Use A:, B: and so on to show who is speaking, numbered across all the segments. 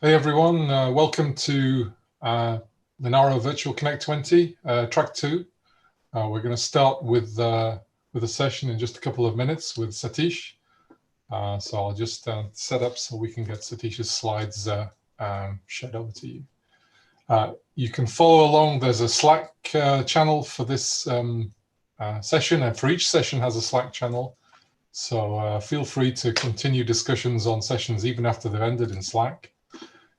A: Hey everyone, welcome to Linaro Virtual Connect 20, track 2. We're going to start with a session in just a couple of minutes with Satish. So I'll just set up so we can get Satish's slides shared over to you. You can follow along. There's a Slack channel for this session, and for each session has a Slack channel. So feel free to continue discussions on sessions even after they've ended in Slack.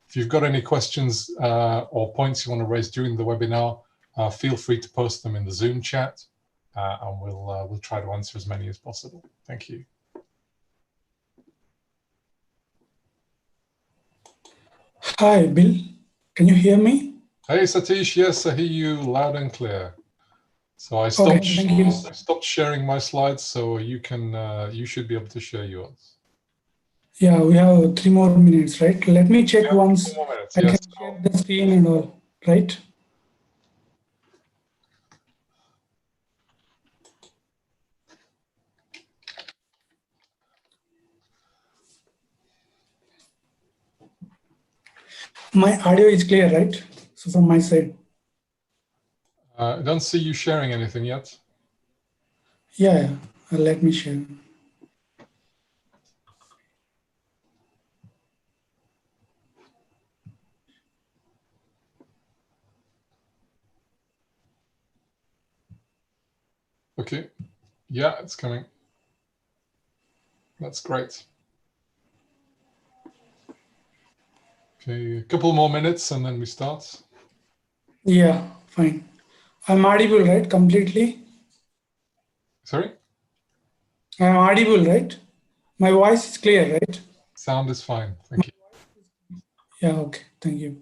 A: If you've got any questions or points you want to raise during the webinar, feel free to post them in the Zoom chat, and we'll try to answer as many as possible. Thank you.
B: Hi, Bill. Can you hear me?
A: Hey, Satish. Yes, I hear you loud and clear. So I stopped sharing my slides, so you should be able to share yours.
B: Yeah, we have 3 more minutes, right? Let me check once.
A: 3 more minutes,
B: I
A: yes.
B: can share the screen and all, right? My audio is clear, right? So from my side.
A: I don't see you sharing anything yet.
B: Yeah, let me share.
A: Okay. Yeah, it's coming. That's great. Okay, a couple more minutes and then we start.
B: Yeah, fine. I'm audible, right? Completely?
A: Sorry?
B: I'm audible, right? My voice is clear, right?
A: Sound is fine. Thank you.
B: Yeah, okay. Thank you.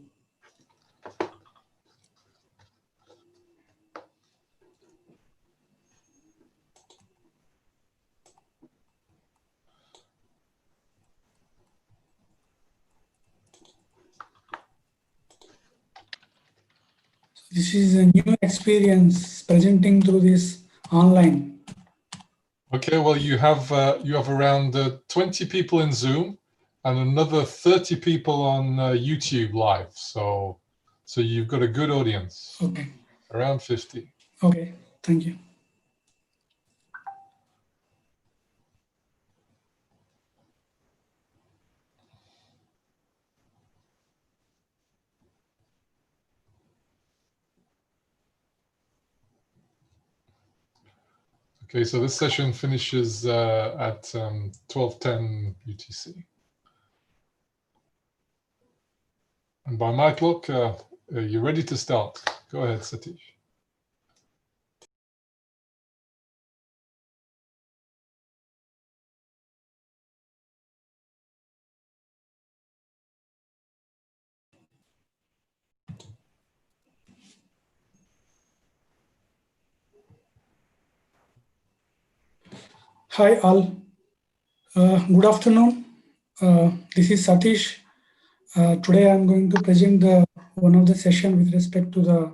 B: This is a new experience presenting through this online.
A: Okay, well, you have around 20 people in Zoom and another 30 people on YouTube live. So you've got a good audience.
B: Okay.
A: Around 50.
B: Okay, thank you.
A: Okay, so this session finishes at 12:10 UTC. And by my clock, you're ready to start. Go ahead, Satish.
B: Hi all. Good afternoon. This is Satish. Today I'm going to present one of the session with respect to the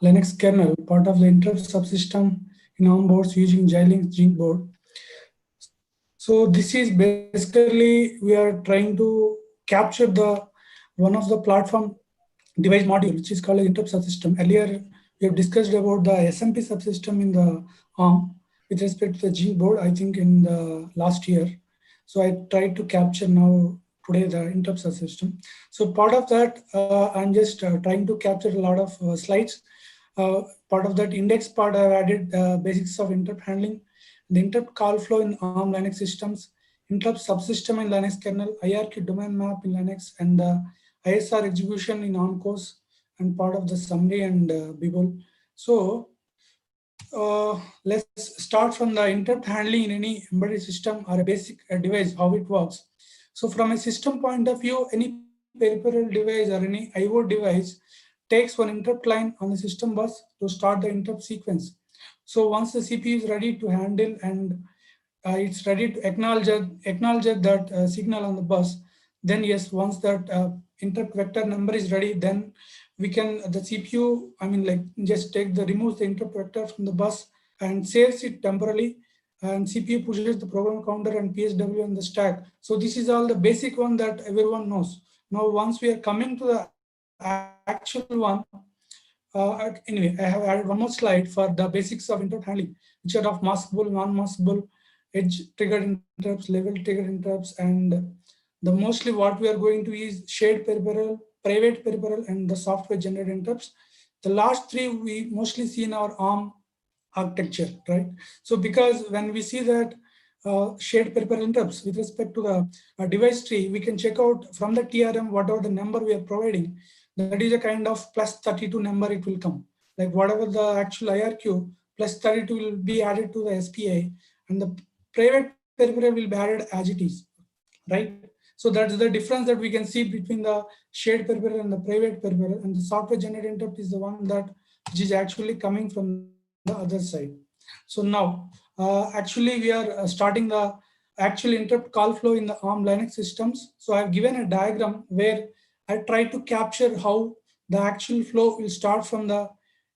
B: Linux kernel, part of the interrupt subsystem in ARM boards using Xilinx Jink board. So this is basically we are trying to capture the one of the platform device module, which is called interrupt subsystem. Earlier, we have discussed about the SMP subsystem in the ARM with respect to the G board, I think in the last year. So I tried to capture now today the interrupt subsystem. So part of that, I'm just trying to capture a lot of slides. Part of that index part, I've added basics of interrupt handling, the interrupt call flow in ARM Linux systems, interrupt subsystem in Linux kernel, IRQ domain map in Linux, and the ISR execution in ARM cores, and part of the summary and Bibol. So let's start from the interrupt handling in any embedded system or a basic device, how it works. So from a system point of view, any peripheral device or any IO device takes one interrupt line on the system bus to start the interrupt sequence. So once the CPU is ready to handle and it's ready to acknowledge that signal on the bus, then yes, once that interrupt vector number is ready, then we can the CPU, I mean, like, just removes the interrupt vector from the bus and saves it temporarily, and CPU pushes the program counter and PSW on the stack. So this is all the basic one that everyone knows. Now once we are coming to the actual one, anyway, I have added one more slide for the basics of interrupt handling, which are of maskable, non-maskable, edge triggered interrupts, level triggered interrupts, and the mostly what we are going to is shared peripheral, private peripheral, and the software generated interrupts. The last three we mostly see in our ARM architecture, right? So because when we see that shared peripheral interrupts with respect to the device tree, we can check out from the TRM whatever the number we are providing. That is a kind of plus 32 number it will come. Like whatever the actual IRQ plus 32 will be added to the SPA, and the private peripheral will be added as it is, right? So that's the difference that we can see between the shared peripheral and the private peripheral, and the software generated interrupt is the one that which is actually coming from the other side. So now, actually we are starting the actual interrupt call flow in the ARM Linux systems. So I've given a diagram where I try to capture how the actual flow will start from the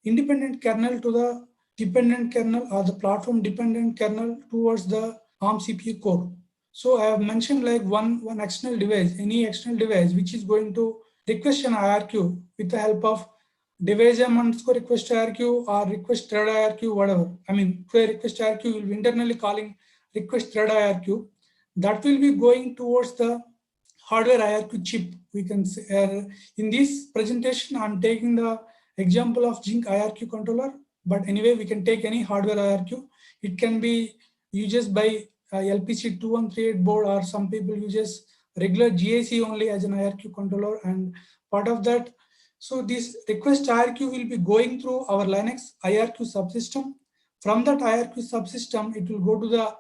B: independent kernel to the dependent kernel or the platform dependent kernel towards the ARM CPU core. So I have mentioned like one external device, any external device which is going to request an IRQ with the help of device underscore request IRQ or request thread IRQ, whatever. I mean, today request IRQ will be internally calling request thread IRQ. That will be going towards the hardware IRQ chip. We can say, in this presentation, I'm taking the example of Zynq IRQ controller, but anyway, we can take any hardware IRQ. It can be used by LPC 2138 board, or some people uses regular GAC only as an IRQ controller, and part of that. So this request IRQ will be going through our Linux IRQ subsystem. From that IRQ subsystem, it will go to the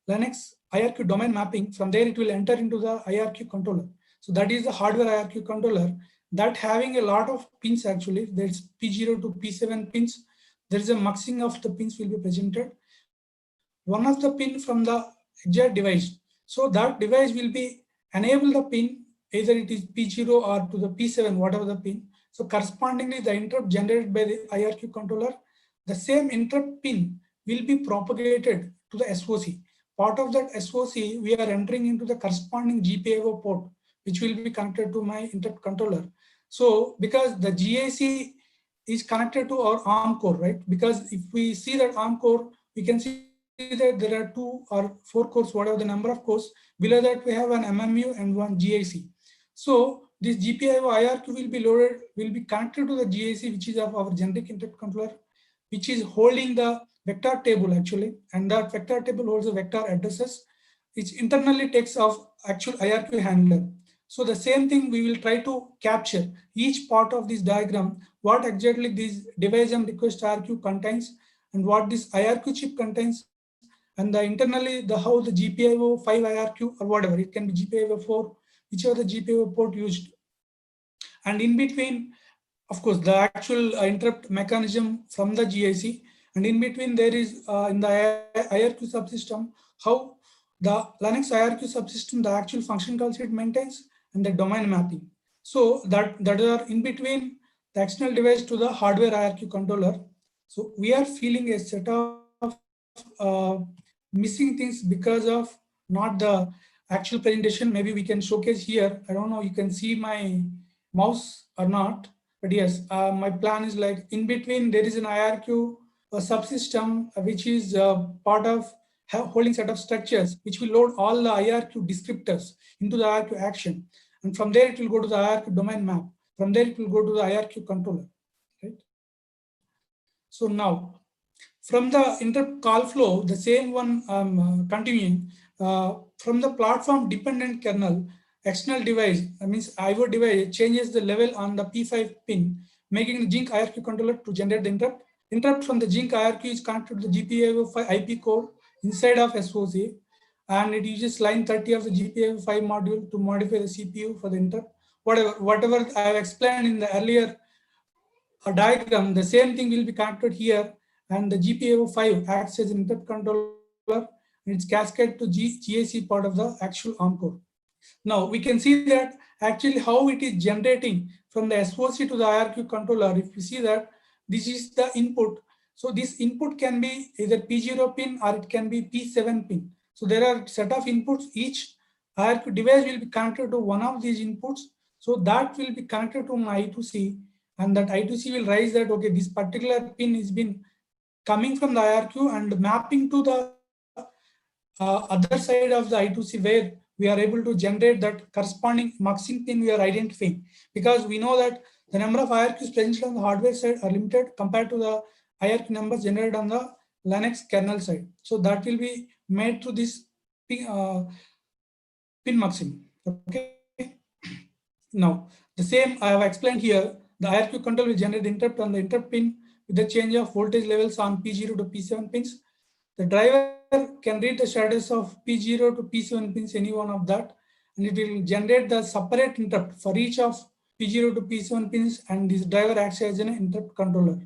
B: Linux IRQ domain mapping. From there, it will enter into the IRQ controller. So that is the hardware IRQ controller that having a lot of pins actually. There's P0 to P7 pins. There is a muxing of the pins will be presented. One of the pin from the exact device. So that device will be enable the pin, either it is P0 or to the P7, whatever the pin. So correspondingly, the interrupt generated by the IRQ controller, the same interrupt pin will be propagated to the SOC. Part of that SOC, we are entering into the corresponding GPIO port, which will be connected to my interrupt controller. So because the GAC is connected to our ARM core, right? Because if we see that ARM core, we can see that there are 2 or 4 cores, whatever the number of cores. Below that, we have an MMU and one GAC. So this GPIO IRQ will be loaded, will be connected to the GAC, which is of our generic interrupt controller, which is holding the vector table actually, and that vector table holds the vector addresses, which internally takes of actual IRQ handler. So the same thing we will try to capture each part of this diagram, what exactly this device and request IRQ contains, and what this IRQ chip contains, and the internally the how the GPIO 5 IRQ or whatever, it can be GPIO 4, whichever the GPIO port used. And in between, of course, the actual interrupt mechanism from the GIC, and in between there is in the IRQ subsystem, how the Linux IRQ subsystem, the actual function calls it maintains, and the domain mapping. So that are in between the external device to the hardware IRQ controller. So we are feeling a set of missing things because of not the actual presentation. Maybe we can showcase here. I don't know, you can see my mouse or not, but yes, my plan is like in between there is an IRQ subsystem which is part of holding set of structures which will load all the IRQ descriptors into the IRQ action, and from there it will go to the IRQ domain map. From there it will go to the IRQ controller, right? So now from the interrupt call flow, the same one continuing from the platform dependent kernel, external device, that means IO device changes the level on the P5 pin, making the Jink IRQ controller to generate the interrupt. Interrupt from the Jink IRQ is connected to the GPIO5 IP core inside of SOC, and it uses line 30 of the GPIO5 module to modify the CPU for the interrupt. Whatever I have explained in the earlier diagram, the same thing will be connected here, and the GPIO5 acts as an interrupt controller, and it's cascade to GAC part of the actual ARM core. Now we can see that actually how it is generating from the SOC to the IRQ controller. If you see that this is the input, so this input can be either P0 pin or it can be P7 pin. So there are set of inputs. Each IRQ device will be connected to one of these inputs. So that will be connected to my I2C, and that I2C will raise that, okay, this particular pin is been coming from the IRQ and mapping to the other side of the I2C, where we are able to generate that corresponding muxing pin we are identifying, because we know that the number of IRQs present on the hardware side are limited compared to the IRQ numbers generated on the Linux kernel side. So that will be made through this pin muxing. Okay. Now the same I have explained here. The IRQ control will generate interrupt on the interrupt pin with the change of voltage levels on P0 to P7 pins. The driver can read the status of P0 to P7 pins, any one of that, and it will generate the separate interrupt for each of P0 to P7 pins, and this driver acts as an interrupt controller.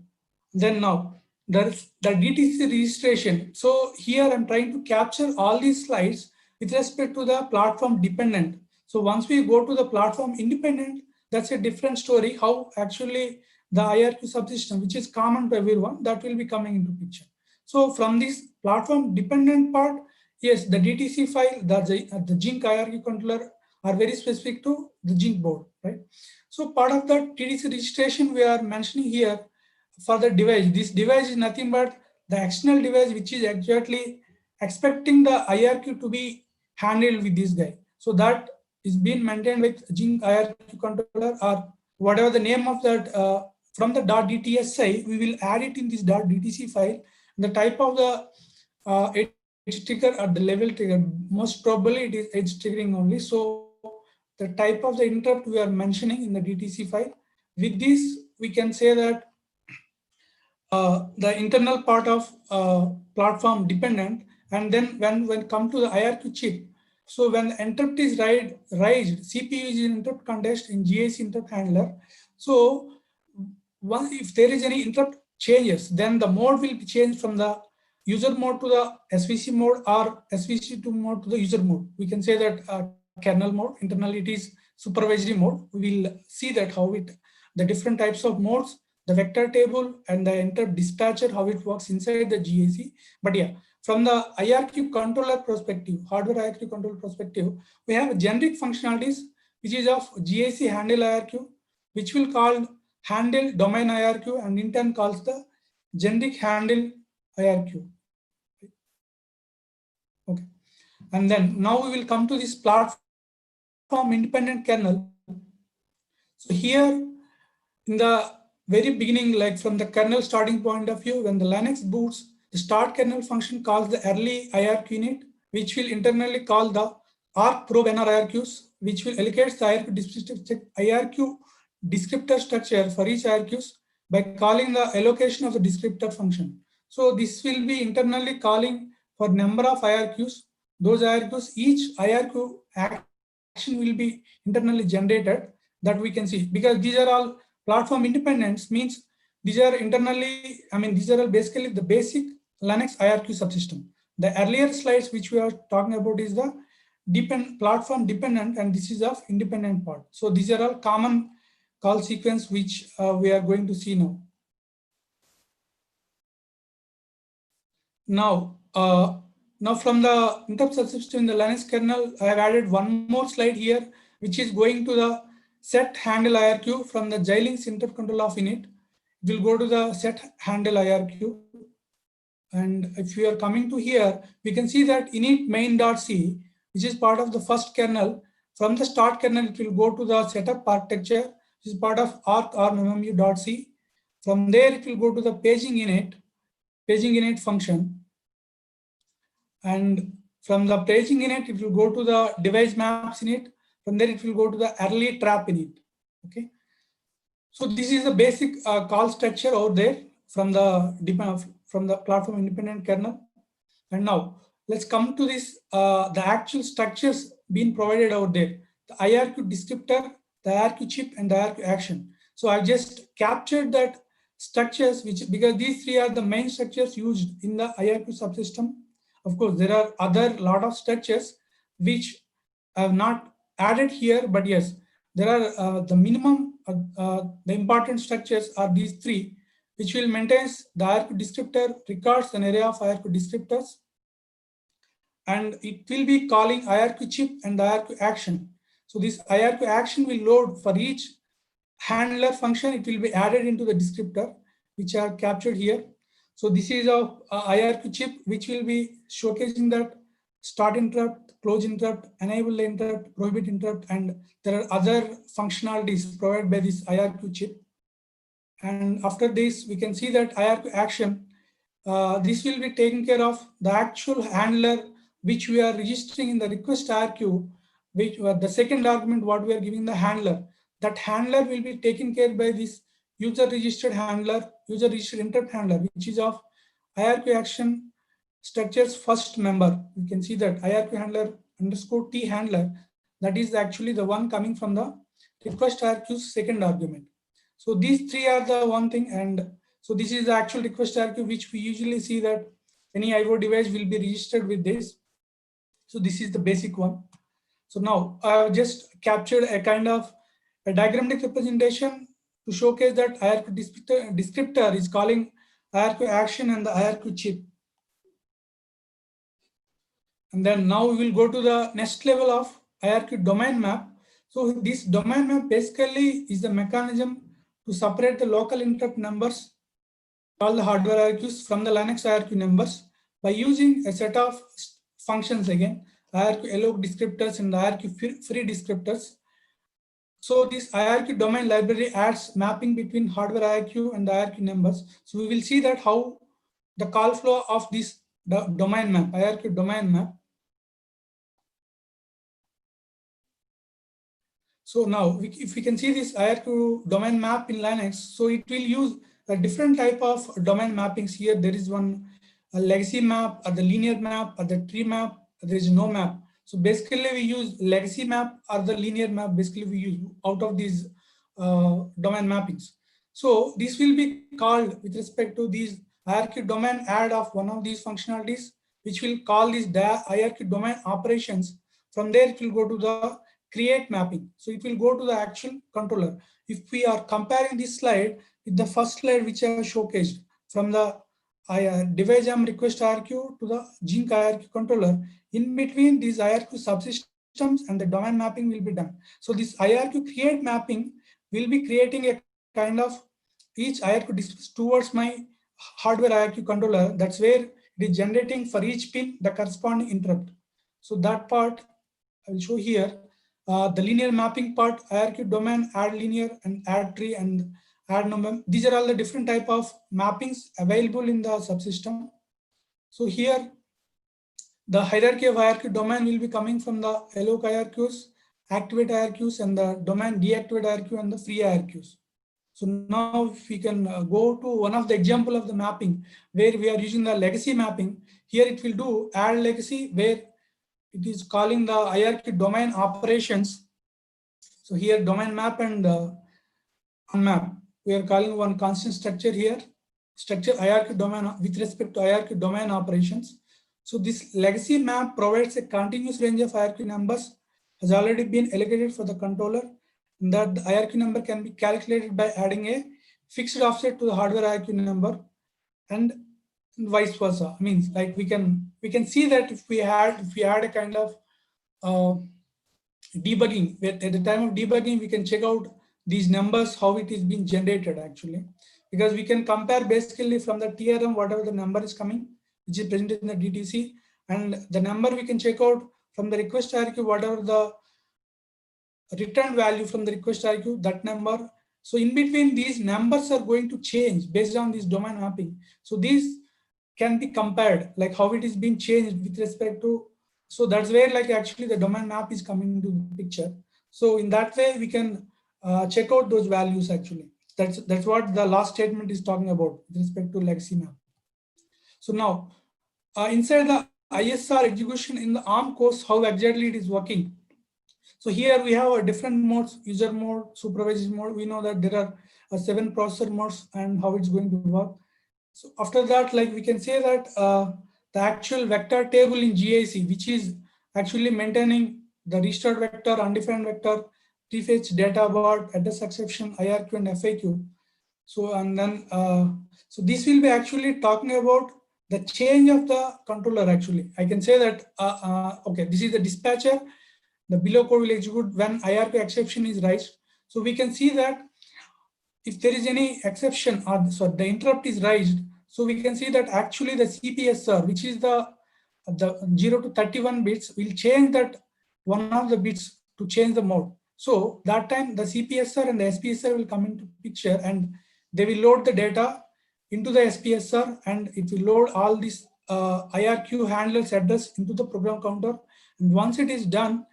B: Then now there's the DTC registration. So here I'm trying to capture all these slides with respect to the platform dependent. So once we go to the platform independent, that's a different story, how actually the IRQ subsystem, which is common to everyone, that will be coming into picture. So from this platform dependent part, yes, the DTC file, the Jink IRQ controller are very specific to the Jink board, right? So part of the TDC registration we are mentioning here for the device. This device is nothing but the external device which is exactly expecting the IRQ to be handled with this guy. So that is being maintained with Jink IRQ controller, or whatever the name of that from the .dtsi, we will add it in this .dtc file. The type of the edge trigger or the level trigger, most probably it is edge triggering only. So the type of the interrupt we are mentioning in the DTC file. With this, we can say that the internal part of platform dependent, and then when come to the IRQ chip, so when the interrupt is raised, CPU is in interrupt context in GAC interrupt handler. So if there is any interrupt changes, then the mode will be changed from the user mode to the SVC mode, or SVC2 mode to the user mode. We can say that kernel mode. Internally it is supervisory mode. We will see that how the different types of modes, the vector table and the interrupt dispatcher, how it works inside the GAC. But yeah, from the IRQ controller perspective, hardware IRQ controller perspective, we have generic functionalities which is of GAC handle IRQ, which will call handle domain IRQ, and in turn calls the generic handle IRQ. Okay, and then now we will come to this platform independent kernel. So here in the very beginning, like from the kernel starting point of view, when the Linux boots, the start kernel function calls the early IRQ unit, which will internally call the arc probe NR IRQs, which will allocate the IRQ descriptor structure for each IRQs by calling the allocation of the descriptor function. So this will be internally calling for number of IRQs. Those IRQs, each IRQ action will be internally generated, that we can see, because these are all platform independence, means these are internally, these are all basically the basic Linux IRQ subsystem. The earlier slides which we are talking about is the platform dependent, and this is of independent part. So these are all common call sequence which we are going to see now. Now, Now from the interrupt subsystem in the Linux kernel, I have added one more slide here, which is going to the set handle IRQ from the Xilinx interrupt control of init. It will go to the set handle IRQ. And if we are coming to here, we can see that init main.c, which is part of the first kernel. From the start kernel, it will go to the setup architecture, which is part of arc-armmu.c. From there, it will go to the paging init function. And from the paging init, it will go to the device maps init. From there, it will go to the early trap init. Okay. So this is the basic call structure out there from the platform independent kernel. And now let's come to this, the actual structures being provided out there. The IRQ descriptor, the IRQ chip, and the IRQ action. So I just captured that structures, because these three are the main structures used in the IRQ subsystem. Of course, there are other lot of structures which I have not added here, but yes, there are the minimum, the important structures are these three, which will maintain the IRQ descriptor, records an array of IRQ descriptors, and it will be calling IRQ chip and the IRQ action. So this IRQ action will load for each handler function. It will be added into the descriptor, which are captured here. So this is a IRQ chip, which will be showcasing that start interrupt, close interrupt, enable interrupt, prohibit interrupt, and there are other functionalities provided by this IRQ chip. And after this, we can see that IRQ action, this will be taking care of the actual handler, which we are registering in the request IRQ, which the second argument, what we are giving the handler. That handler will be taken care by this user registered handler, user registered interrupt handler, which is of IRQ action structure's first member. You can see that IRQ handler underscore T handler, that is actually the one coming from the request IRQ's second argument. So these three are the one thing, and so this is the actual request IRQ, which we usually see that any IO device will be registered with this. So this is the basic one. So now I've just captured a kind of a diagrammatic representation to showcase that IRQ descriptor is calling IRQ action and the IRQ chip. And then now we will go to the next level of IRQ domain map. So this domain map basically is the mechanism to separate the local interrupt numbers, all the hardware IRQs, from the Linux IRQ numbers by using a set of functions again, IRQ alloc descriptors and the IRQ free descriptors. So this IRQ domain library adds mapping between hardware IRQ and the IRQ numbers. So we will see that how the call flow of this domain map, IRQ domain map. So now, if we can see this IRQ domain map in Linux, so it will use a different type of domain mappings here. There is one a legacy map, or the linear map, or the tree map. There is no map. So basically, we use legacy map or the linear map. Basically, we use out of these domain mappings. So this will be called with respect to these IRQ domain add of one of these functionalities, which will call these IRQ domain operations. From there, it will go to the create mapping. So it will go to the actual controller. If we are comparing this slide with the first slide, which I have showcased from the device request IRQ to the Zinc IRQ controller, in between these IRQ subsystems and the domain mapping will be done. So this IRQ create mapping will be creating a kind of each IRQ towards my hardware IRQ controller. That's where it is generating for each pin the corresponding interrupt. So that part I will show here. The linear mapping part, IRQ domain, add linear and add tree and add number. These are all the different type of mappings available in the subsystem. So here, the hierarchy of IRQ domain will be coming from the alloc IRQs, activate IRQs, and the domain deactivate IRQ and the free IRQs. So now if we can go to one of the example of the mapping where we are using the legacy mapping, here it will do add legacy where it is calling the IRQ domain operations. So here domain map and unmap, we are calling one constant structure here, structure IRQ domain with respect to IRQ domain operations. So this legacy map provides a continuous range of IRQ numbers, has already been allocated for the controller, and that the IRQ number can be calculated by adding a fixed offset to the hardware IRQ number. And vice versa. Means like we can see that if we had a kind of uh, debugging, at the time of debugging we can check out these numbers how it is being generated actually, because we can compare basically from the TRM whatever the number is coming which is presented in the DTC, and the number we can check out from the request hierarchy whatever the return value from the request hierarchy, that number. So in between these numbers are going to change based on this domain mapping. So these can be compared like how it is being changed with respect to, so that's where like actually the domain map is coming into the picture. So in that way we can check out those values actually. That's what the last statement is talking about with respect to legacy map. So now inside the ISR execution in the ARM course, how exactly it is working. So here we have a different modes: user mode, supervised mode. We know that there are 7 processor modes and how it's going to work. So after that, like we can say that the actual vector table in GIC, which is actually maintaining the restored vector, undefined vector, prefetch, data word, address exception, IRQ and FAQ. So and then so this will be actually talking about the change of the controller. Actually, I can say that okay, this is the dispatcher. The below code will execute when IRQ exception is raised. So we can see that if there is any exception or so the interrupt is raised, so we can see that actually the CPSR, which is the 0 to 31 bits, will change that one of the bits to change the mode. So that time the CPSR and the SPSR will come into picture and they will load the data into the SPSR and it will load all these IRQ handlers address into the program counter. And once it is done,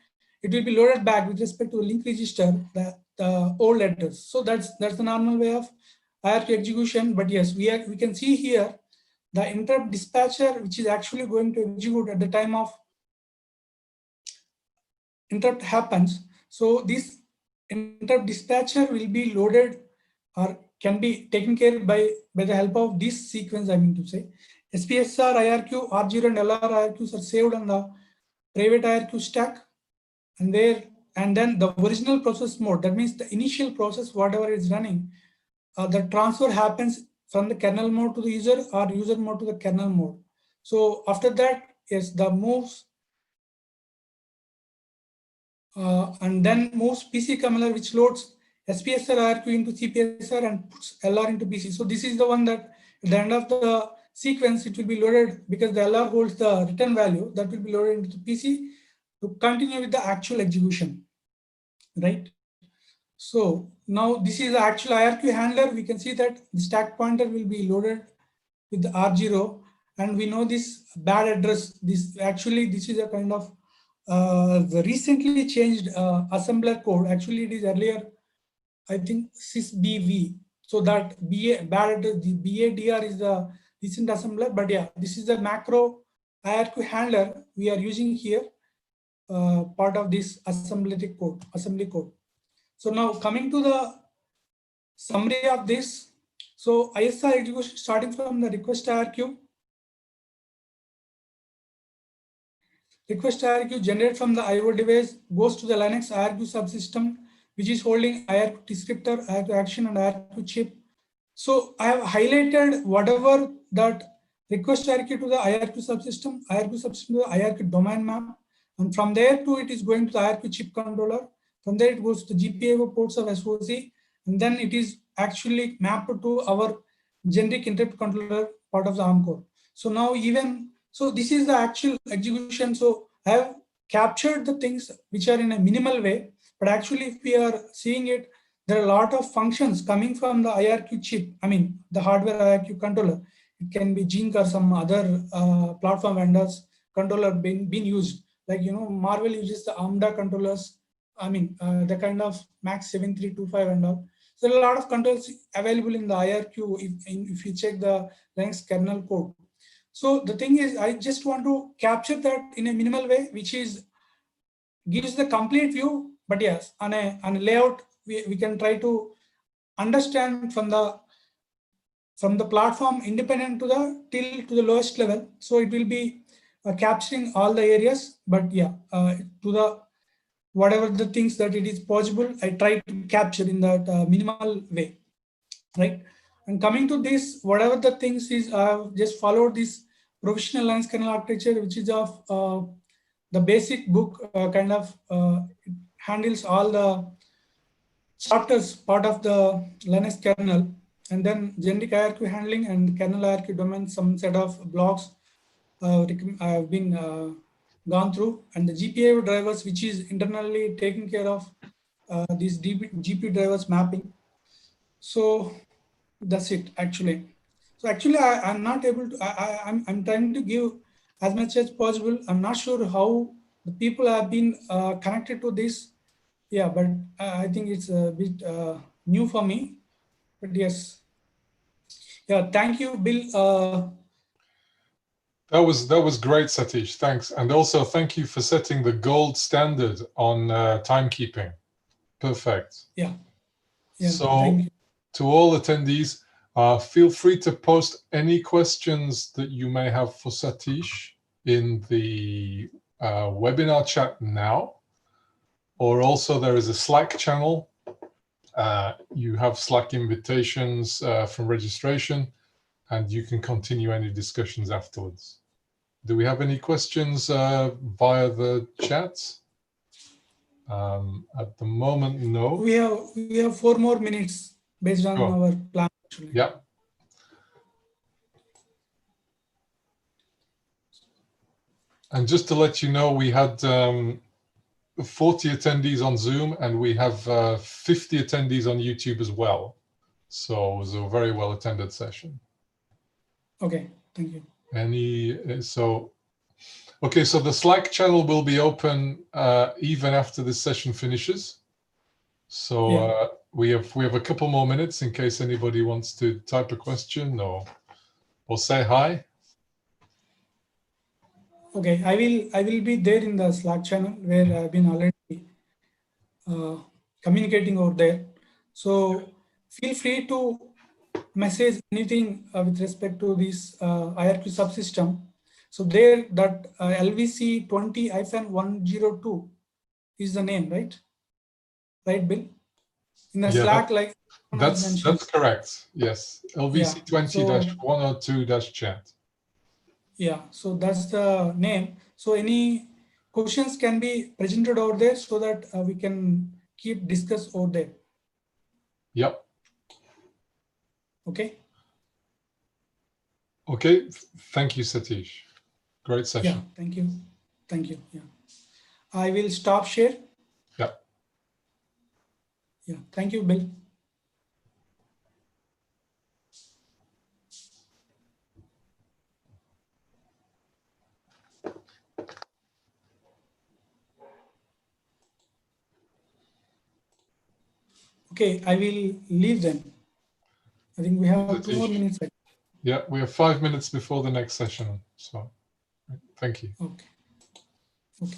B: it will be loaded back with respect to the link register, the old address. So that's the normal way of IRQ execution. But yes, we can see here the interrupt dispatcher, which is actually going to execute at the time of interrupt happens. So this interrupt dispatcher will be loaded or can be taken care by the help of this sequence. I mean to say, SPSR, IRQ, R0 and LR IRQs are saved on the private IRQ stack, and then the original process mode, that means the initial process whatever is running, the transfer happens from the kernel mode to the user or user mode to the kernel mode. So after that, yes, the moves and then moves PC compiler, which loads SPSR IRQ into CPSR and puts LR into PC. So this is the one that at the end of the sequence it will be loaded, because the LR holds the return value, that will be loaded into the PC to continue with the actual execution, right? So now this is the actual IRQ handler. We can see that the stack pointer will be loaded with the R0, and we know this bad address. This is a kind of the recently changed assembler code. Actually, it is earlier, I think, sysbv. So that bad address, the BADR is the recent assembler. But yeah, this is the macro IRQ handler we are using here, part of this assembly code. So now coming to the summary of this. So ISR execution starting from the request IRQ. Request IRQ generated from the IO device goes to the Linux IRQ subsystem, which is holding IRQ descriptor, IRQ action, and IRQ chip. So I have highlighted whatever that request IRQ to the IRQ subsystem to the IRQ domain map, and from there to it is going to the IRQ chip controller. From there it goes to the GPIO ports of SOC, and then it is actually mapped to our generic interrupt controller part of the ARM core. So now so this is the actual execution. So I have captured the things which are in a minimal way, but actually if we are seeing it, there are a lot of functions coming from the IRQ chip. I mean, the hardware IRQ controller. It can be Zynq or some other platform vendors controller being used. Like, Marvel uses the AMDA controllers. I mean, the kind of Max 7325 and all. So there are a lot of controls available in the IRQ if you check the Linux kernel code. So the thing is, I just want to capture that in a minimal way, which is gives the complete view. But yes, on a layout, we can try to understand from the platform independent to the lowest level. So it will be capturing all the areas. But yeah, to the whatever the things that it is possible, I try to capture in that minimal way, right? And coming to this, whatever the things is, I've just followed this professional Linux kernel architecture, which is of the basic book kind of it handles all the chapters part of the Linux kernel, and then generic hierarchy handling and kernel hierarchy domain, some set of blocks have been gone through, and the GPIO drivers, which is internally taking care of these GP drivers mapping. So that's it actually. So actually, I'm not able to. I'm trying to give as much as possible. I'm not sure how the people have been connected to this. Yeah, but I think it's a bit new for me. But yes, yeah. Thank you, Bill.
A: That was great, Satish. Thanks, and also thank you for setting the gold standard on timekeeping. Perfect.
B: Yeah, yeah.
A: So,
B: Thank you.
A: to all attendees, feel free to post any questions that you may have for Satish in the webinar chat now, or also there is a Slack channel. You have Slack invitations from registration, and you can continue any discussions afterwards. Do we have any questions via the chat? At the moment, no.
B: We have 4 more minutes based on our plan. Actually.
A: Yeah. And just to let you know, we had 40 attendees on Zoom, and we have 50 attendees on YouTube as well. So it was a very well attended session.
B: Okay, thank you.
A: Okay, so the Slack channel will be open even after this session finishes. So we have a couple more minutes in case anybody wants to type a question or say hi.
B: Okay, I will be there in the Slack channel where I've been already communicating over there. So feel free to message anything with respect to this IRQ subsystem. So there that LVC 20-102 is the name, right? Right, Bill? In the Slack, like
A: that's correct. Yes, LVC 20-102-chat.
B: Yeah, so that's the name. So any questions can be presented over there so that we can keep discuss over there.
A: Yep.
B: Okay.
A: Okay. Thank you, Satish. Great session.
B: Yeah. Thank you. Thank you. Yeah. I will stop share.
A: Yeah.
B: Yeah. Thank you, Bill. Okay, I will leave then. I think we have
A: Satish.
B: 2 more minutes.
A: Yeah, we have 5 minutes before the next session. So thank you.
B: Okay. Okay.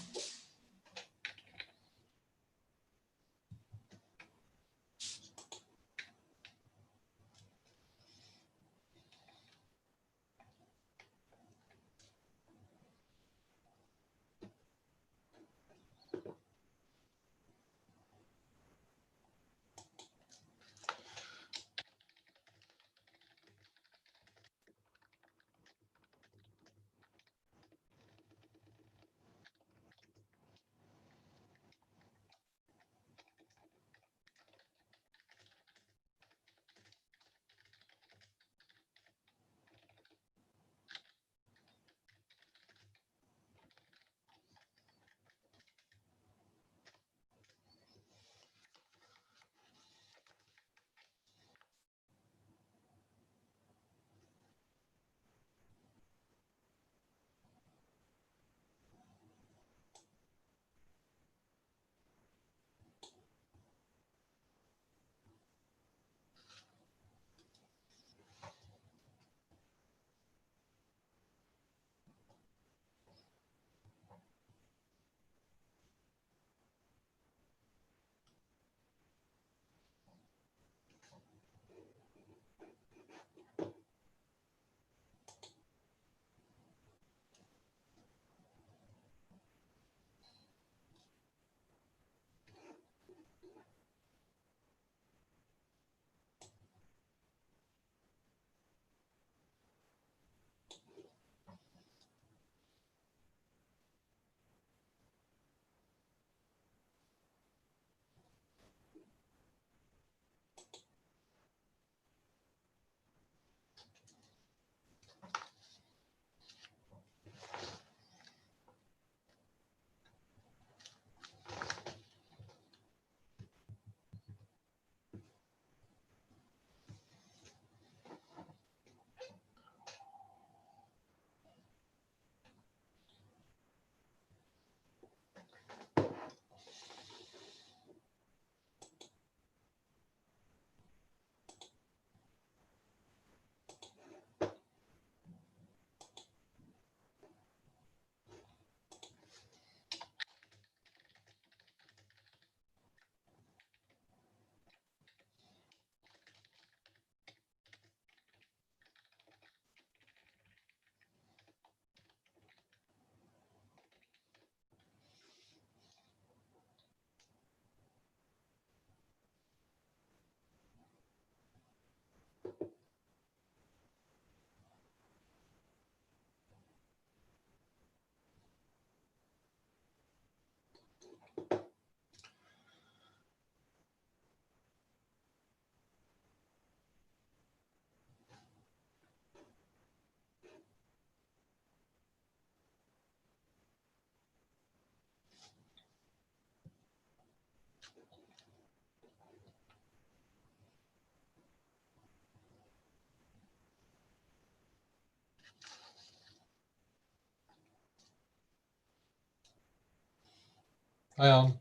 A: Hi, Anne.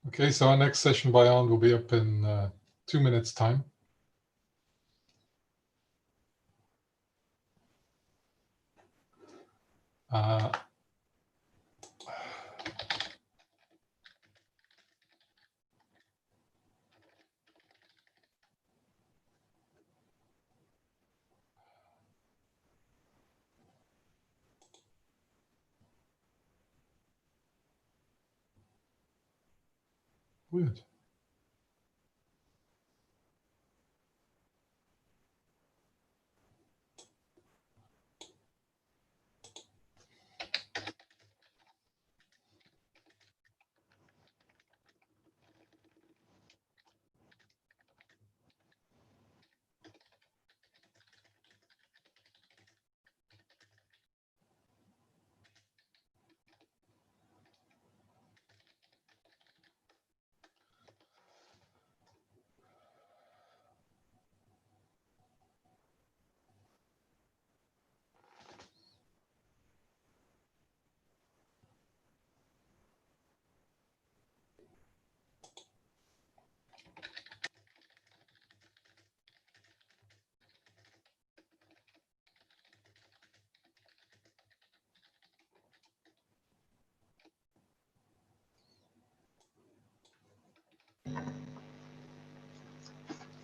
A: Okay, so our next session by Arnd will be up in 2 minutes' time. Weird.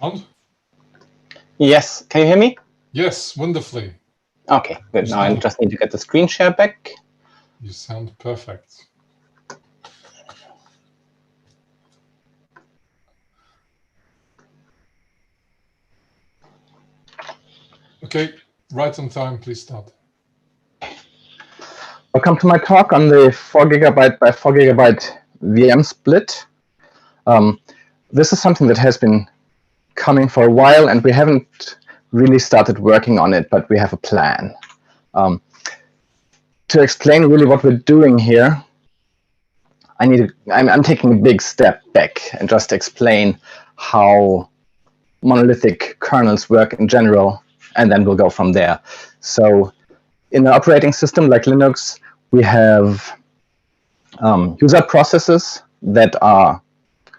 A: Arnd?
C: Yes, can you hear me?
A: Yes, wonderfully.
C: Okay, good. Now I just need to get the screen share back.
A: You sound perfect. Okay, right on time, please start.
C: Welcome to my talk on the 4 GB by 4 GB VM split. This is something that has been coming for a while, and we haven't really started working on it, but we have a plan. To explain really what we're doing here, I'm taking a big step back and just explain how monolithic kernels work in general, and then we'll go from there. So in an operating system like Linux, we have user processes that are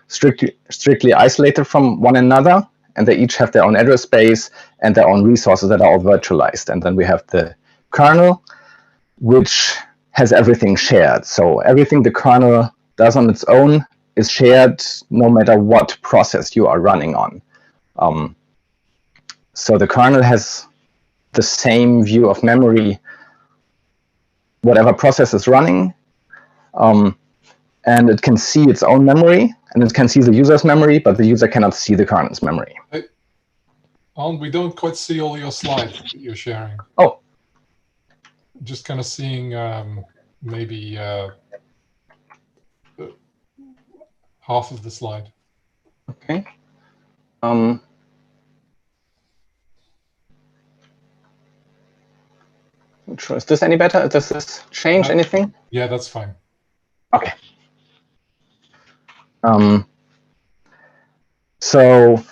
C: strictly isolated from one another, and they each have their own address space and their own resources that are all virtualized. And then we have the kernel, which has everything shared. So everything the kernel does on its own is shared no matter what process you are running on. So the kernel has the same view of memory, whatever process is running, and it can see its own memory, and it can see the user's memory, but the user cannot see the kernel's memory.
A: Hey, Arnd, we don't quite see all your slides that you're sharing.
C: Oh.
A: Just kind of seeing maybe half of the slide.
C: Okay. Is this any better? Does this change anything?
A: Yeah, that's fine.
C: Okay. So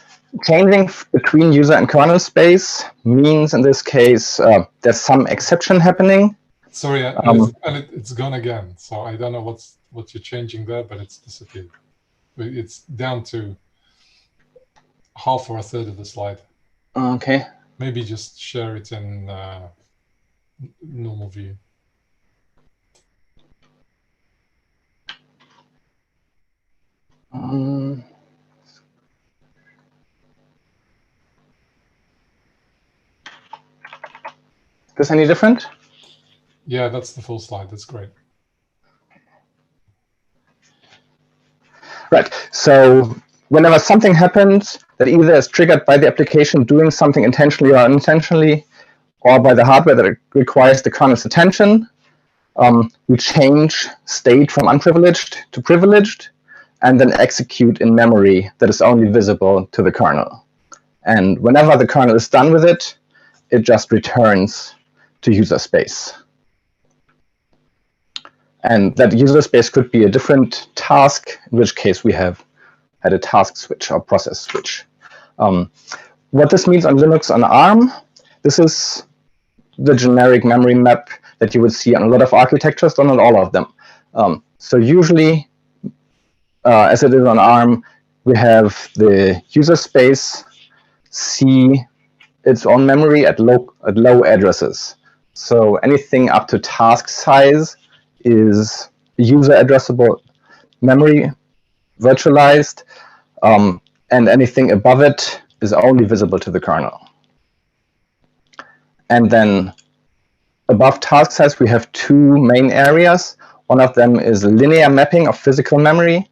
C: changing between user and kernel space means in this case there's some exception happening.
A: Sorry, and it's gone again. So I don't know what you're changing there, but it's disappeared. It's down to half or a third of the slide.
C: Okay.
A: Maybe just share it in normal view.
C: Is this any different?
A: Yeah, that's the full slide. That's great.
C: Right. So whenever something happens that either is triggered by the application doing something intentionally or unintentionally, or by the hardware that requires the kernel's attention, we change state from unprivileged to privileged, and then execute in memory that is only visible to the kernel. And whenever the kernel is done with it, it just returns to user space. And that user space could be a different task, in which case we have had a task switch or process switch. What this means on Linux on ARM, this is the generic memory map that you would see on a lot of architectures, but not all of them. So usually, as it is on ARM, we have the user space see its own memory at low addresses. So anything up to task size is user addressable memory virtualized, and anything above it is only visible to the kernel. And then above task size, we have two main areas. One of them is linear mapping of physical memory,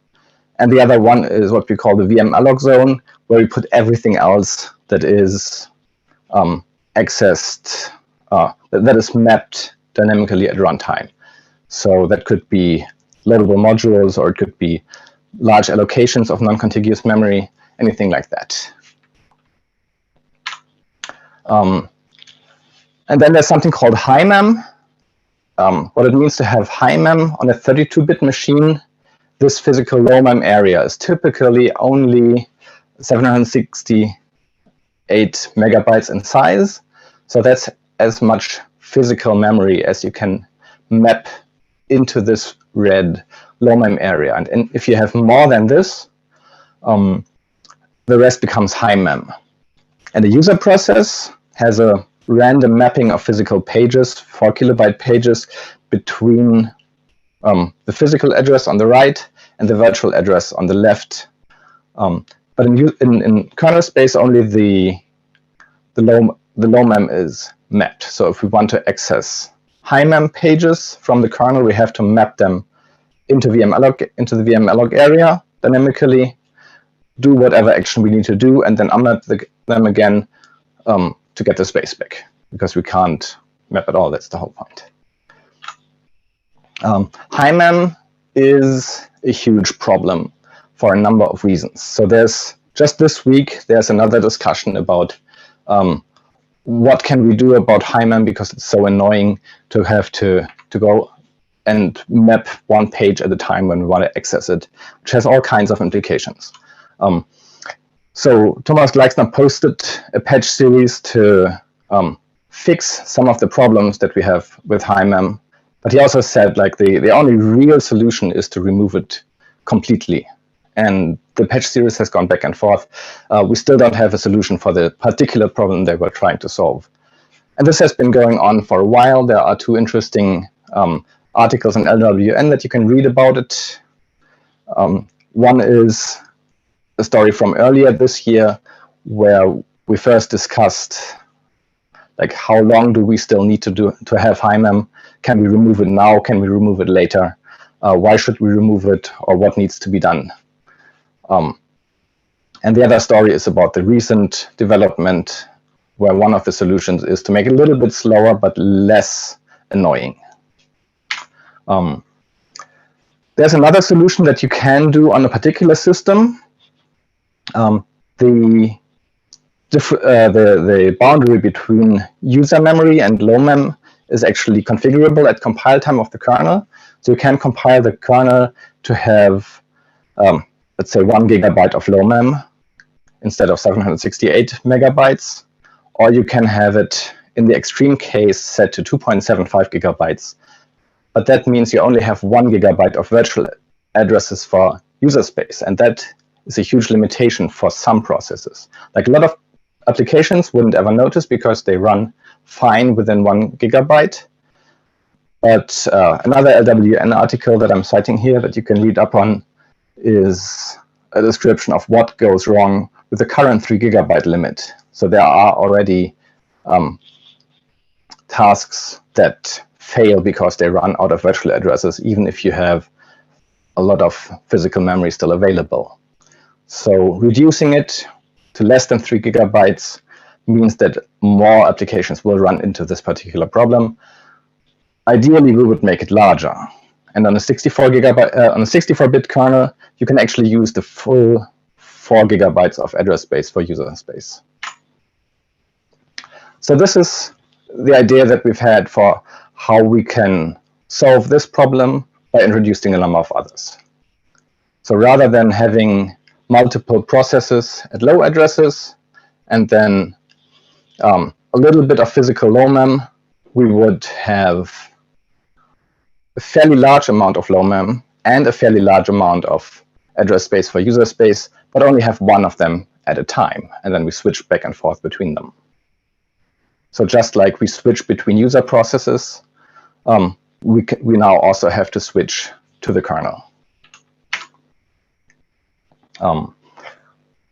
C: and the other one is what we call the VM-alloc zone, where we put everything else that is accessed, that is mapped dynamically at runtime. So that could be loadable modules, or it could be large allocations of non-contiguous memory, anything like that. And then there's something called high mem. What it means to have high mem on a 32-bit machine, this physical low mem area is typically only 768 megabytes in size. So that's as much physical memory as you can map into this red low mem area. And if you have more than this, the rest becomes high mem. And the user process has a random mapping of physical pages, 4 kilobyte pages, between the physical address on the right and the virtual address on the left. But in kernel space, only the low mem is mapped. So if we want to access high mem pages from the kernel, we have to map them into the VM-alloc area dynamically, do whatever action we need to do, and then unmap them again to get the space back, because we can't map at all. That's the whole point. High mem is a huge problem for a number of reasons. So just this week, there's another discussion about what can we do about high mem, because it's so annoying to have to go and map one page at a time when we want to access it, which has all kinds of implications. So Thomas Gleixner posted a patch series to fix some of the problems that we have with high mem, but he also said like the only real solution is to remove it completely. And the patch series has gone back and forth. We still don't have a solution for the particular problem they were trying to solve. And this has been going on for a while. There are two interesting articles on LWN that you can read about it. One is a story from earlier this year, where we first discussed like how long do we still need to have high mem? Can we remove it now? Can we remove it later? Why should we remove it, or what needs to be done? And the other story is about the recent development, where one of the solutions is to make it a little bit slower but less annoying. There's another solution that you can do on a particular system. The boundary between user memory and low mem is actually configurable at compile time of the kernel. So you can compile the kernel to have, let's say, 1 gigabyte of low mem instead of 768 megabytes, or you can have it in the extreme case set to 2.75 gigabytes. But that means you only have 1 gigabyte of virtual addresses for user space, and that is a huge limitation for some processes. Like a lot of applications wouldn't ever notice because they run fine within 1 gigabyte. But another LWN article that I'm citing here that you can read up on is a description of what goes wrong with the current 3 gigabyte limit. So there are already tasks that fail because they run out of virtual addresses, even if you have a lot of physical memory still available. So reducing it to less than 3 gigabytes means that more applications will run into this particular problem. Ideally, we would make it larger. And on a 64-bit kernel, you can actually use the full 4 gigabytes of address space for user space. So this is the idea that we've had for how we can solve this problem by introducing a number of others. So rather than having multiple processes at low addresses and then a little bit of physical low mem, we would have a fairly large amount of low mem and a fairly large amount of address space for user space, but only have one of them at a time, and then we switch back and forth between them. So just like we switch between user processes, we now also have to switch to the kernel.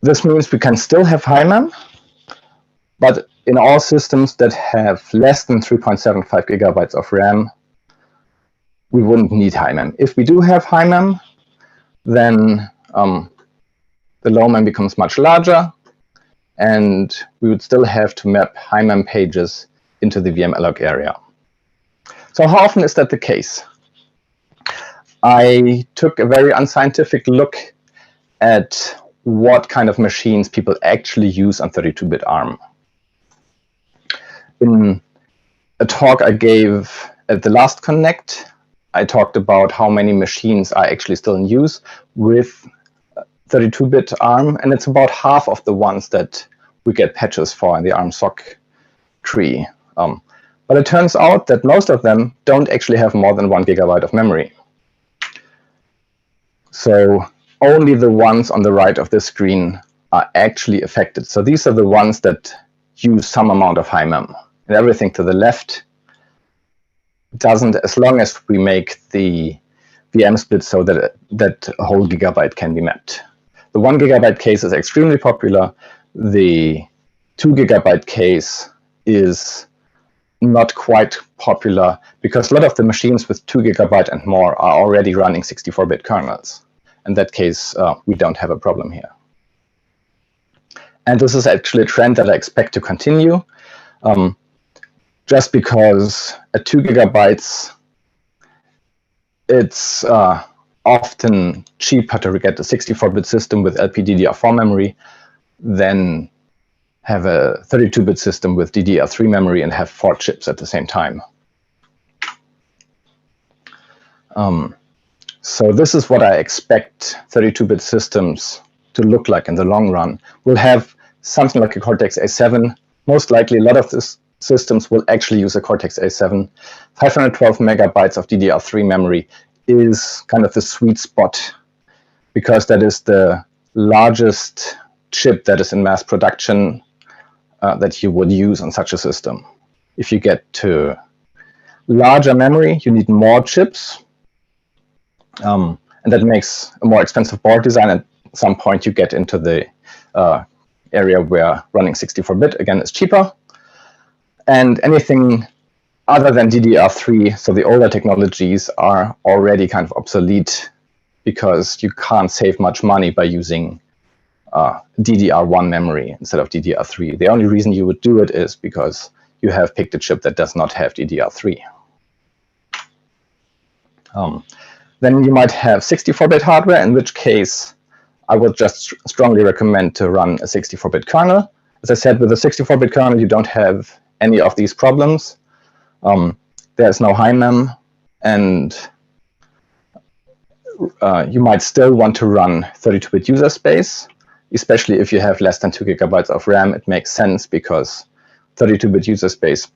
C: This means we can still have high mem, but in all systems that have less than 3.75 gigabytes of RAM, we wouldn't need high mem. If we do have high mem, then the low mem becomes much larger, and we would still have to map high mem pages into the VMalloc area. So how often is that the case? I took a very unscientific look at what kind of machines people actually use on 32-bit ARM. In a talk I gave at the last Connect, I talked about how many machines are actually still in use with 32-bit ARM, and it's about half of the ones that we get patches for in the ARM SOC tree. But it turns out that most of them don't actually have more than 1 gigabyte of memory. So only the ones on the right of the screen are actually affected. So these are the ones that use some amount of high mem. And everything to the left doesn't, as long as we make the VM split so that a whole gigabyte can be mapped. The 1 gigabyte case is extremely popular. The 2 gigabyte case is not quite popular because a lot of the machines with 2 gigabyte and more are already running 64-bit kernels. In that case, we don't have a problem here. And this is actually a trend that I expect to continue. Just because at 2 gigabytes, it's often cheaper to get a 64-bit system with LPDDR4 memory than have a 32-bit system with DDR3 memory and have 4 chips at the same time. So this is what I expect 32-bit systems to look like in the long run. We'll have something like a Cortex-A7. Most likely, a lot of these systems will actually use a Cortex-A7. 512 megabytes of DDR3 memory is kind of the sweet spot because that is the largest chip that is in mass production that you would use on such a system. If you get to larger memory, you need more chips. And that makes a more expensive board design. At some point, you get into the area where running 64-bit, again, is cheaper. And anything other than DDR3, so the older technologies, are already kind of obsolete because you can't save much money by using DDR1 memory instead of DDR3. The only reason you would do it is because you have picked a chip that does not have DDR3. Then you might have 64-bit hardware, in which case I would just strongly recommend to run a 64-bit kernel. As I said, with a 64-bit kernel, you don't have any of these problems. There's no high mem, and you might still want to run 32-bit user space, especially if you have less than 2 GB of RAM. It makes sense because 32-bit user space,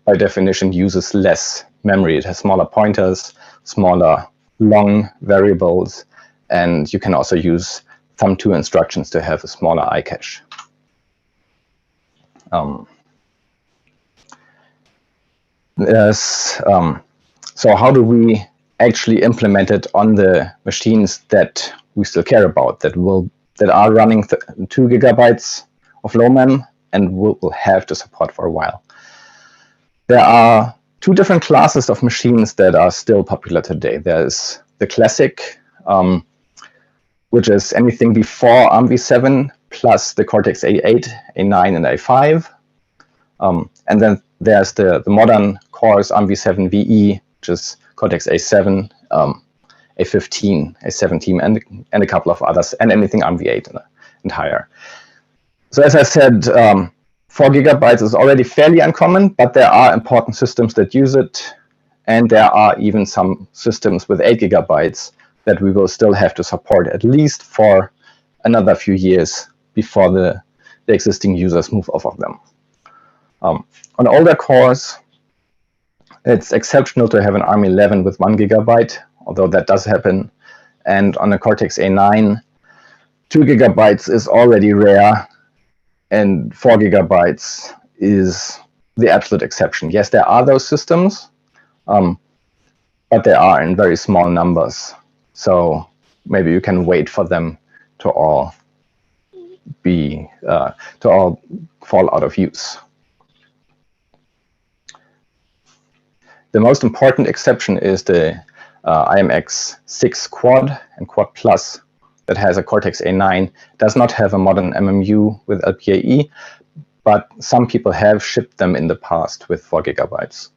C: by definition, uses less memory. It has smaller pointers, smaller long variables, and you can also use thumb2 instructions to have a smaller iCache. So how do we actually implement it on the machines that we still care about, that are running 2 GB of low mem and will have to support for a while? There are two different classes of machines that are still popular today. There's the classic, which is anything before ARMv7 plus the Cortex-A8, A9, and A5. And then there's the modern cores, ARMv7 VE, which is Cortex-A7, A15, A17, and a couple of others, and anything ARMv8 and higher. So as I said, 4 GB is already fairly uncommon, but there are important systems that use it, and there are even some systems with 8 GB that we will still have to support at least for another few years before the existing users move off of them. On older cores, it's exceptional to have an ARM11 with 1 GB, although that does happen. And on a Cortex-A9, 2 GB is already rare, and 4 GB is the absolute exception. Yes, there are those systems, but they are in very small numbers. So maybe you can wait for them to all fall out of use. The most important exception is the IMX6 Quad and Quad Plus that has a Cortex-A9. Does not have a modern MMU with LPAE, but some people have shipped them in the past with 4 GB.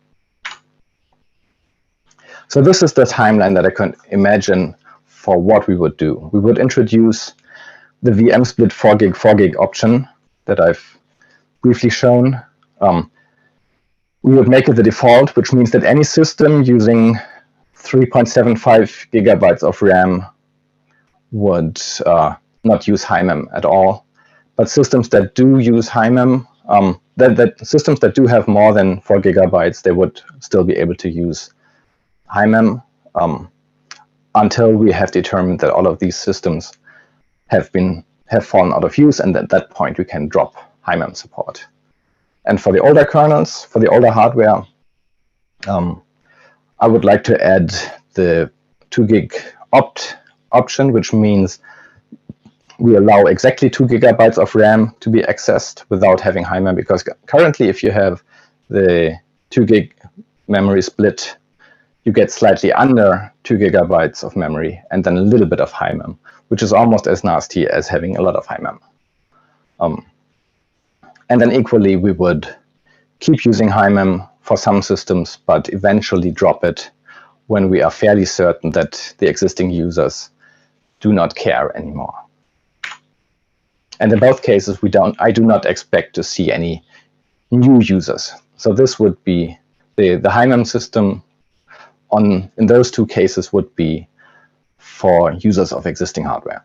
C: So this is the timeline that I could imagine for what we would do. We would introduce the VM split 4 gig option that I've briefly shown. We would make it the default, which means that any system using 3.75 GB of RAM would not use high mem at all. But systems that do use high mem, systems that do have more than 4 GB, they would still be able to use high mem until we have determined that all of these systems have fallen out of use, and at that point we can drop high mem support. And for the older kernels, for the older hardware, I would like to add the 2 gig opt option, which means we allow exactly 2 GB of RAM to be accessed without having high mem, because currently if you have the 2 gig memory split, you get slightly under 2 GB of memory and then a little bit of high mem, which is almost as nasty as having a lot of high mem. And then equally, we would keep using high mem for some systems, but eventually drop it when we are fairly certain that the existing users do not care anymore. And in both cases, I do not expect to see any new users. So this would be the high mem system in those two cases would be for users of existing hardware.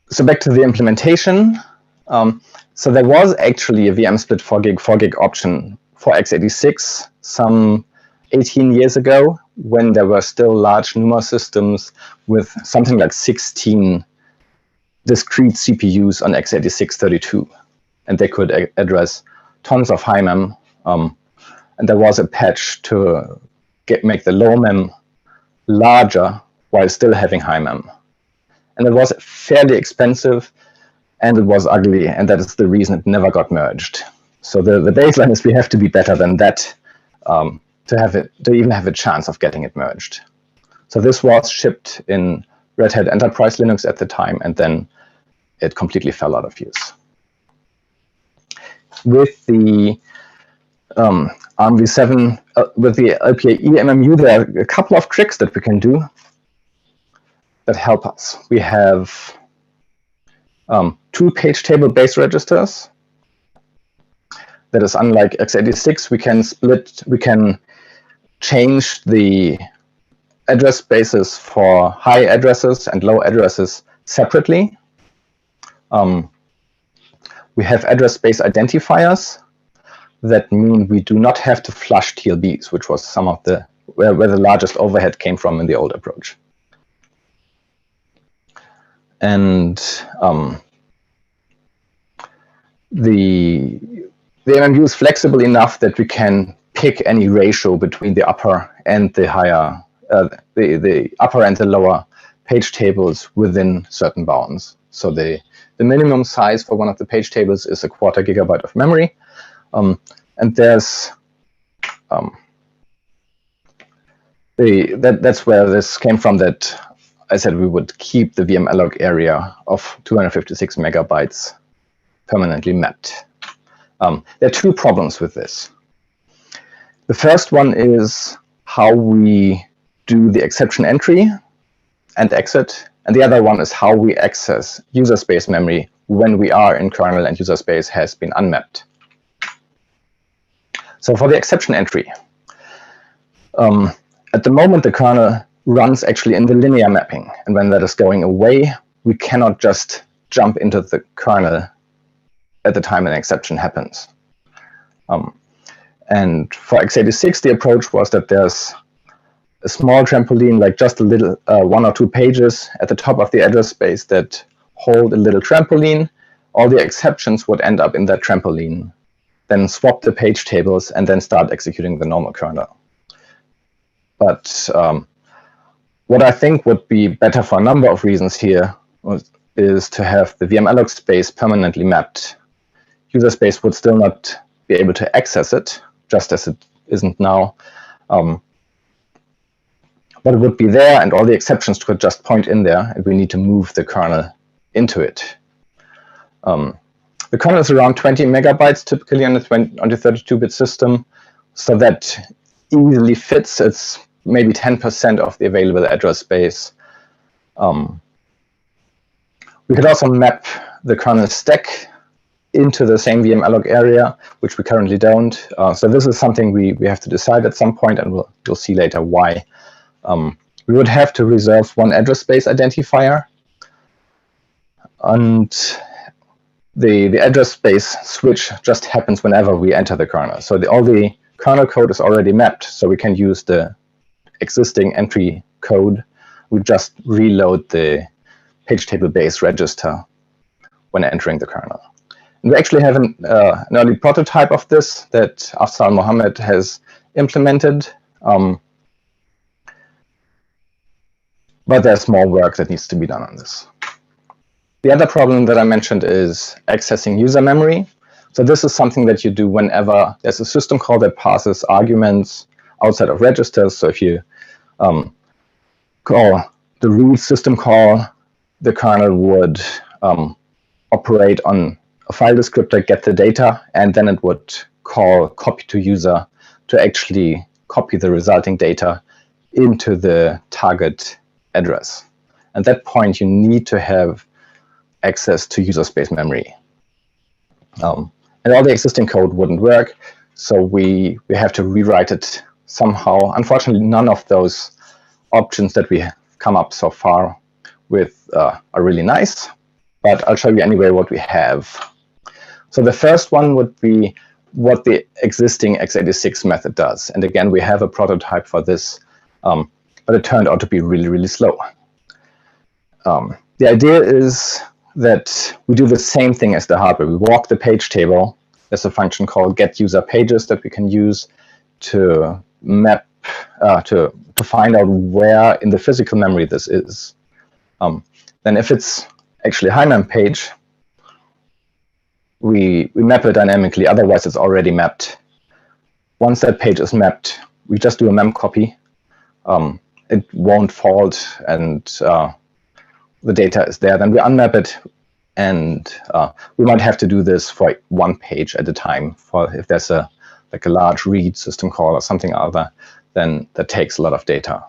C: So back to the implementation. So there was actually a VM split 4 gig option for x86 some 18 years ago, when there were still large NUMA systems with something like 16 discrete CPUs on x86-32. And they could address tons of high mem. And there was a patch to make the low mem larger while still having high mem. And it was fairly expensive, and it was ugly, and that is the reason it never got merged. So the baseline is we have to be better than that to even have a chance of getting it merged. So this was shipped in Red Hat Enterprise Linux at the time, and then it completely fell out of use. With the ARMv7 with the LPAE MMU, there are a couple of tricks that we can do that help us. We have 2 page table base registers. That is, unlike x86, we can change the address spaces for high addresses and low addresses separately. We have address space identifiers that mean we do not have to flush TLBs, which was some of the where the largest overhead came from in the old approach. And the MMU is flexible enough that we can pick any ratio between the upper and the higher, the upper and the lower page tables within certain bounds. So the minimum size for one of the page tables is 1/4 GB of memory, and there's that's where this came from. That I said we would keep the VMalloc area of 256 megabytes permanently mapped. There are 2 problems with this. The first one is how we do the exception entry and exit, and the other one is how we access user space memory when we are in kernel and user space has been unmapped. So for the exception entry, at the moment the kernel runs actually in the linear mapping, and when that is going away, we cannot just jump into the kernel at the time an exception happens. And for x86, the approach was that there's a small trampoline, like just a little 1 or 2 pages at the top of the address space that hold a little trampoline. All the exceptions would end up in that trampoline, then swap the page tables, and then start executing the normal kernel. But what I think would be better for a number of reasons here is to have the VMalloc space permanently mapped. User space would still not be able to access it, just as it isn't now. But it would be there, and all the exceptions could just point in there, and we need to move the kernel into it. The kernel is around 20 megabytes typically on the 32-bit system, so that easily fits. It's maybe 10% of the available address space. We could also map the kernel stack into the same VMalloc area, which we currently don't. So this is something we have to decide at some point, and you'll see later why. We would have to reserve one address space identifier, and the address space switch just happens whenever we enter the kernel. So all the kernel code is already mapped, so we can use the existing entry code. We just reload the page table base register when entering the kernel. And we actually have an early prototype of this that Afzal Mohammed has implemented. But there's more work that needs to be done on this. The other problem that I mentioned is accessing user memory. So this is something that you do whenever there's a system call that passes arguments outside of registers. So if you call the root system call, the kernel would operate on a file descriptor, get the data, and then it would call copy to user to actually copy the resulting data into the target address. At that point, you need to have access to user space memory. And all the existing code wouldn't work, so we have to rewrite it somehow. Unfortunately, none of those options that we have come up so far with are really nice, but I'll show you anyway what we have. So the first one would be what the existing x86 method does. And again, we have a prototype for this, but it turned out to be really, really slow. The idea is that we do the same thing as the hardware. We walk the page table. There's a function called getUserPages that we can use to map, to find out where in the physical memory this is. Then if it's actually a HighMem page, we map it dynamically, otherwise it's already mapped. Once that page is mapped, we just do a mem copy. It won't fault, and the data is there. Then we unmap it, and we might have to do this for one page at a time for if there's a like a large read system call or something other, then that takes a lot of data.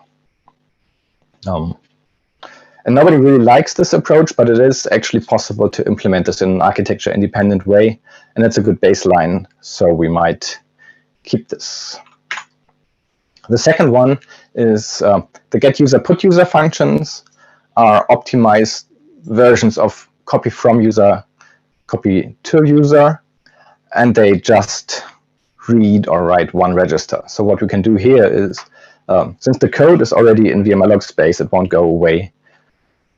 C: And nobody really likes this approach, but it is actually possible to implement this in an architecture-independent way, and it's a good baseline, so we might keep this. The second one is the get user, put user functions are optimized versions of copy from user, copy to user, and they just read or write one register. So what we can do here is, since the code is already in VMLog space, it won't go away.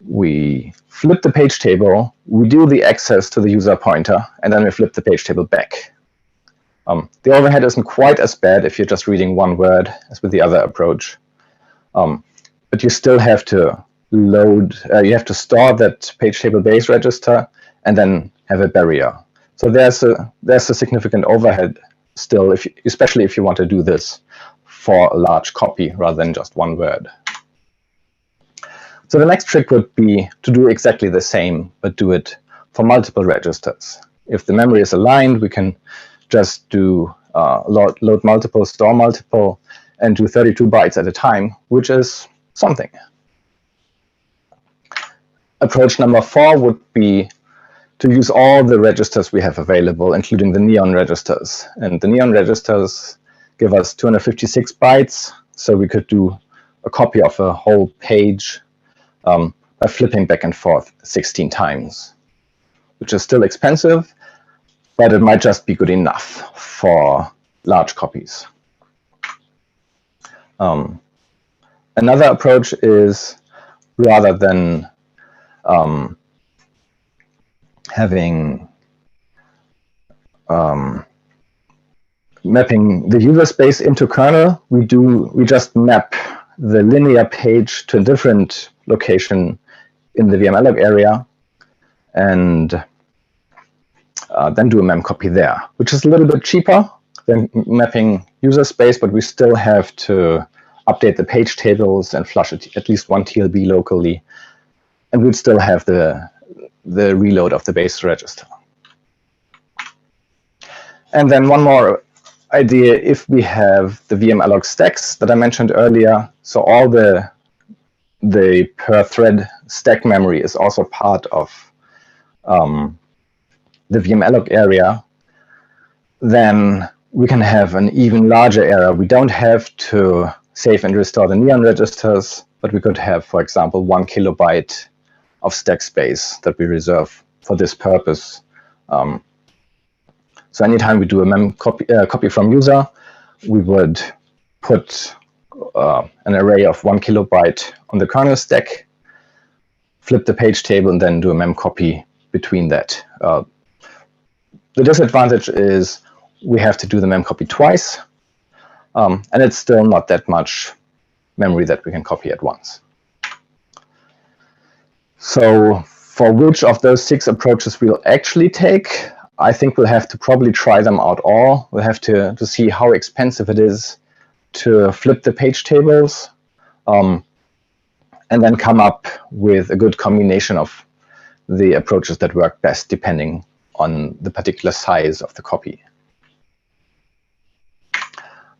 C: We flip the page table, we do the access to the user pointer, and then we flip the page table back. The overhead isn't quite as bad if you're just reading one word as with the other approach. But you still have to load, you have to store that page table base register and then have a barrier. So there's a significant overhead still, especially if you want to do this for a large copy rather than just one word. So the next trick would be to do exactly the same, but do it for multiple registers. If the memory is aligned, we can just do load multiple, store multiple, and do 32 bytes at a time, which is something. Approach number 4 would be to use all the registers we have available, including the neon registers. And the neon registers give us 256 bytes, so we could do a copy of a whole page by flipping back and forth 16 times, which is still expensive, but it might just be good enough for large copies. Another approach is, rather than having mapping the user space into kernel, we just map the linear page to a different location in the VMLog area, and then do a mem copy there, which is a little bit cheaper than mapping user space, but we still have to update the page tables and flush at least one TLB locally, and we'd still have the reload of the base register. And then one more idea, if we have the VMLog stacks that I mentioned earlier, so all the per thread stack memory is also part of the VMLog area, then we can have an even larger area. We don't have to save and restore the neon registers, but we could have, for example, 1 kilobyte of stack space that we reserve for this purpose. So anytime we do a mem copy from user, we would put an array of 1 kilobyte on the kernel stack, flip the page table, and then do a mem copy between that. The disadvantage is we have to do the mem copy twice, and it's still not that much memory that we can copy at once. So for which of those 6 approaches we'll actually take, I think we'll have to probably try them out all. We'll have to see how expensive it is to flip the page tables, and then come up with a good combination of the approaches that work best depending on the particular size of the copy.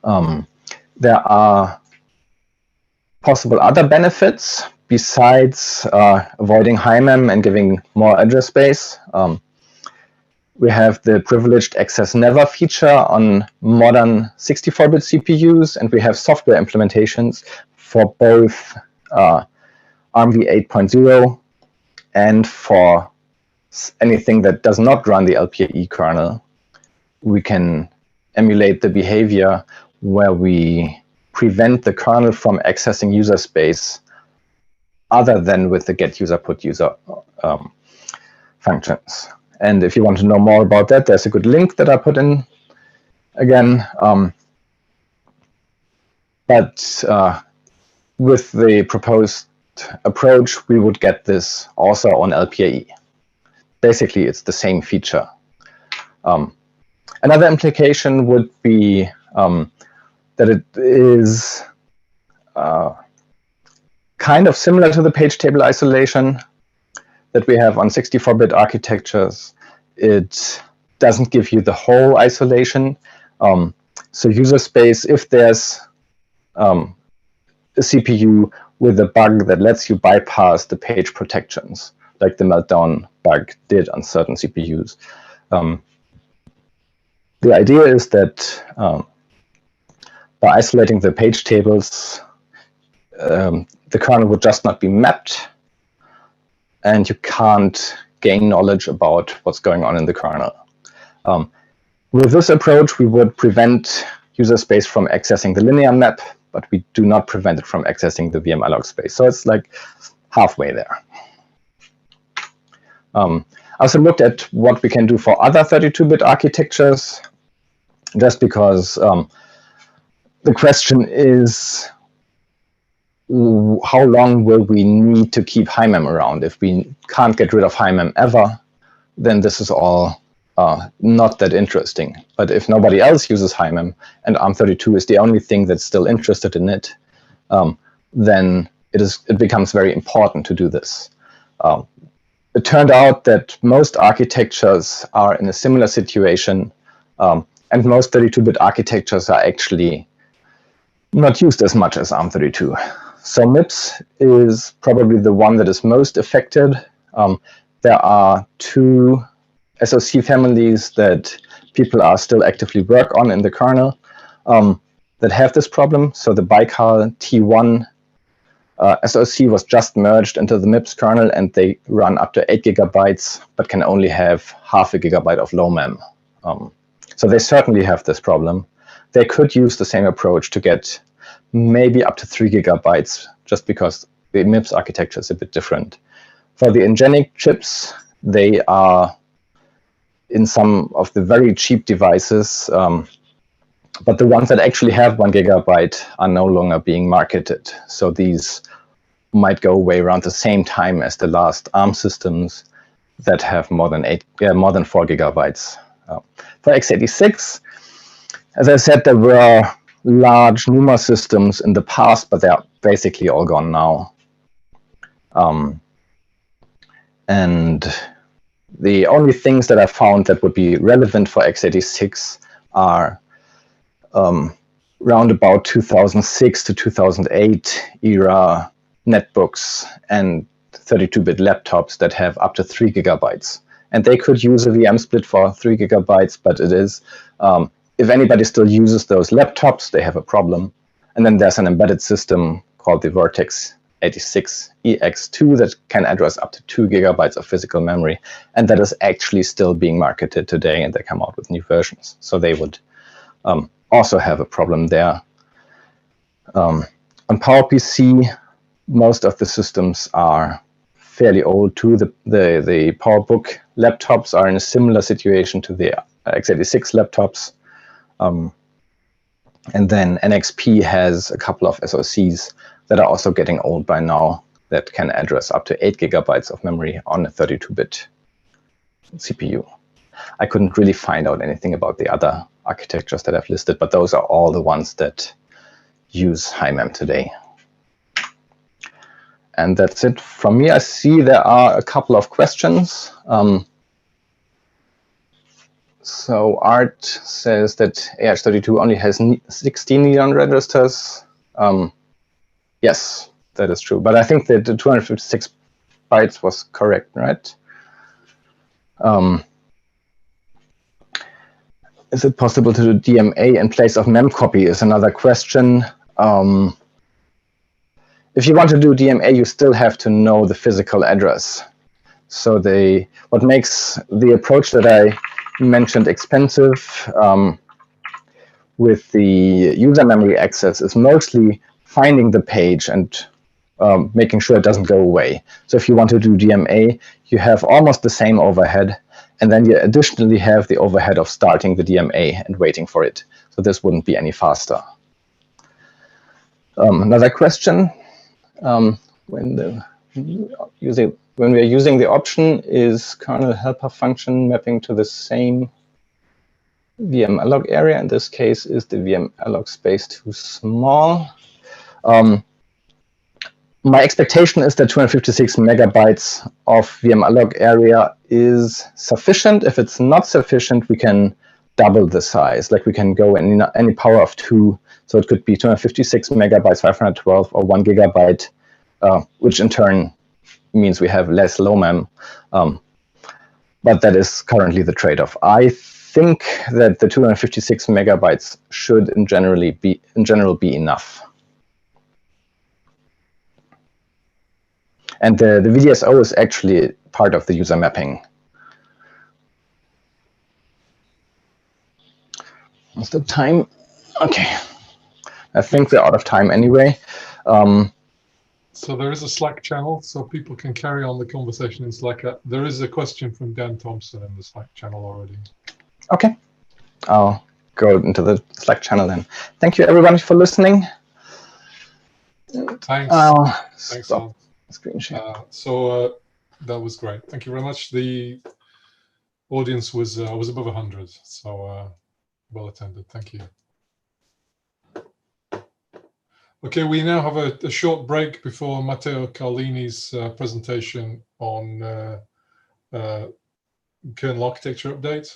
C: There are possible other benefits besides avoiding high mem and giving more address space. We have the privileged access never feature on modern 64-bit CPUs, and we have software implementations for both ARMv 8.0 and for anything that does not run the LPAE kernel. We can emulate the behavior where we prevent the kernel from accessing user space other than with the get user, put user functions. And if you want to know more about that, there's a good link that I put in again. But with the proposed approach, we would get this also on LPAE. Basically, it's the same feature. Another implication would be that it is kind of similar to the page table isolation that we have on 64-bit architectures. It doesn't give you the whole isolation. So user space, if there's a CPU with a bug that lets you bypass the page protections, like the meltdown bug did on certain CPUs. The idea is that by isolating the page tables, the kernel would just not be mapped, and you can't gain knowledge about what's going on in the kernel. With this approach, we would prevent user space from accessing the linear map, but we do not prevent it from accessing the VMalloc space. So it's like halfway there. I also looked at what we can do for other 32-bit architectures, just because the question is, how long will we need to keep HIMEM around? If we can't get rid of HIMEM ever, then this is all not that interesting. But if nobody else uses HIMEM and ARM32 is the only thing that's still interested in it, then it becomes very important to do this. It turned out that most architectures are in a similar situation, and most 32-bit architectures are actually not used as much as ARM32. So MIPS is probably the one that is most affected. There are two SoC families that people are still actively work on in the kernel that have this problem. So the Baikal T1 SoC was just merged into the MIPS kernel, and they run up to 8 gigabytes, but can only have half a gigabyte of low mem. So they certainly have this problem. They could use the same approach to get maybe up to 3 gigabytes, just because the MIPS architecture is a bit different. For the Ngenic chips, they are in some of the very cheap devices, but the ones that actually have 1 gigabyte are no longer being marketed. So these might go away around the same time as the last ARM systems that have more than 4 gigabytes. For x86, as I said, there were large NUMA systems in the past, but they are basically all gone now. And the only things that I found that would be relevant for x86 are round about 2006 to 2008 era netbooks and 32-bit laptops that have up to 3 gigabytes. And they could use a VM split for 3 gigabytes, but it is, if anybody still uses those laptops, they have a problem. And then there's an embedded system called the Vertex 86 EX2 that can address up to 2 gigabytes of physical memory. And that is actually still being marketed today, and they come out with new versions. So they would also have a problem there. On PowerPC, most of the systems are fairly old too. The PowerBook laptops are in a similar situation to the x86 laptops. And then NXP has a couple of SoCs that are also getting old by now that can address up to 8 gigabytes of memory on a 32-bit CPU. I couldn't really find out anything about the other architectures that I've listed, but those are all the ones that use HIMEM today. And that's it from me. I see there are a couple of questions. So Art says that AH32 only has 16 Neon registers. Yes, that is true. But I think that the 256 bytes was correct, right? Is it possible to do DMA in place of memcopy is another question. If you want to do DMA, you still have to know the physical address. So what makes the approach that I mentioned expensive with the user memory access is mostly finding the page and making sure it doesn't go away. So if you want to do DMA, you have almost the same overhead, and then you additionally have the overhead of starting the DMA and waiting for it. So this wouldn't be any faster. Another question, when we are using the option, is kernel helper function mapping to the same VMalloc area? In this case, is the VMalloc space too small? My expectation is that 256 megabytes of VMalloc area is sufficient. If it's not sufficient, we can double the size. Like we can go in any power of 2. So it could be 256 megabytes, 512, or 1 gigabyte, which in turn means we have less low mem. But that is currently the trade-off. I think that the 256 megabytes should in general be enough. And the VDSO is actually part of the user mapping. What's the time? Okay. I think we're out of time anyway.
A: So there is a Slack channel, so people can carry on the conversation in Slack. There is a question from Dan Thompson in the Slack channel already.
C: Okay. I'll go into the Slack channel then. Thank you, everybody, for listening.
A: Thanks. Thanks,
C: Stop screen share.
A: That was great. Thank you very much. The audience was above 100, so well attended. Thank you. Okay, we now have a short break before Matteo Carlini's presentation on kernel architecture update.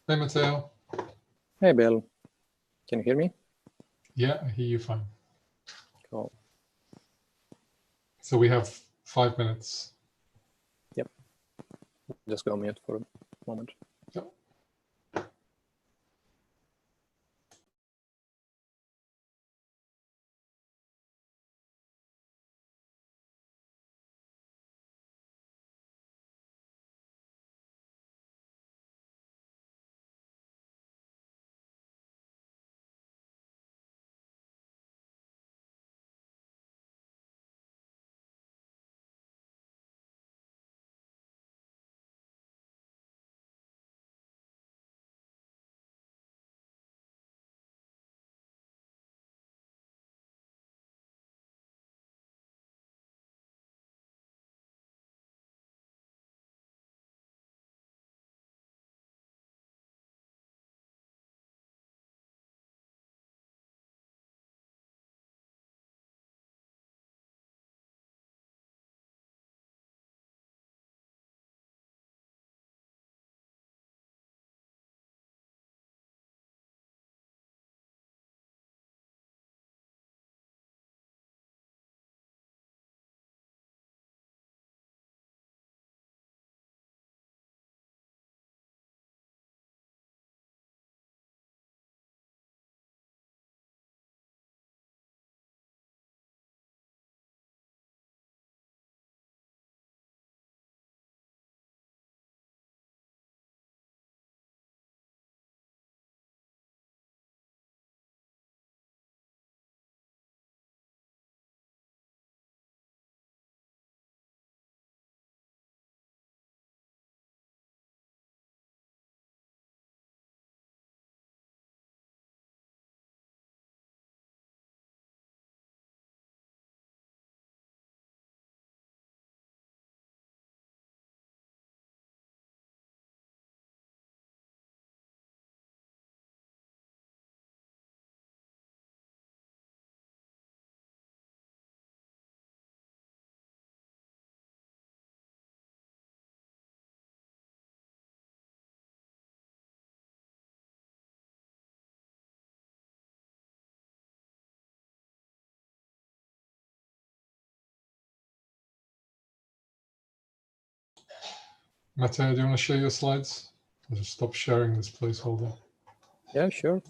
A: Hey, Matteo.
D: Hey, Bill. Can you hear me?
A: Yeah, I hear you fine.
D: Cool.
A: So we have 5 minutes.
D: Yep. Just go mute for a moment.
A: Yep. Matteo, do you want to share your slides? I'll just stop sharing this placeholder.
D: Yeah, sure.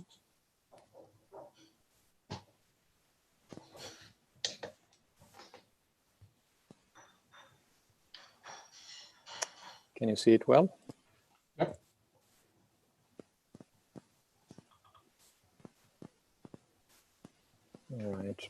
D: Can you see it well?
A: Yep.
D: All right.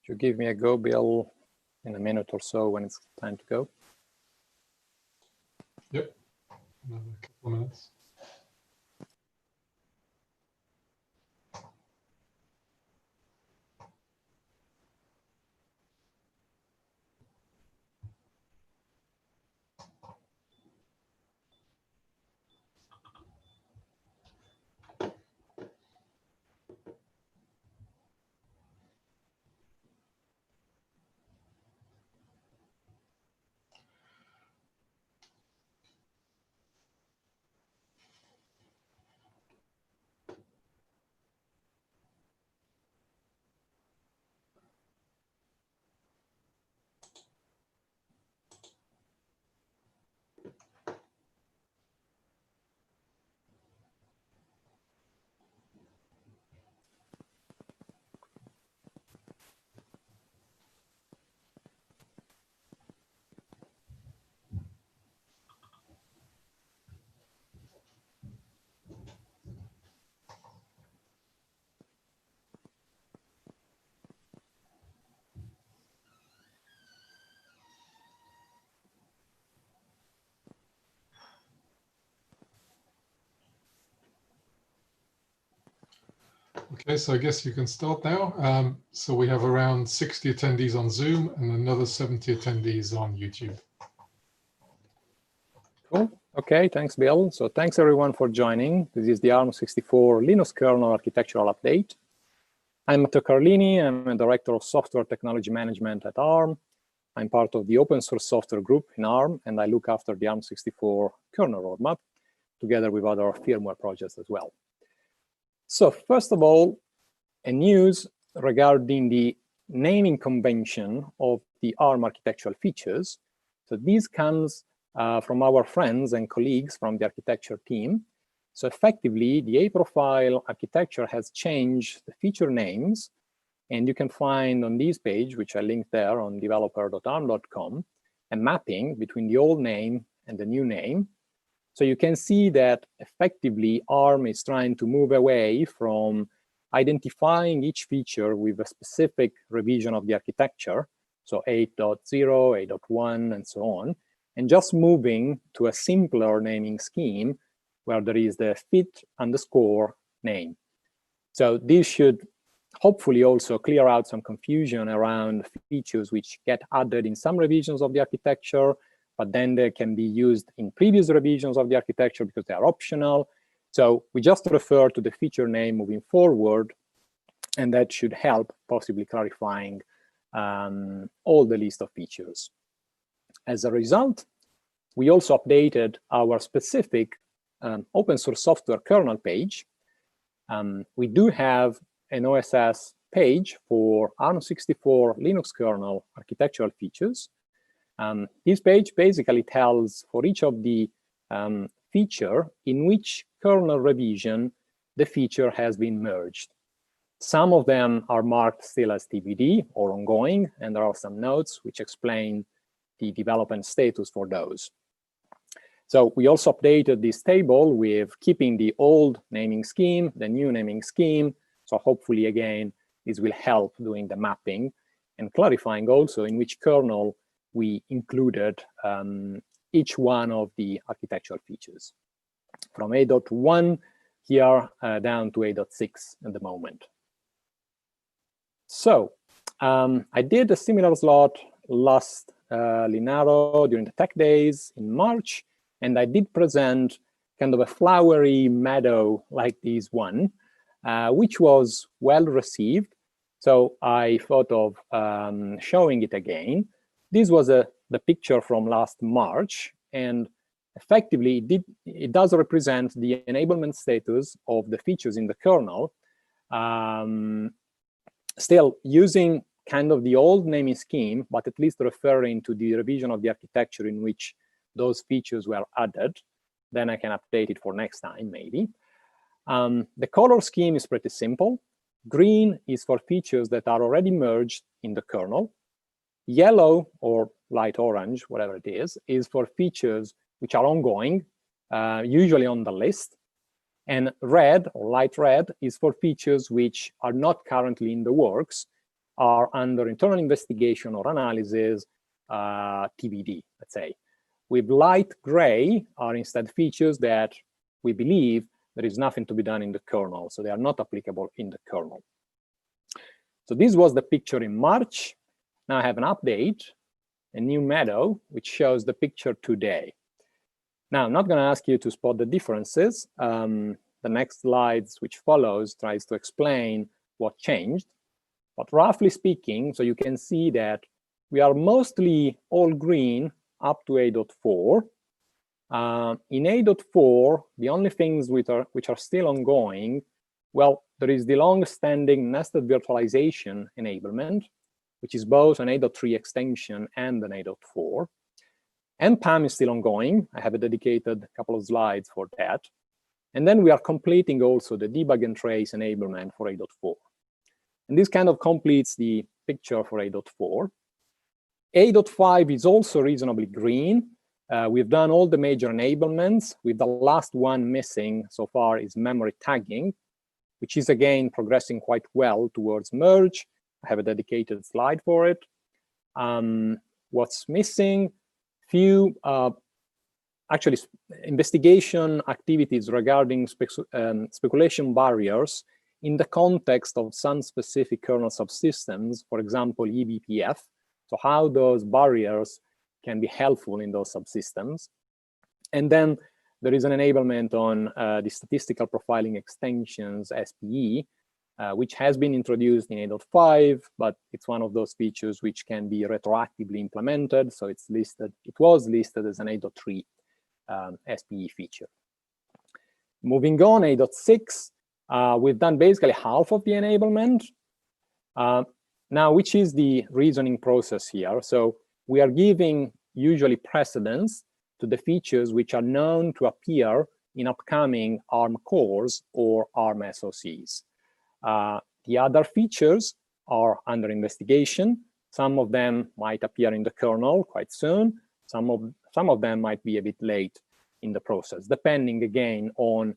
D: You give me a go, Bill, in a minute or so when it's time to go.
A: Yep. Another couple of minutes. Okay, so I guess you can start now. So we have around 60 attendees on Zoom and another 70 attendees on YouTube.
D: Cool. Okay, thanks, Bill. So thanks, everyone, for joining. This is the ARM64 Linux kernel architectural update. I'm Matteo Carlini. I'm a Director of Software Technology Management at ARM. I'm part of the open source software group in ARM, and I look after the ARM64 kernel roadmap, together with other firmware projects as well. So first of all, a news regarding the naming convention of the ARM architectural features. So this comes from our friends and colleagues from the architecture team. So effectively, the A-profile architecture has changed the feature names, and you can find on this page, which I linked there on developer.arm.com, a mapping between the old name and the new name. So you can see that effectively ARM is trying to move away from identifying each feature with a specific revision of the architecture, so 8.0, 8.1, and so on, and just moving to a simpler naming scheme where there is the fit underscore name. So this should hopefully also clear out some confusion around features which get added in some revisions of the architecture, but then they can be used in previous revisions of the architecture because they are optional. So we just refer to the feature name moving forward, and that should help possibly clarifying all the list of features. As a result, we also updated our specific open source software kernel page. We do have an OSS page for ARM64 Linux kernel architectural features. This page basically tells for each of the feature in which kernel revision the feature has been merged. Some of them are marked still as TBD or ongoing, and there are some notes which explain the development status for those. So we also updated this table with keeping the old naming scheme, the new naming scheme. So hopefully, again, this will help doing the mapping and clarifying also in which kernel we included each one of the architectural features, from 8.1 here down to 8.6 at the moment. So I did a similar slot last Linaro during the tech days in March, and I did present kind of a flowery meadow like this one, which was well received. So I thought of showing it again. This was the picture from last March, and effectively it does represent the enablement status of the features in the kernel, still using kind of the old naming scheme, but at least referring to the revision of the architecture in which those features were added. Then I can update it for next time, maybe. The color scheme is pretty simple. Green is for features that are already merged in the kernel. Yellow, or light orange, whatever it is for features which are ongoing, usually on the list. And red, or light red, is for features which are not currently in the works, are under internal investigation or analysis, TBD, let's say. With light gray are instead features that we believe there is nothing to be done in the kernel, so they are not applicable in the kernel. So this was the picture in March. Now I have an update, a new meadow, which shows the picture today. Now, I'm not going to ask you to spot the differences. The next slides, which follows, tries to explain what changed. But roughly speaking, so you can see that we are mostly all green up to 8.4. In 8.4, the only things which are still ongoing, well, there is the long-standing nested virtualization enablement, which is both an 8.3 extension and an 8.4. NPAM is still ongoing. I have a dedicated couple of slides for that. And then we are completing also the debug and trace enablement for 8.4. And this kind of completes the picture for 8.4. 8.5 is also reasonably green. We've done all the major enablements, with the last one missing so far is memory tagging, which is again progressing quite well towards merge. I have a dedicated slide for it. What's missing? Few actually investigation activities regarding speculation barriers in the context of some specific kernel subsystems, for example, eBPF. So how those barriers can be helpful in those subsystems. And then there is an enablement on the statistical profiling extensions, SPE, which has been introduced in 8.5, but it's one of those features which can be retroactively implemented. So it's listed, it was listed as an 8.3 SPE feature. Moving on, 8.6, we've done basically half of the enablement. Now, which is the reasoning process here? So we are giving usually precedence to the features which are known to appear in upcoming ARM cores or ARM SoCs. The other features are under investigation. Some of them might appear in the kernel quite soon. Some of them might be a bit late in the process, depending again on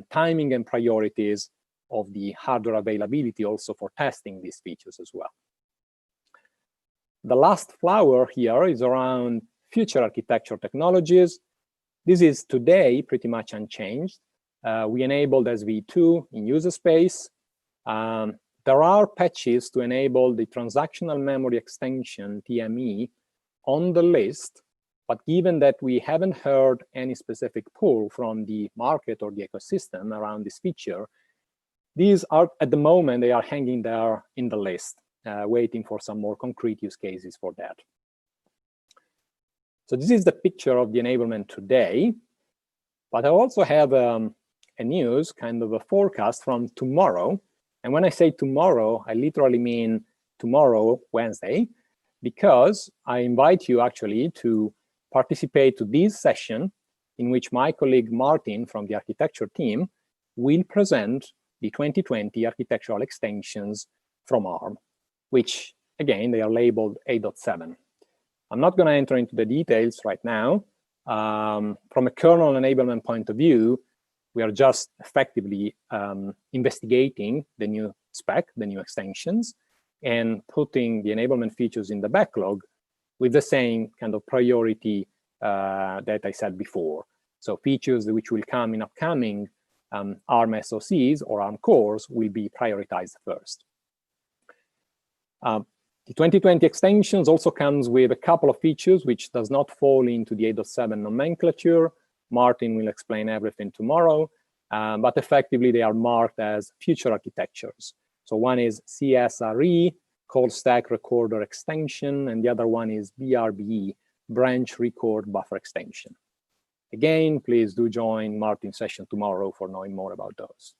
D: timing and priorities of the hardware availability also for testing these features as well. The last flower here is around future architecture technologies. This is today pretty much unchanged. We enabled SV2 in user space. There are patches to enable the transactional memory extension, TME, on the list, but given that we haven't heard any specific pull from the market or the ecosystem around this feature, these are, at the moment, they are hanging there in the list, waiting for some more concrete use cases for that. So this is the picture of the enablement today, but I also have a news, kind of a forecast from tomorrow. And when I say tomorrow, I literally mean tomorrow, Wednesday, because I invite you actually to participate to this session in which my colleague Martin from the architecture team will present the 2020 architectural extensions from ARM, which again, they are labeled 8.7. I'm not going to enter into the details right now. From a kernel enablement point of view, we are just effectively investigating the new spec, the new extensions, and putting the enablement features in the backlog with the same kind of priority that I said before. So features which will come in upcoming ARM SoCs or ARM cores will be prioritized first. The 2020 extensions also comes with a couple of features which does not fall into the 8.7 nomenclature. Martin will explain everything tomorrow, but effectively they are marked as future architectures. So one is CSRE, Call Stack Recorder Extension, and the other one is BRBE, Branch Record Buffer Extension. Again, please do join Martin's session tomorrow for knowing more about those.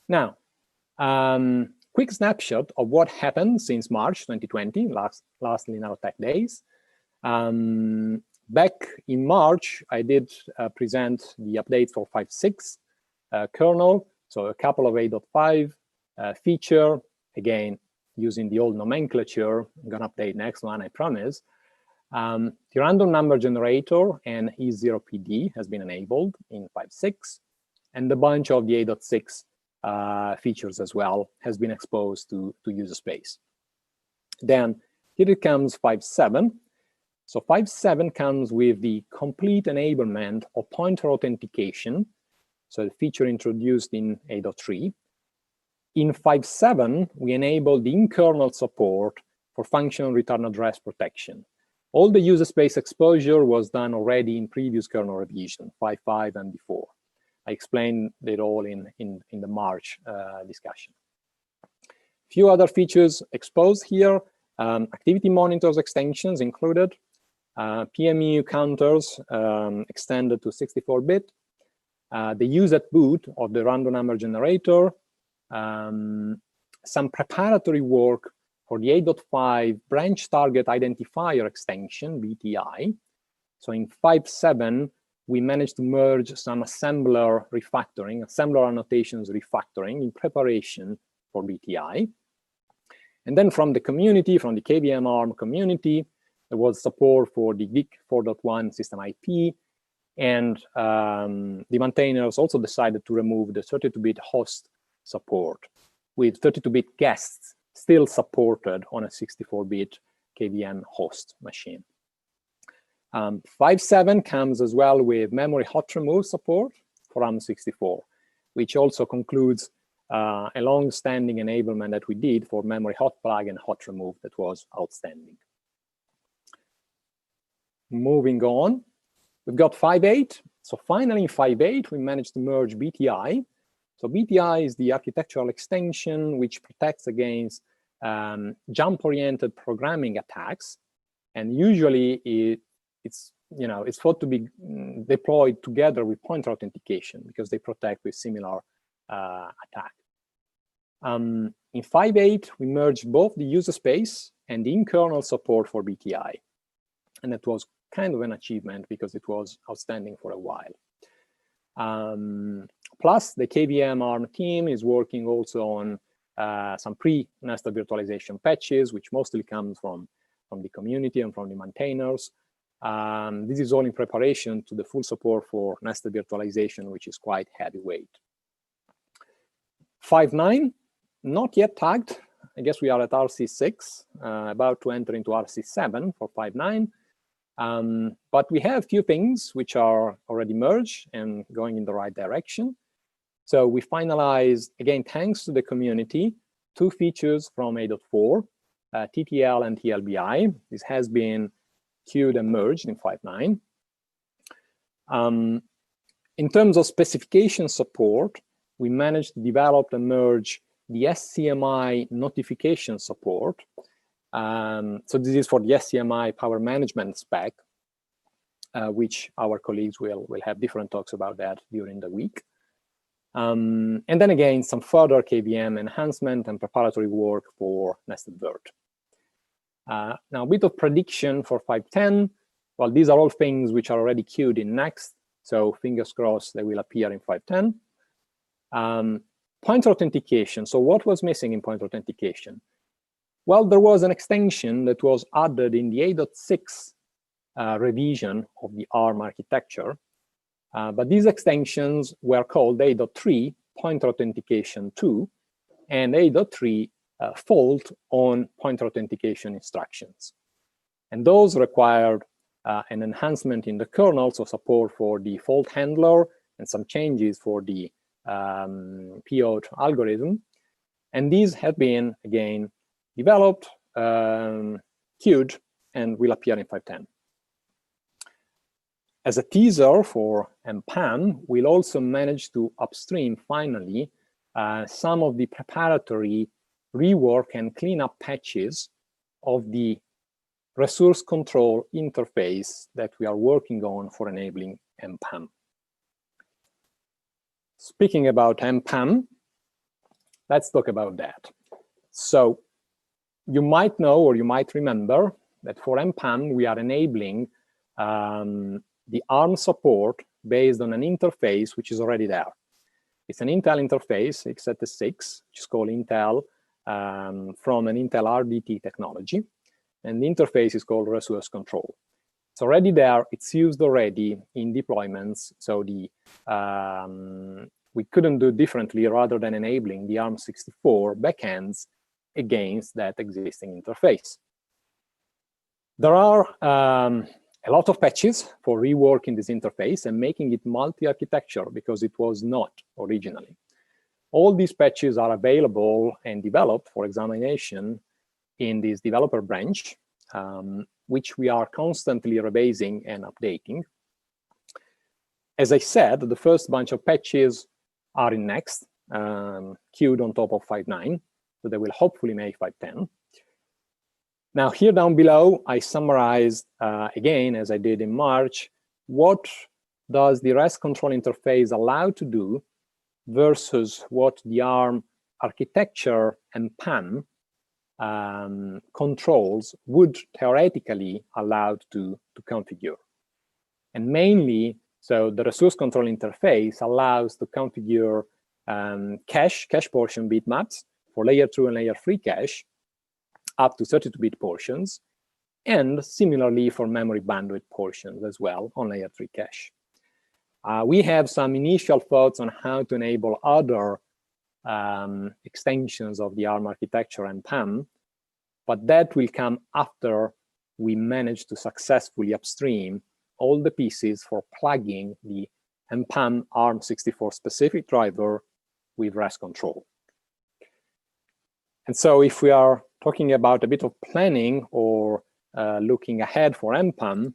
D: Now, quick snapshot of what happened since March 2020, last Linaro Tech Days. Back in March, I did present the updates for 5.6 kernel, so a couple of 8.5 feature, again, using the old nomenclature. I'm going to update next one, I promise. The random number generator and E0PD has been enabled in 5.6, and a bunch of the 8.6 features as well has been exposed to user space. Then here it comes 5.7. So 5.7 comes with the complete enablement of pointer authentication, so the feature introduced in 8.3. In 5.7, we enabled the in-kernel support for functional return address protection. All the user space exposure was done already in previous kernel revision, 5.5 and before. I explained it all in the March discussion. Few other features exposed here, activity monitors extensions included, PMU counters extended to 64-bit, the use at boot of the random number generator, some preparatory work for the 8.5 branch target identifier extension, BTI. So in 5.7, we managed to merge some assembler refactoring, assembler annotations refactoring in preparation for BTI. And then from the community, from the KVM ARM community, there was support for the GIC 4.1 system IP, and the maintainers also decided to remove the 32-bit host support, with 32-bit guests still supported on a 64-bit KVM host machine. 5.7 comes as well with memory hot remove support for ARM64, which also concludes a long-standing enablement that we did for memory hot plug and hot remove that was outstanding. Moving on, we've got 5.8. So finally in 5.8, we managed to merge BTI. So BTI is the architectural extension which protects against jump-oriented programming attacks, and usually it's thought to be deployed together with pointer authentication because they protect with similar attack. In 5.8, we merged both the user space and the in-kernel support for BTI, and that was kind of an achievement because it was outstanding for a while. Plus, the KVM ARM team is working also on some pre-nested virtualization patches, which mostly comes from the community and from the maintainers. This is all in preparation to the full support for nested virtualization, which is quite heavyweight. 5.9, not yet tagged. I guess we are at RC6, about to enter into RC7 for 5.9. But we have a few things which are already merged and going in the right direction. So we finalized, again, thanks to the community, 2 features from 8.4, TTL and TLBI. This has been queued and merged in 5.9. In terms of specification support, we managed to develop and merge the SCMI notification support. So this is for the SCMI power management spec, which our colleagues will have different talks about that during the week. And then again, some further KVM enhancement and preparatory work for nested virt. Now, a bit of prediction for 5.10. Well, these are all things which are already queued in next, so fingers crossed they will appear in 5.10. Pointer authentication. So what was missing in pointer authentication? Well, there was an extension that was added in the 8.6 revision of the ARM architecture, but these extensions were called 8.3 pointer authentication 2 and 8.3 fault on pointer authentication instructions. And those required an enhancement in the kernel, so support for the fault handler and some changes for the PO algorithm. And these have been, again, developed, queued, and will appear in 5.10. As a teaser for MPAM, we'll also manage to upstream, finally, some of the preparatory rework and cleanup patches of the resource control interface that we are working on for enabling MPAM. Speaking about MPAM, let's talk about that. So you might know, or you might remember, that for MPAM, we are enabling the ARM support based on an interface which is already there. It's an Intel interface, x86, which is called Intel from an Intel RDT technology. And the interface is called resource control. It's already there. It's used already in deployments. So we couldn't do differently rather than enabling the ARM64 backends against that existing interface. There are a lot of patches for reworking this interface and making it multi-architecture because it was not originally. All these patches are available and developed for examination in this developer branch, which we are constantly rebasing and updating. As I said, the first bunch of patches are in Next, queued on top of 5.9, so they will hopefully make 5.10. Now, here down below, I summarized, again, as I did in March, what does the REST control interface allow to do versus what the ARM architecture and PAM controls would theoretically allow to configure. And mainly, so the resource control interface allows to configure cache portion bitmaps for layer 2 and layer 3 cache up to 32-bit portions, and similarly for memory bandwidth portions as well on layer 3 cache. We have some initial thoughts on how to enable other extensions of the ARM architecture and PAM, but that will come after we manage to successfully upstream all the pieces for plugging the MPAM ARM64 specific driver with REST control. And so if we are talking about a bit of planning or looking ahead for MPAM,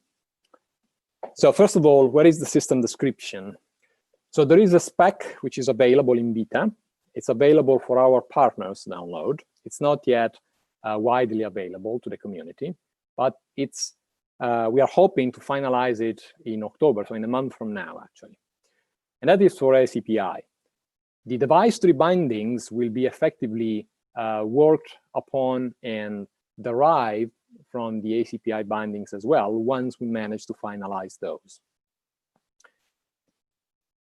D: so first of all, what is the system description? So there is a spec which is available in beta. It's available for our partners to download. It's not yet widely available to the community, but it's we are hoping to finalize it in October, so in a month from now, actually. And that is for ACPI. The device tree bindings will be effectively worked upon and derived from the ACPI bindings as well once we manage to finalize those.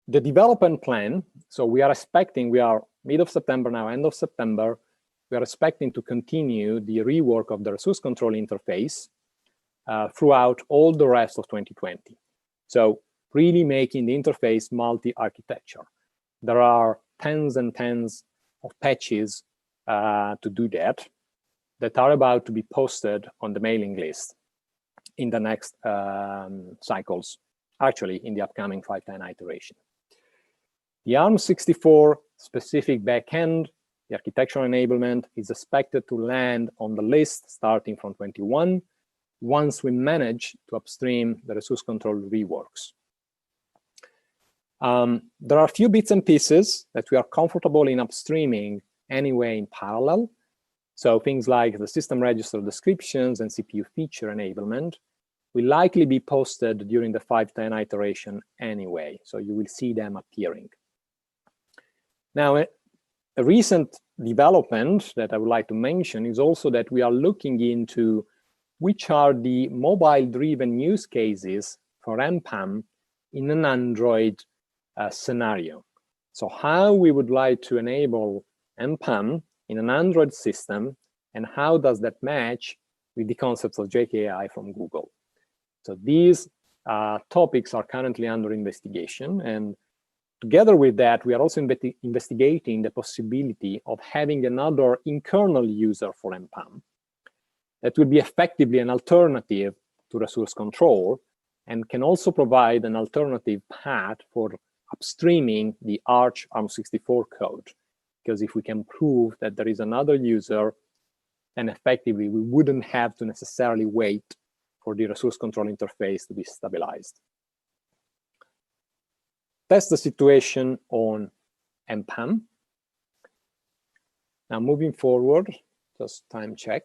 D: The development plan, so we are expecting, we are mid of September now, end of September, we are expecting to continue the rework of the resource control interface throughout all the rest of 2020. So really making the interface multi-architecture. There are tens and tens of patches to do that are about to be posted on the mailing list in the next cycles, actually in the upcoming 5.10 iteration. The ARM64 specific backend, the architectural enablement, is expected to land on the list starting from 21 once we manage to upstream the resource control reworks. There are a few bits and pieces that we are comfortable in upstreaming anyway in parallel. So things like the system register descriptions and CPU feature enablement will likely be posted during the 5.10 iteration anyway, so you will see them appearing. Now, a recent development that I would like to mention is also that we are looking into which are the mobile-driven use cases for MPAM in an Android scenario. So how we would like to enable MPAM in an Android system and how does that match with the concepts of JKI from Google. So these topics are currently under investigation, and together with that, we are also investigating the possibility of having another in-kernel user for MPAM that will be effectively an alternative to resource control and can also provide an alternative path for upstreaming the Arch ARM64 code. Because if we can prove that there is another user, then effectively we wouldn't have to necessarily wait for the resource control interface to be stabilized. That's the situation on MPAM. Now moving forward, just time check.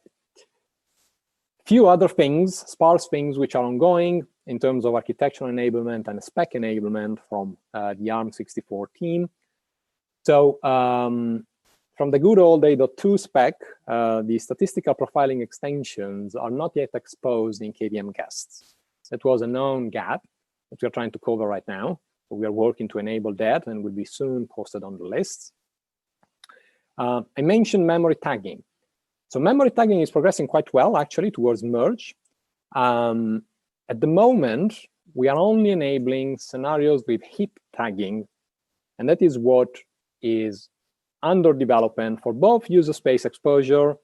D: Few other things, sparse things, which are ongoing in terms of architectural enablement and spec enablement from the ARM64 team. So from the good old 8.2 spec, the statistical profiling extensions are not yet exposed in KVM guests. That was a known gap that we're trying to cover right now. So we are working to enable that and will be soon posted on the list. I mentioned memory tagging. So memory tagging is progressing quite well, actually, towards merge. At the moment, we are only enabling scenarios with heap tagging, and that is what is under development for both user space exposure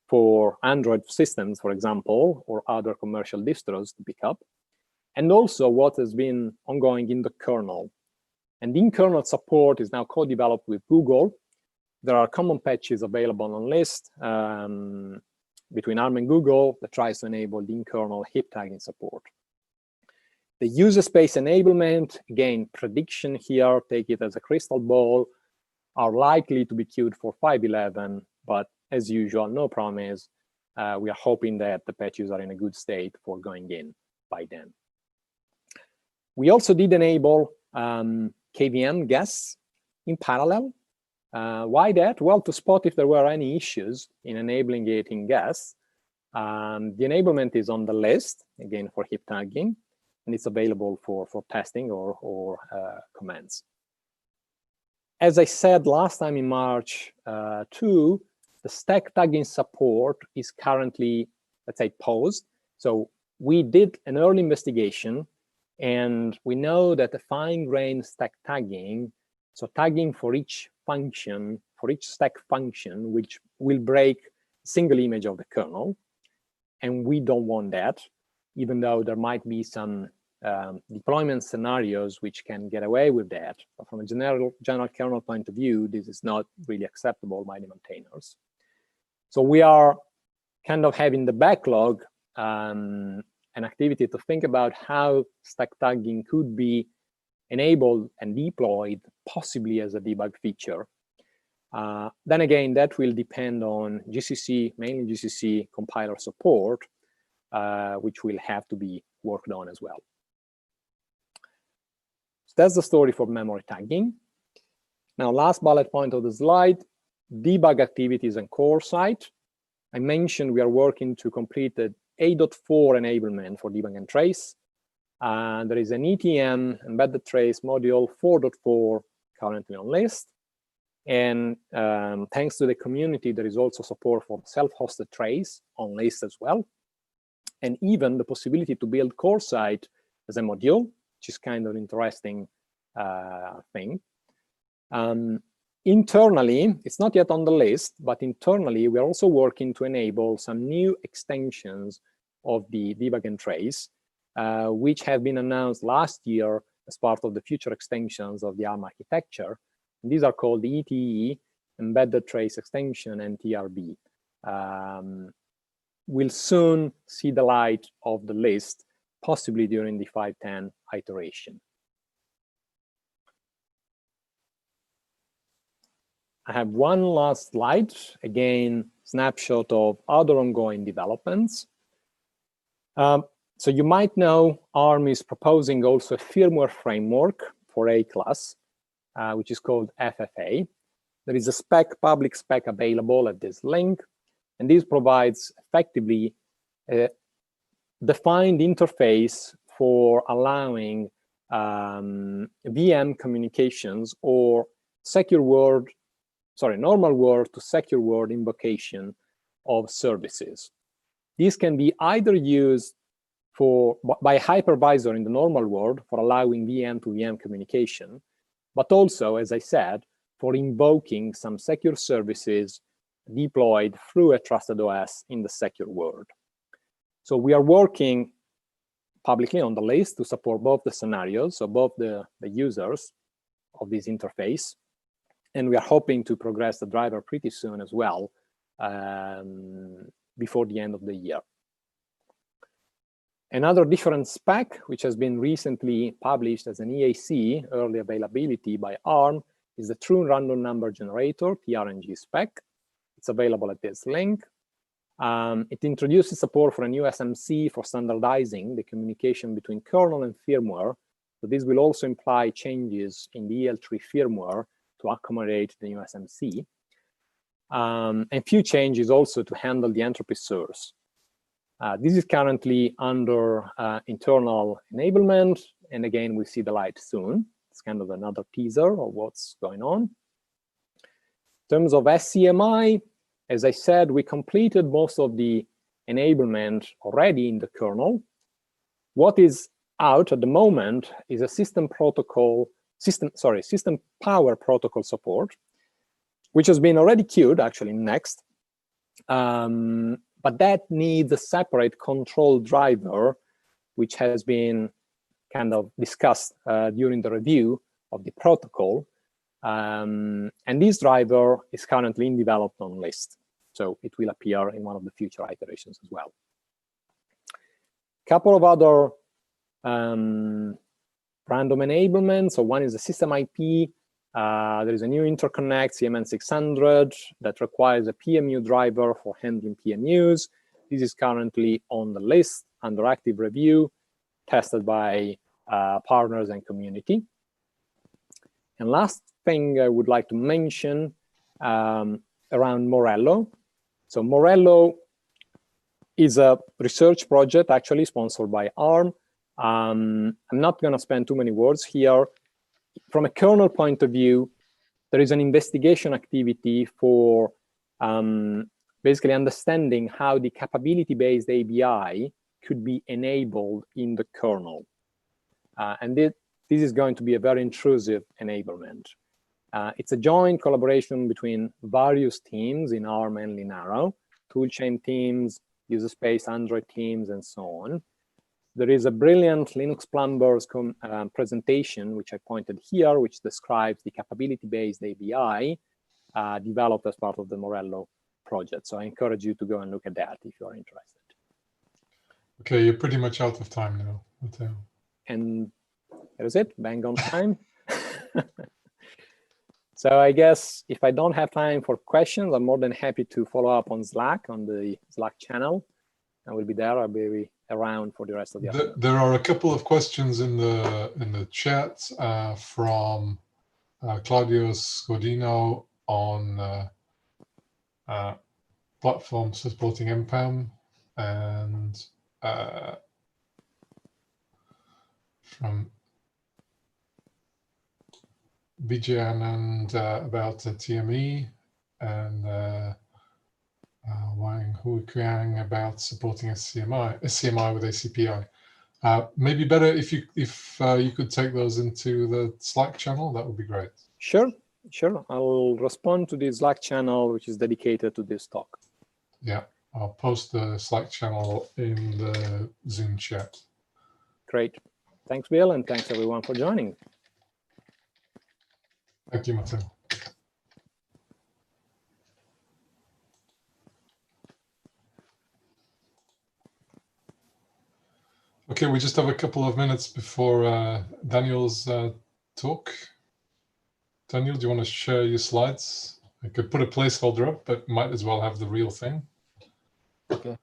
D: for Android systems, for example, or other commercial distros to pick up, and also what has been ongoing in the kernel. And in-kernel support is now co-developed with Google. There are common patches available on list between ARM and Google that tries to enable the in-kernel heap tagging support. The user space enablement, again, prediction here, take it as a crystal ball, are likely to be queued for 5.11, but as usual, no promise. We are hoping that the patches are in a good state for going in by then. We also did enable KVM guests in parallel. Why that? Well, to spot if there were any issues in enabling it in guests. The enablement is on the list, again, for heap tagging, and it's available for testing or comments. As I said last time in March 2, the stack tagging support is currently, let's say, paused. So we did an early investigation, and we know that the fine-grained stack tagging, so tagging for each function, for each stack function, which will break a single image of the kernel, and we don't want that, even though there might be some deployment scenarios which can get away with that. But from a general kernel point of view, this is not really acceptable by the maintainers. So we are kind of having the backlog an activity to think about how stack tagging could be enabled and deployed, possibly as a debug feature. Then again, that will depend on GCC, mainly GCC compiler support, which will have to be worked on as well. So that's the story for memory tagging. Now, last bullet point of the slide, debug activities and core site. I mentioned we are working to complete the 8.4 enablement for debug and trace. There is an ETM, embedded trace module 4.4 currently on list. And thanks to the community, there is also support for self-hosted trace on list as well. And even the possibility to build core site as a module, which is kind of an interesting thing. Internally, it's not yet on the list, but internally, we're also working to enable some new extensions of the debug and trace, which have been announced last year as part of the future extensions of the ARM architecture. And these are called the ETE, Embedded Trace Extension, and TRB. We'll soon see the light of the list, possibly during the 5.10 iteration. I have one last slide, again, snapshot of other ongoing developments. So you might know ARM is proposing also a firmware framework for A-class, which is called FFA. There is a public spec available at this link, and this provides effectively a defined interface for allowing VM communications or normal word to secure word invocation of services. These can be either used by a hypervisor in the normal world for allowing VM to VM communication, but also, as I said, for invoking some secure services deployed through a trusted OS in the secure world. So we are working publicly on the list to support both the scenarios, so both the users of this interface, and we are hoping to progress the driver pretty soon as well, before the end of the year. Another different spec, which has been recently published as an EAC, early availability by ARM, is the True Random Number Generator, TRNG spec. It's available at this link. It introduces support for a new SMC for standardizing the communication between kernel and firmware. So this will also imply changes in the EL3 firmware to accommodate the new SMC. And few changes also to handle the entropy source. This is currently under internal enablement, and again, we'll see the light soon. It's kind of another teaser of what's going on. In terms of SCMI, as I said, we completed most of the enablement already in the kernel. What is out at the moment is a system power protocol support, which has been already queued actually next. But that needs a separate control driver, which has been kind of discussed during the review of the protocol. And this driver is currently in development list. So it will appear in one of the future iterations as well. A couple of other random enablements. So one is the system IP. There is a new interconnect, CMN600, that requires a PMU driver for handling PMUs. This is currently on the list under active review, tested by partners and community. And last thing I would like to mention around Morello. So Morello is a research project actually sponsored by ARM. I'm not going to spend too many words here. From a kernel point of view, there is an investigation activity for basically understanding how the capability-based ABI could be enabled in the kernel. And this is going to be a very intrusive enablement. It's a joint collaboration between various teams in ARM and Linaro, toolchain teams, user space, Android teams, and so on. There is a brilliant Linux Plumbers presentation, which I pointed here, which describes the capability-based ABI developed as part of the Morello project. So I encourage you to go and look at that if you are interested.
A: Okay, you're pretty much out of time now, Matteo.
D: And that is it, bang on time. So I guess if I don't have time for questions, I'm more than happy to follow up on Slack, on the Slack channel. I will be there. I'll be around for the rest of the afternoon.
A: There are a couple of questions in the chat from Claudio Scodino on platforms supporting MPAM, and from Vijay Anand about TME, and Wang Huiqiang about supporting SCMI with ACPI. Maybe better if you could take those into the Slack channel, that would be great.
D: Sure. I'll respond to the Slack channel, which is dedicated to this talk.
A: Yeah, I'll post the Slack channel in the Zoom chat.
D: Great. Thanks, Bill, and thanks everyone for joining.
A: Thank you, Matteo. Okay, we just have a couple of minutes before Daniel's talk. Daniel, do you want to share your slides? I could put a placeholder up, but might as well have the real thing.
E: Okay.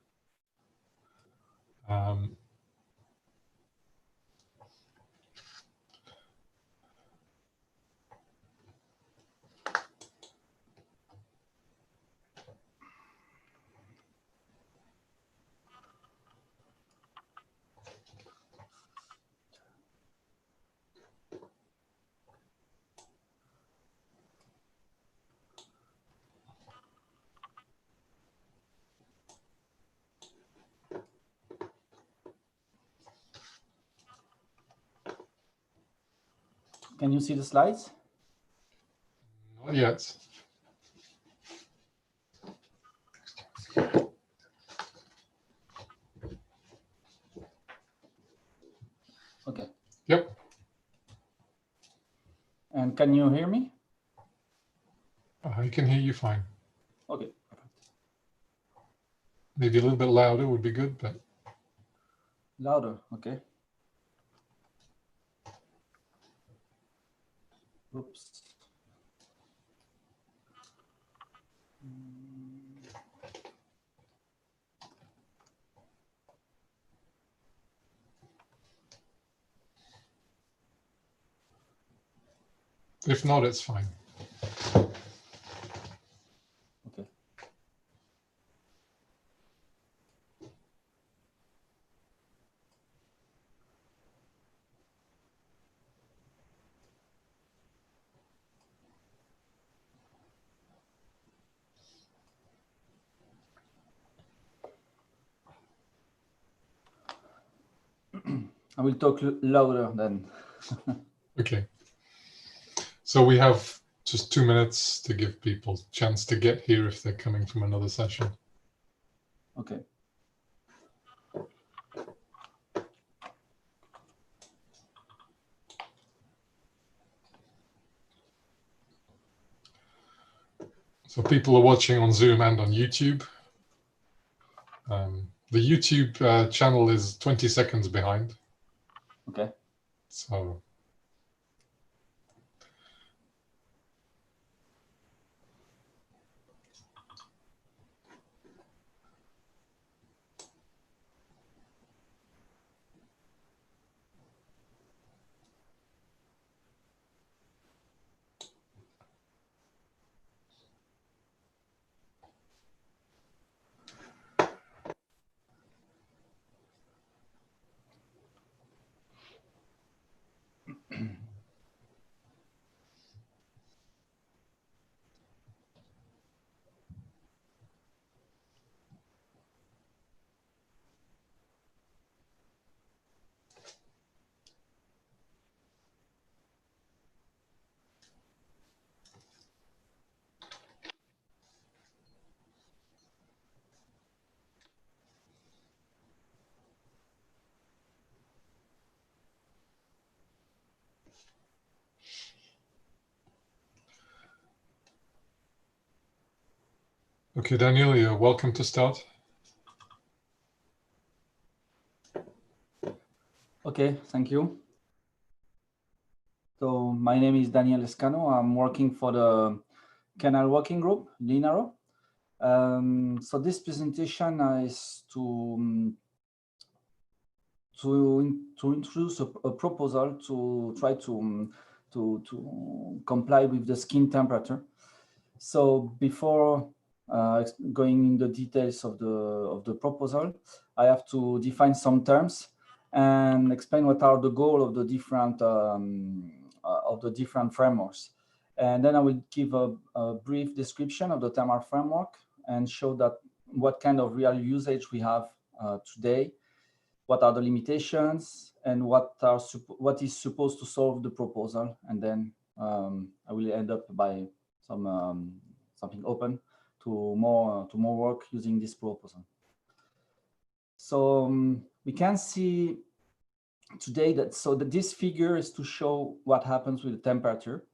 E: Can you see the slides?
A: Not yet.
E: Okay.
A: Yep.
E: And can you hear me?
A: I can hear you fine.
E: Okay.
A: Maybe a little bit louder would be good, but
E: Louder. Okay. Oops.
A: if not, it's fine.
E: Okay. I will talk louder then.
A: Okay. So we have just 2 minutes to give people a chance to get here if they're coming from another session.
E: Okay.
A: So people are watching on Zoom and on YouTube. The YouTube channel is 20 seconds behind.
E: Okay.
A: So okay, Daniel, you're welcome to start.
E: Okay, thank you. So my name is Daniel Escano. I'm working for the Canal Working Group, Linaro. So this presentation is to introduce a proposal to try to comply with the skin temperature. So before going in the details of the proposal, I have to define some terms and explain what are the goals of the different frameworks. And then I will give a brief description of the thermal framework and show that what kind of real usage we have today, what are the limitations, and what is supposed to solve the proposal. And then I will end up by something open to more work using this proposal. So we can see today that this figure is to show what happens with the temperature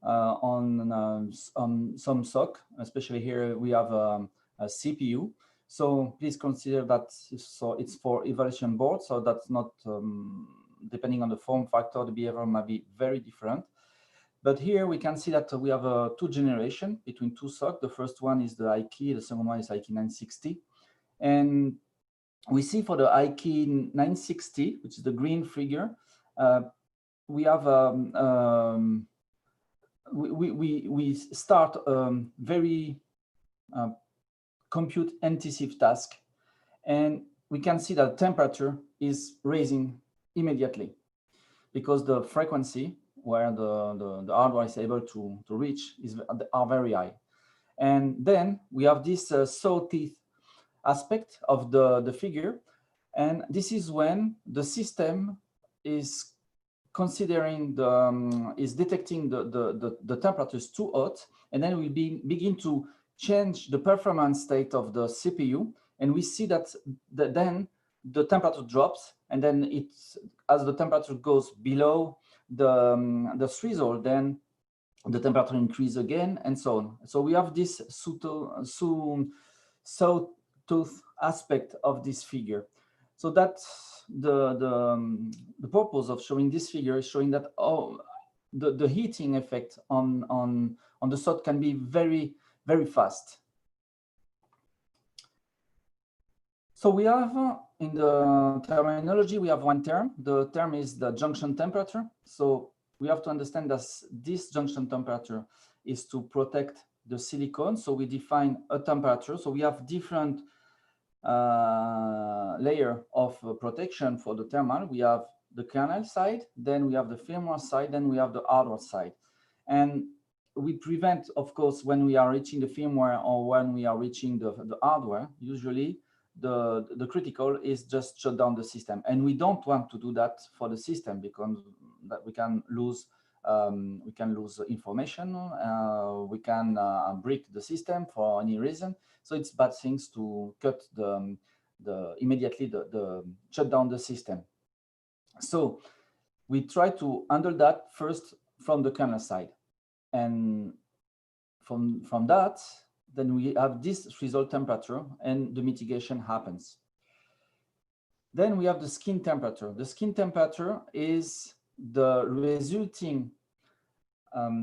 E: on some SOC. Especially here we have a CPU. So please consider that it's for evaluation board. So that's not depending on the form factor, the behavior might be very different. But here we can see that we have two generations between two SOC. The first one is the iKey, the second one is iKey 960. And we see for the iKey 960, which is the green figure, we have we start very compute intensive task, and we can see that temperature is raising immediately because the frequency where the hardware is able to reach are very high. And then we have this sawtooth aspect of the figure, and this is when the system is considering the is detecting the temperature is too hot, and then we begin to change the performance state of the CPU, and we see that then the temperature drops, and then as the temperature goes below the threshold, then the temperature increase again, and so on. So we have this sawtooth aspect of this figure. So that's the purpose of showing this figure, is showing that the heating effect on the SOT can be very, very fast. So we have in the terminology, we have one term. The term is the junction temperature. So we have to understand that this junction temperature is to protect the silicon. So we define a temperature. So we have different layer of protection for the thermal. We have the kernel side, then we have the firmware side, then we have the hardware side. And we prevent, of course, when we are reaching the firmware or when we are reaching the hardware, usually the critical is just shut down the system. And we don't want to do that for the system, because that we can lose information, we can break the system for any reason. So it's bad things to cut immediately the shut down the system. So we try to handle that first from the kernel side, and from that, then we have this result temperature, and the mitigation happens. Then we have the skin temperature. The skin temperature is the resulting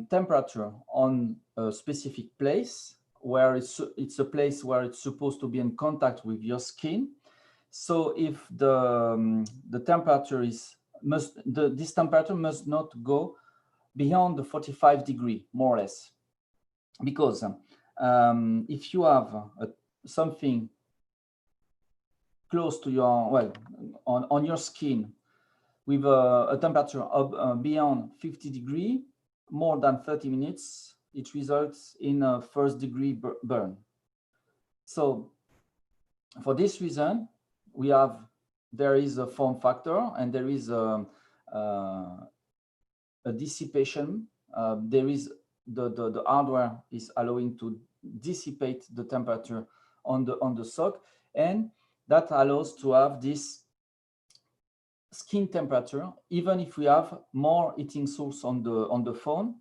E: temperature on a specific place, where it's a place where it's supposed to be in contact with your skin. So if the temperature is this temperature must not go beyond the 45 degree, more or less, because if you have something close to your on your skin with a temperature of beyond 50 degree, more than 30 minutes, it results in a first degree burn. So for this reason, there is a form factor, and there is a dissipation. There is the hardware is allowing to dissipate the temperature on the SOC, and that allows to have this skin temperature, even if we have more heating source on the phone,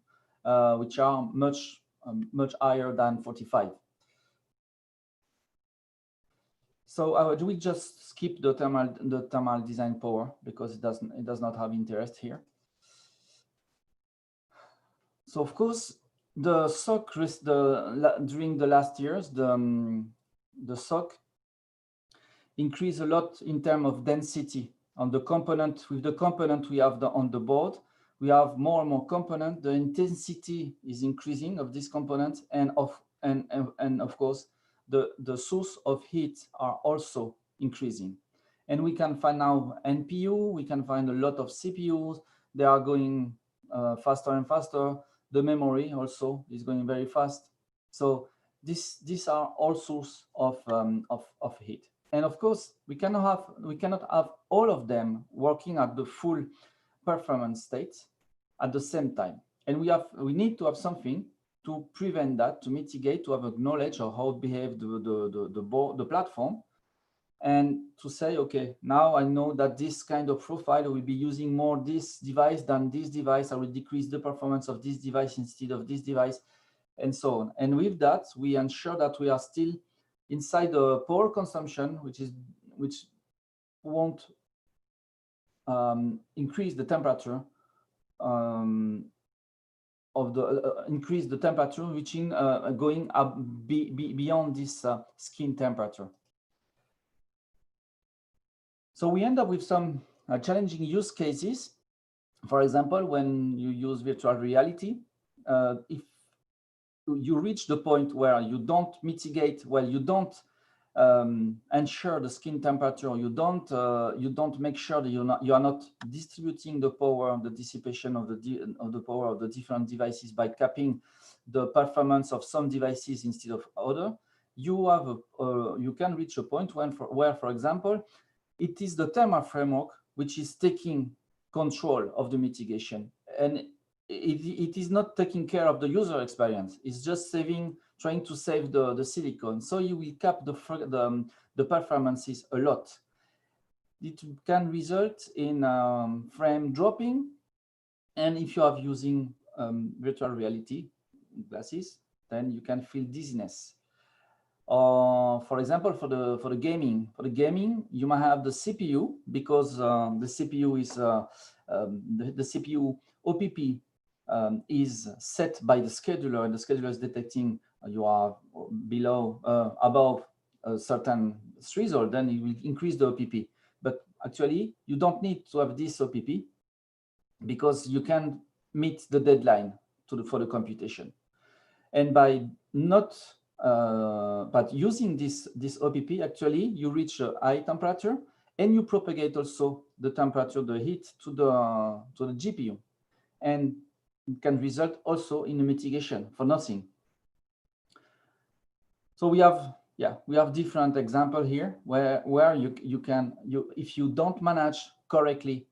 E: which are much higher than 45. So do we just skip the thermal design power, because it does not have interest here? So of course, the SOC during the last years, the SOC increased a lot in terms of density on the component. With the component we have on the board, we have more and more components. The intensity is increasing of this component, and of course the source of heat are also increasing. And we can find now NPU, we can find a lot of CPUs. They are going faster and faster. The memory also is going very fast. So these are all sources of heat. And of course, we cannot have all of them working at the full performance state at the same time. And we need to have something to prevent that, to mitigate, to have a knowledge of how it behaves the platform, and to say, okay, now I know that this kind of profile will be using more this device than this device. I will decrease the performance of this device instead of this device, and so on. And with that, we ensure that we are still inside the power consumption, which won't increase the temperature increase the temperature, reaching going up beyond this skin temperature. So we end up with some challenging use cases. For example, when you use virtual reality, if you reach the point where you don't mitigate, you don't ensure the skin temperature, you don't make sure that you are not distributing the power, the dissipation of the power of the different devices by capping the performance of some devices instead of other, you can reach a point where, for example, it is the thermal framework which is taking control of the mitigation. And it is not taking care of the user experience. It's just trying to save the silicon. So you will cap the performances a lot. It can result in frame dropping. And if you are using virtual reality glasses, then you can feel dizziness. For example, for the gaming, you might have the CPU, because the CPU is the CPU OPP is set by the scheduler, and the scheduler is detecting you are above a certain threshold, then it will increase the OPP. But actually, you don't need to have this OPP, because you can meet the deadline for the computation. And by but using this OPP, actually, you reach a high temperature, and you propagate also the temperature, the heat to the GPU, and it can result also in a mitigation for nothing. So we have different examples here where if you don't manage correctly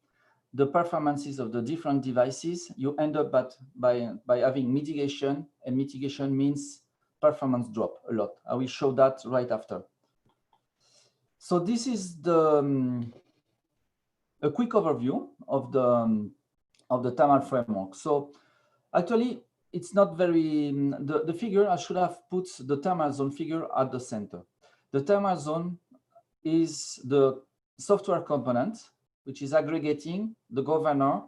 E: the performances of the different devices, you end up by having mitigation, and mitigation means performance drop a lot. I will show that right after. So this is a quick overview of the thermal framework. So actually, it's not very the figure. I should have put the thermal zone figure at the center. The thermal zone is the software component which is aggregating the governor,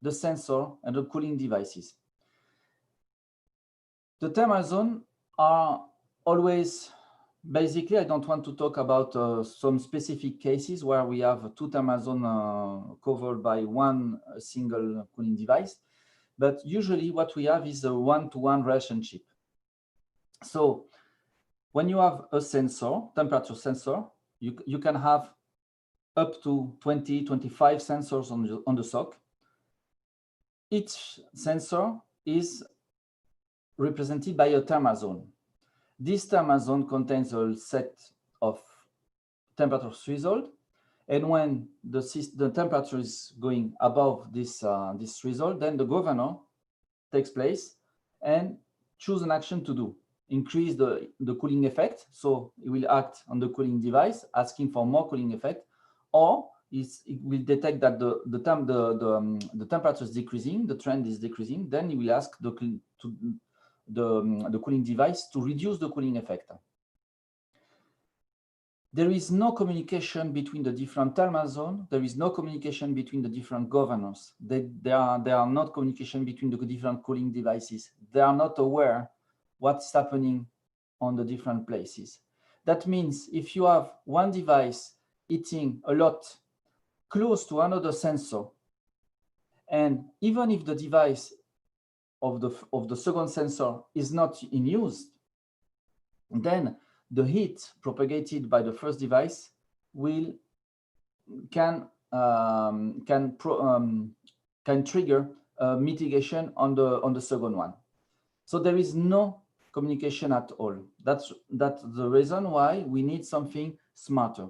E: the sensor, and the cooling devices. The thermal zone are always, basically, I don't want to talk about some specific cases where we have two thermal zones covered by one single cooling device, but usually what we have is a one-to-one relationship. So when you have a sensor, temperature sensor, you can have up to 20, 25 sensors on the SOC. Each sensor is represented by a thermal zone. This thermal zone contains a set of temperature threshold, and when the temperature is going above this threshold, then the governor takes place and choose an action to do. Increase the cooling effect, so it will act on the cooling device, asking for more cooling effect, or it will detect that the temperature is decreasing, the trend is decreasing, then it will ask the cooling device to reduce the cooling effect. There is no communication between the different thermal zones. There is no communication between the different governors. There are not communication between the different cooling devices. They are not aware what's happening on the different places. That means if you have one device heating a lot close to another sensor, and even if the device of the second sensor is not in use, then the heat propagated by the first device can trigger mitigation on the second one. So there is no communication at all. That's the reason why we need something smarter.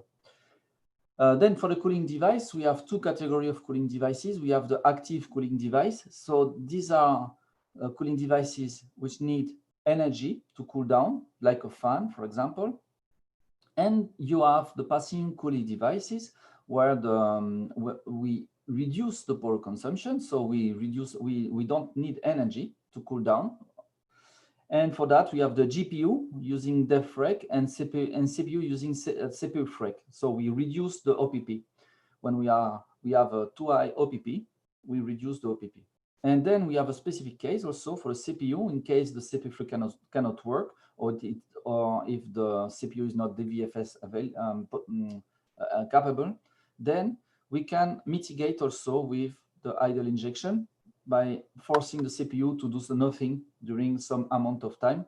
E: Then for the cooling device, we have two categories of cooling devices. We have the active cooling device. So these are cooling devices which need energy to cool down, like a fan, for example. And you have the passive cooling devices where we reduce the power consumption. So we don't need energy to cool down. And for that, we have the GPU using def rec and CPU using CPU rec. So we reduce the OPP. When we have a too high OPP, we reduce the OPP. And then we have a specific case also for a CPU in case the CPU rec cannot work, or if the CPU is not DVFS capable, then we can mitigate also with the idle injection by forcing the CPU to do nothing during some amount of time.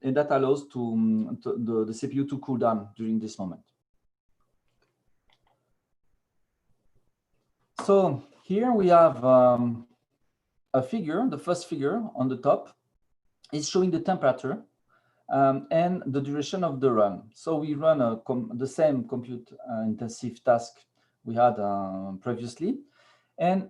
E: And that allows the CPU to cool down during this moment. So here we have a figure. The first figure on the top is showing the temperature and the duration of the run. So we run the same compute intensive task we had previously. And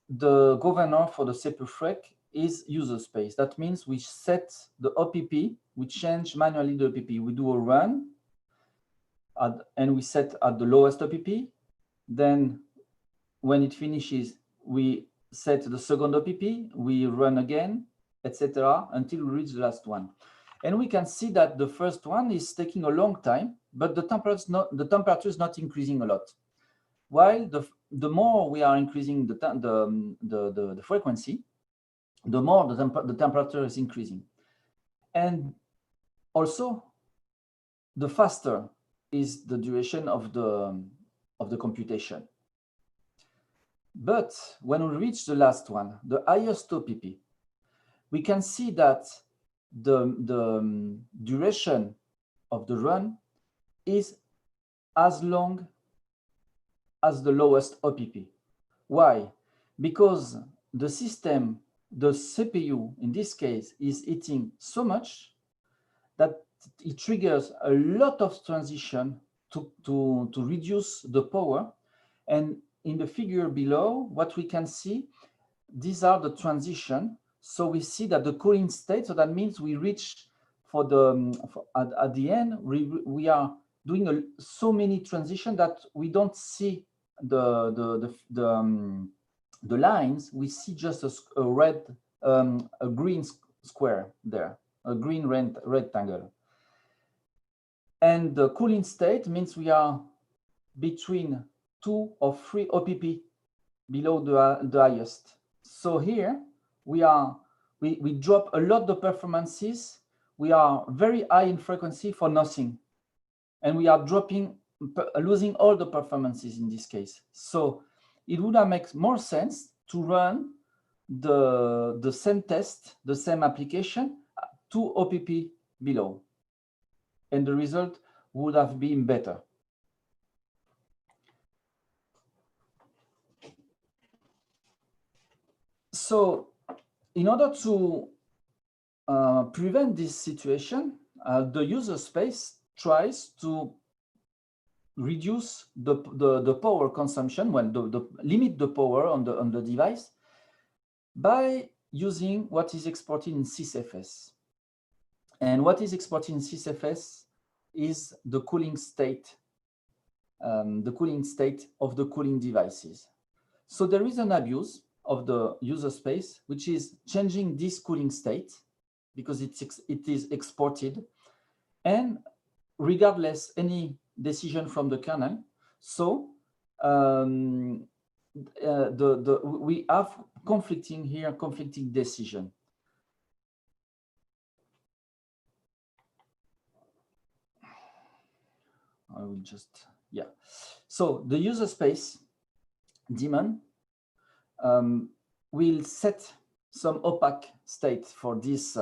E: the governor for the CPUFREC is user space. That means we set the OPP, we change manually the OPP. We do a run, and we set at the lowest OPP. Then when it finishes, we set the second OPP, we run again, etc., until we reach the last one. And we can see that the first one is taking a long time, but the temperature is not increasing a lot. While the more we are increasing the frequency, the more the temperature is increasing. And also, the faster is the duration of the computation. But when we reach the last one, the highest OPP, we can see that the duration of the run is as long as the lowest OPP. Why? Because the system, the CPU in this case, is eating so much that it triggers a lot of transition to reduce the power. And in the figure below, what we can see, these are the transition. So we see that the cooling state, so that means we reach at the end, we are doing so many transitions that we don't see the lines. We see just a green square there, a green rectangle. And the cooling state means we are between 2 or 3 OPP below the highest. So here we drop a lot the performances. We are very high in frequency for nothing, and we are losing all the performances in this case. So it would have made more sense to run the same test, the same application, 2 OPP below, and the result would have been better. So in order to prevent this situation, the user space tries to reduce the power consumption, limit the power on the device by using what is exported in sysfs. And what is exported in sysfs is the cooling state of the cooling devices. So there is an abuse of the user space, which is changing this cooling state because it is exported, and regardless any decision from the kernel. So we have conflicting decision. I will just, yeah. So the user space daemon will set some opaque state for these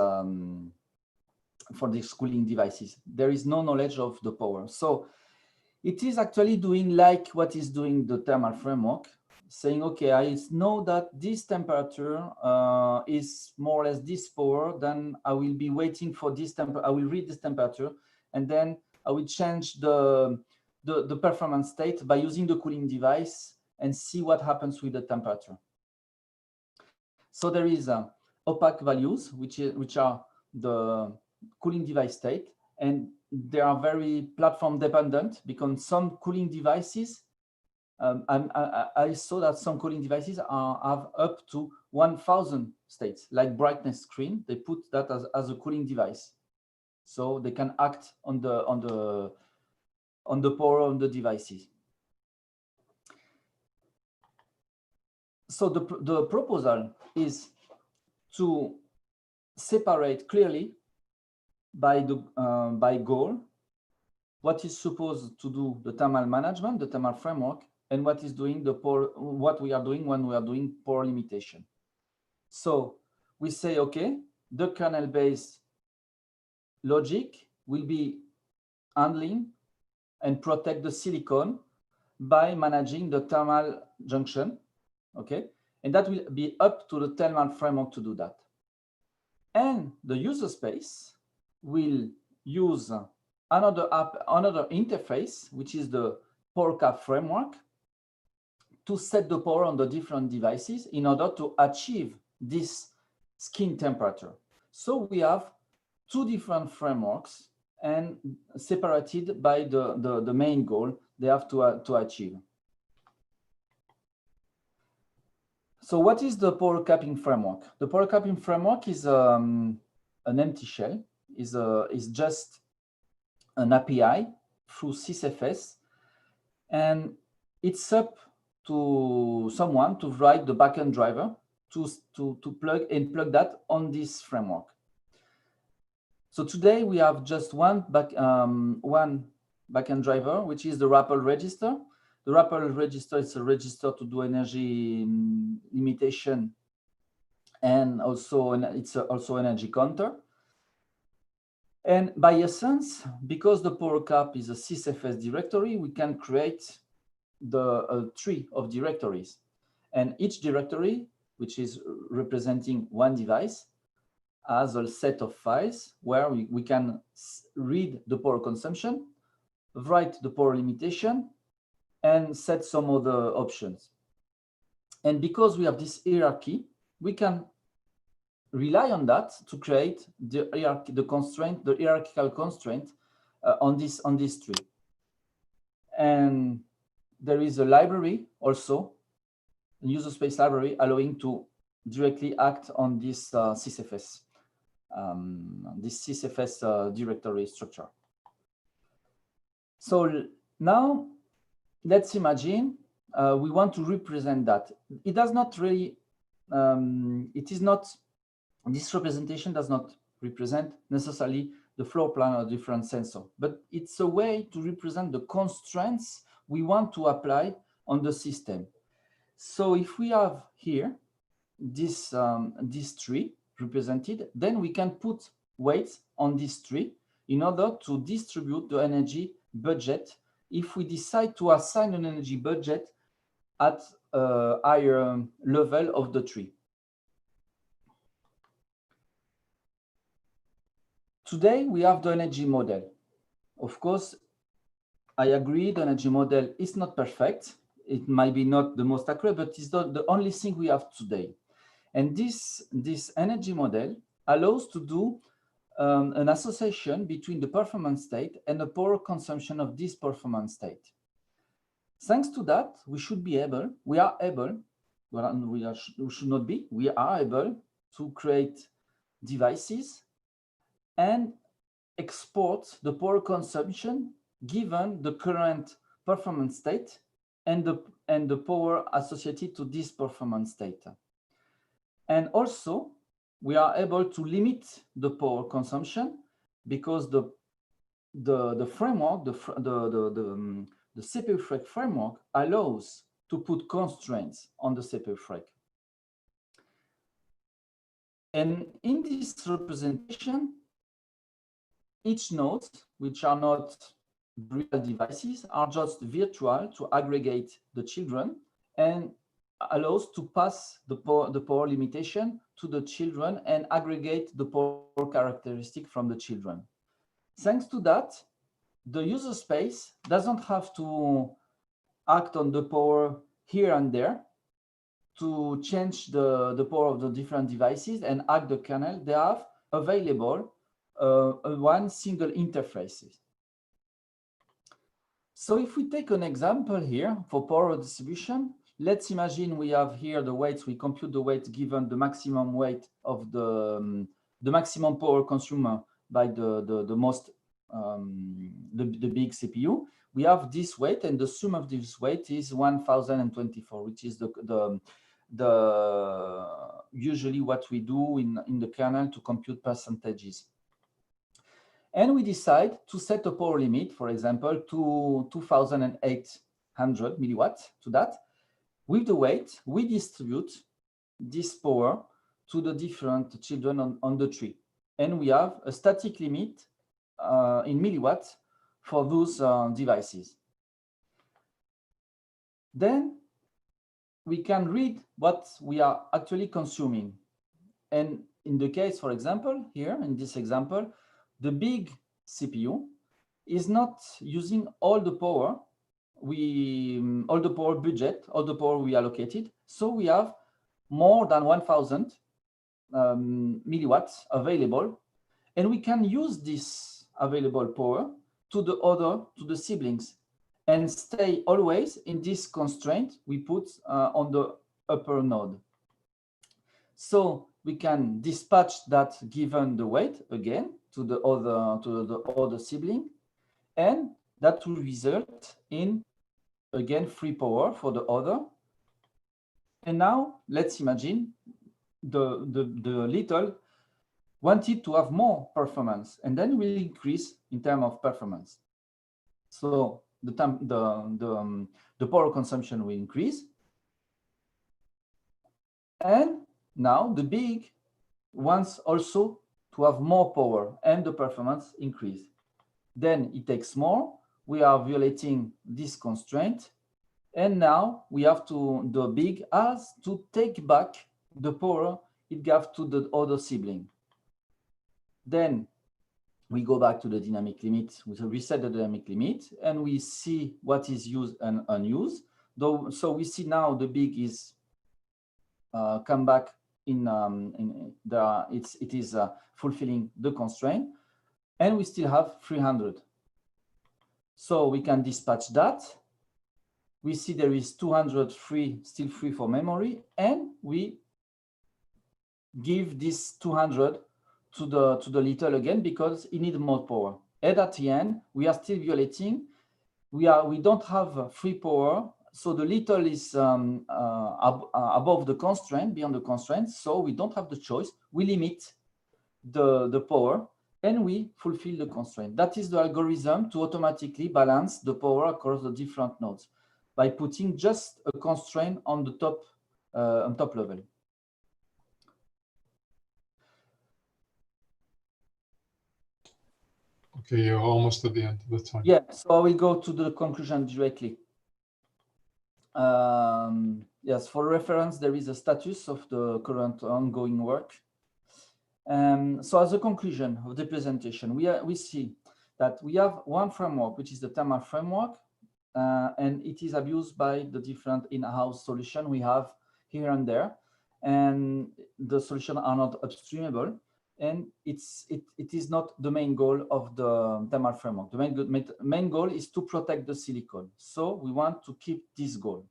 E: cooling devices. There is no knowledge of the power. So it is actually doing like what is doing the thermal framework, saying, okay, I know that this temperature is more or less this power, then I will be waiting for this temperature, I will read this temperature, and then I will change the performance state by using the cooling device and see what happens with the temperature. So there is opaque values, which are the cooling device state, and they are very platform dependent because some cooling devices, I saw that some cooling devices have up to 1,000 states, like brightness screen. They put that as a cooling device, so they can act on the power of the devices. So the proposal is to separate clearly by goal what is supposed to do the thermal management, the thermal framework, and what is doing what we are doing when we are doing power limitation. So we say, okay, the kernel-based logic will be handling and protect the silicon by managing the thermal junction, okay? And that will be up to the thermal framework to do that. And the user space will use another interface, which is the PowerCap framework, to set the power on the different devices in order to achieve this skin temperature. So we have two different frameworks and separated by the main goal they have to achieve. So what is the power capping framework? The power capping framework is an empty shell, is just an API through sysfs, and it's up to someone to write the backend driver to plug that on this framework. So today we have just one backend driver, which is the RAPL register. The RAPL register is a register to do energy limitation, and also it's also energy counter. And by essence, because the power cap is a sysfs directory, we can create the tree of directories. And each directory, which is representing one device, has a set of files where we can read the power consumption, write the power limitation, and set some other options. And because we have this hierarchy, we can rely on that to create the hierarchical constraint on this tree. And there is a library also, a user space library, allowing to directly act on this sysfs, directory structure. So now let's imagine we want to represent that. It does not really, this representation does not represent necessarily the floor plan or different sensor, but it's a way to represent the constraints we want to apply on the system. So if we have here this tree represented, then we can put weights on this tree in order to distribute the energy budget if we decide to assign an energy budget at a higher level of the tree. Today, we have the energy model. Of course, I agree the energy model is not perfect. It might be not the most accurate, but it's not the only thing we have today. And this energy model allows to do an association between the performance state and the power consumption of this performance state. Thanks to that, we should be able, we are able to create devices and export the power consumption given the current performance state and the power associated to this performance state. And also, we are able to limit the power consumption because the framework, the CPU FREC framework allows to put constraints on the CPU FREC. And in this representation, each node, which are not real devices, are just virtual to aggregate the children and allows to pass the power limitation to the children and aggregate the power characteristic from the children. Thanks to that, the user space doesn't have to act on the power here and there to change the power of the different devices and hack the kernel. They have available one single interface. So if we take an example here for power distribution, let's imagine we have here the weights. We compute the weight given the maximum weight of the maximum power consumer by the big CPU. We have this weight, and the sum of this weight is 1024, which is usually what we do in the kernel to compute percentages. And we decide to set a power limit, for example, to 2,800 milliwatts to that. With the weight, we distribute this power to the different children on the tree. And we have a static limit in milliwatts for those devices. Then we can read what we are actually consuming. And in the case, for example, here in this example, the big CPU is not using all the power all the power budget, all the power we allocated. So we have more than 1,000 milliwatts available, and we can use this available power to the siblings and stay always in this constraint we put on the upper node. So we can dispatch that given the weight again to the other sibling, and that will result in again free power for the other. And now let's imagine the little wanted to have more performance, and then will increase in terms of performance. So the power consumption will increase, and now the big wants also to have more power and the performance increase. Then it takes more. We are violating this constraint, and now we have to, the big has to take back the power it gave to the other sibling. Then we go back to the dynamic limit, we reset the dynamic limit, and we see what is used and unused. So we see now the big is come back it is fulfilling the constraint, and we still have 300. So we can dispatch that. We see there is 200 still free for memory, and we give this 200 to the little again because it needs more power. And at the end, we are still violating. We don't have free power, so the little is above the constraint, beyond the constraint. So we don't have the choice. We limit the power, and we fulfill the constraint. That is the algorithm to automatically balance the power across the different nodes by putting just a constraint on the top level.
A: Okay, you're almost at the end of the time.
E: Yeah, so I will go to the conclusion directly. Yes, for reference, there is a status of the current ongoing work. So as a conclusion of the presentation, we see that we have one framework, which is the TEMA framework, and it is abused by the different in-house solution we have here and there, and the solutions are not upstreamable, and it is not the main goal of the TEMA framework. The main goal is to protect the silicon, so we want to keep this goal.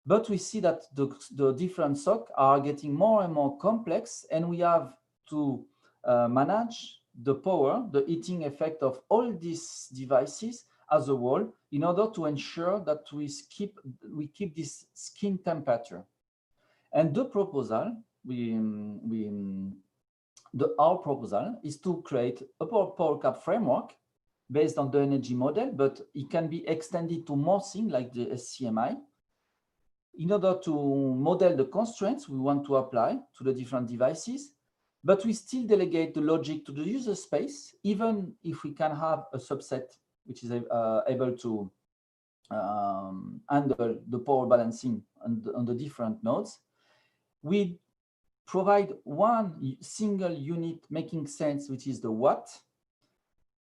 E: But we see that the different SOC are getting more and more complex, and we have to manage the power, the heating effect of all these devices as a whole, in order to ensure that we keep this skin temperature. And the proposal, our proposal is to create a power cap framework based on the energy model, but it can be extended to more things like the SCMI, in order to model the constraints we want to apply to the different devices. But we still delegate the logic to the user space, even if we can have a subset which is able to handle the power balancing on the different nodes. We provide one single unit making sense, which is the watt.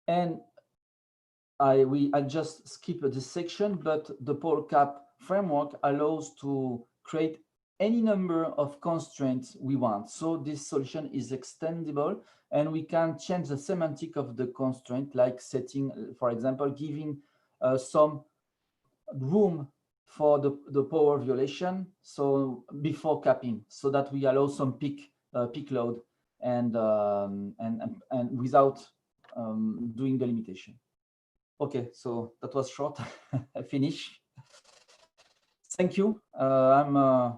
E: And I just skip this section, but the power cap framework allows to create any number of constraints we want. So this solution is extendable, and we can change the semantic of the constraint, like setting, for example, giving some room for the power violation, so before capping, so that we allow some peak load and without doing the limitation. Okay, so that was short. I finish. Thank you. I'm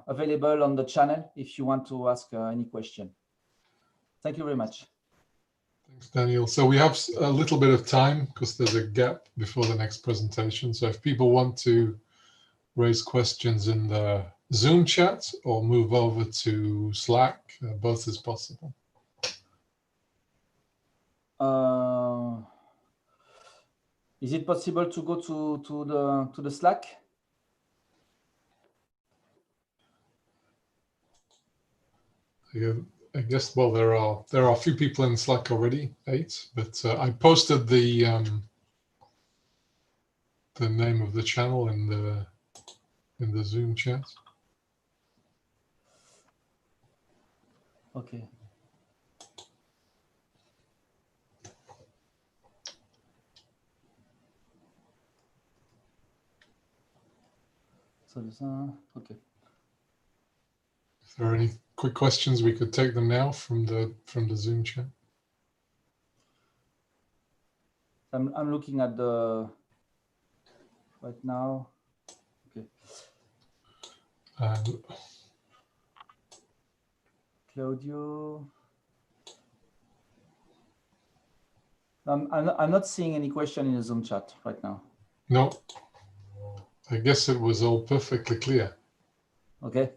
E: available on the channel if you want to ask any question. Thank you very much.
A: Thanks, Daniel. So we have a little bit of time because there's a gap before the next presentation. So if people want to raise questions in the Zoom chat or move over to Slack, both is possible.
E: Is it possible to go to the Slack?
A: I guess, well, there are a few people in Slack already, 8, but I posted the the name of the channel in the Zoom chat.
E: Okay. So this, okay.
A: If there are any quick questions, we could take them now from the Zoom chat.
E: I'm looking at the right now. Okay. Claudio. I'm not seeing any question in the Zoom chat right now.
A: No, I guess it was all perfectly clear.
E: Okay.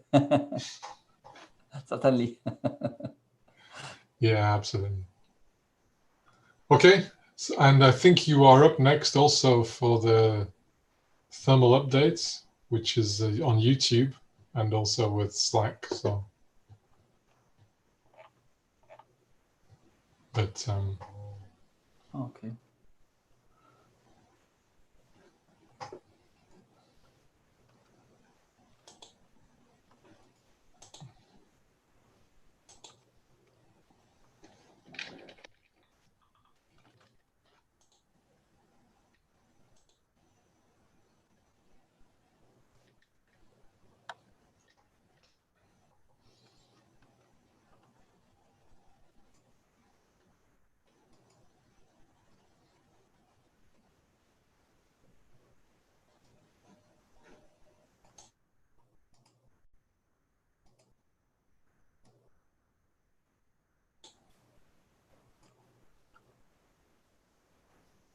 E: Certainly.
A: Yeah, absolutely. Okay, and I think you are up next also for the thermal updates, which is on YouTube and also with Slack. So, but
E: Okay.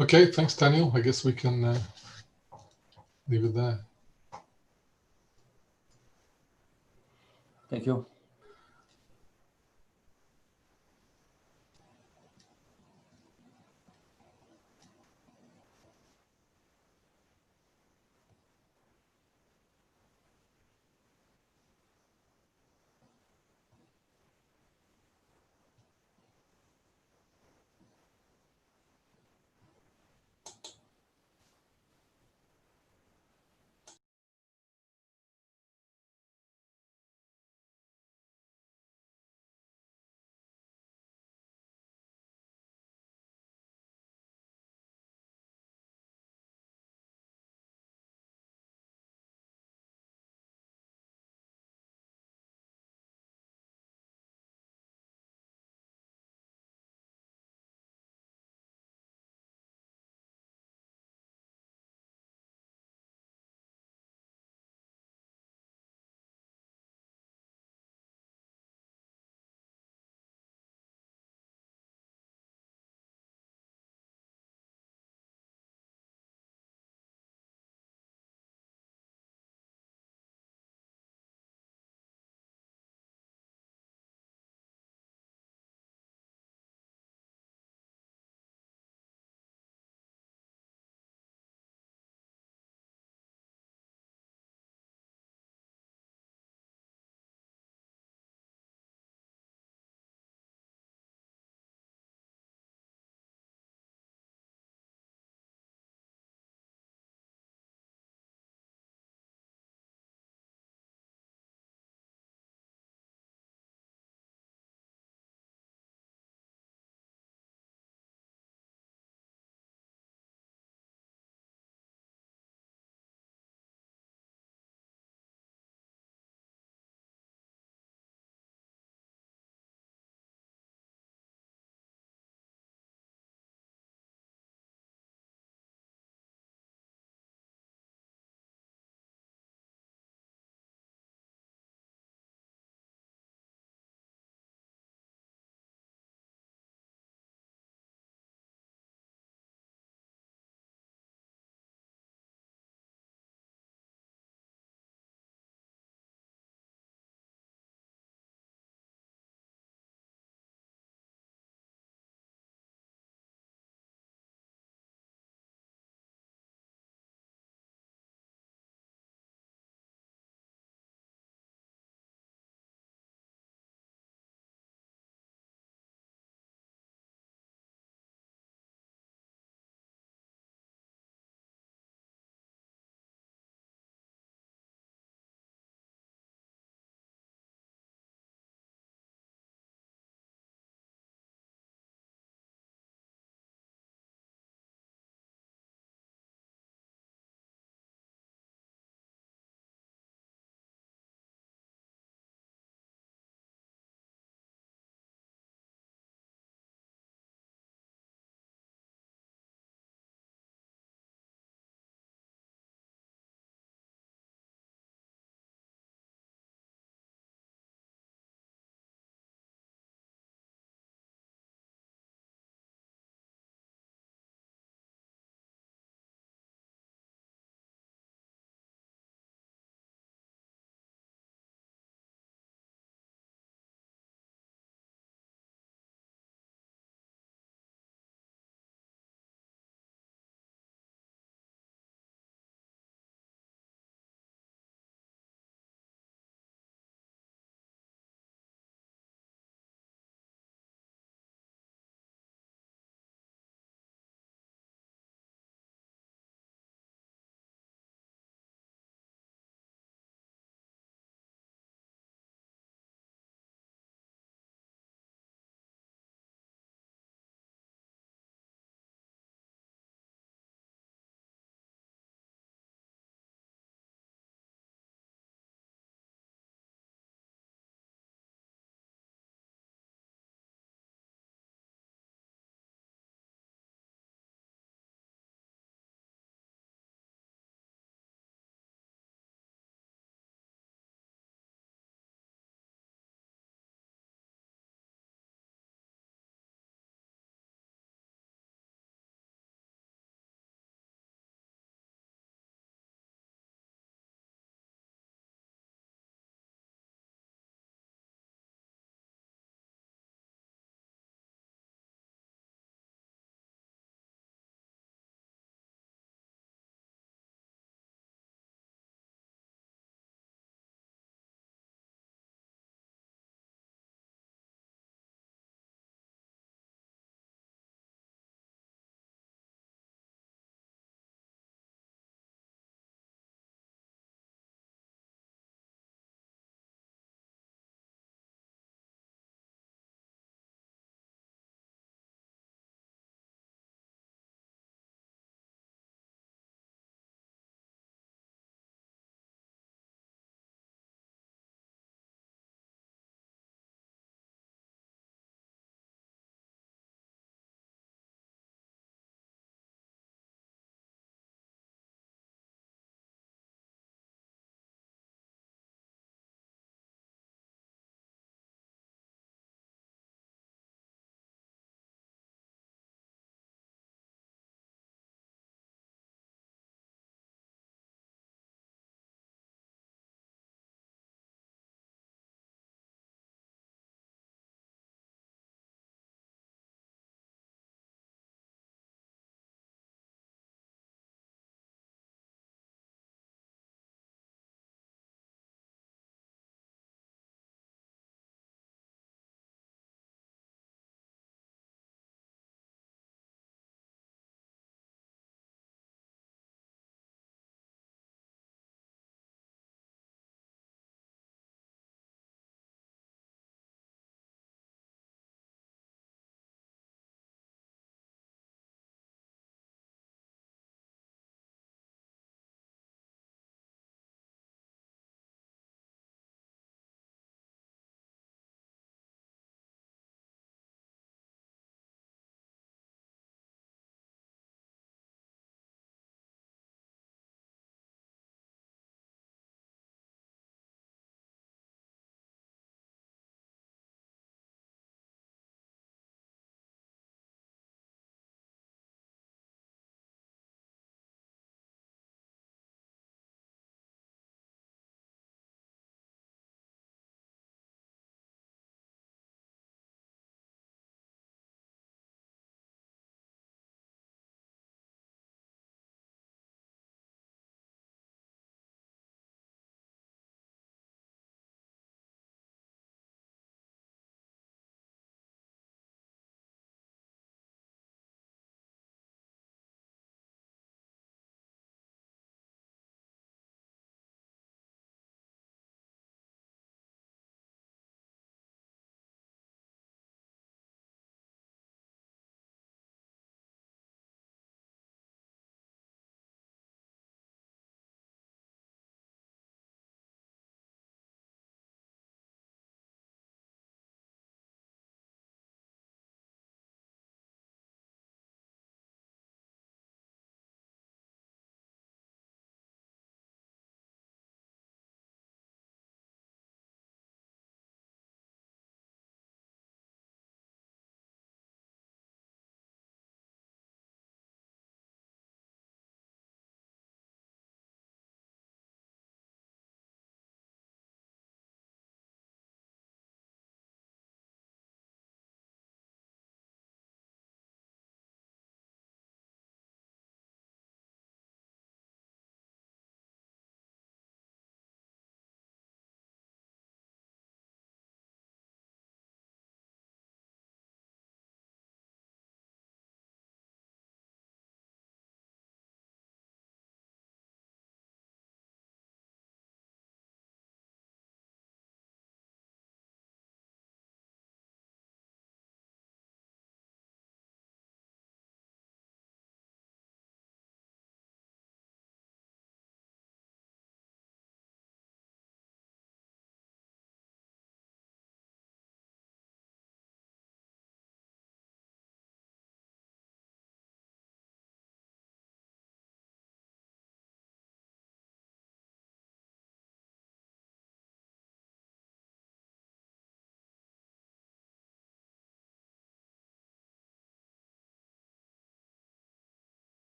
A: okay, thanks, Daniel. I guess we can leave it there.
E: Thank you.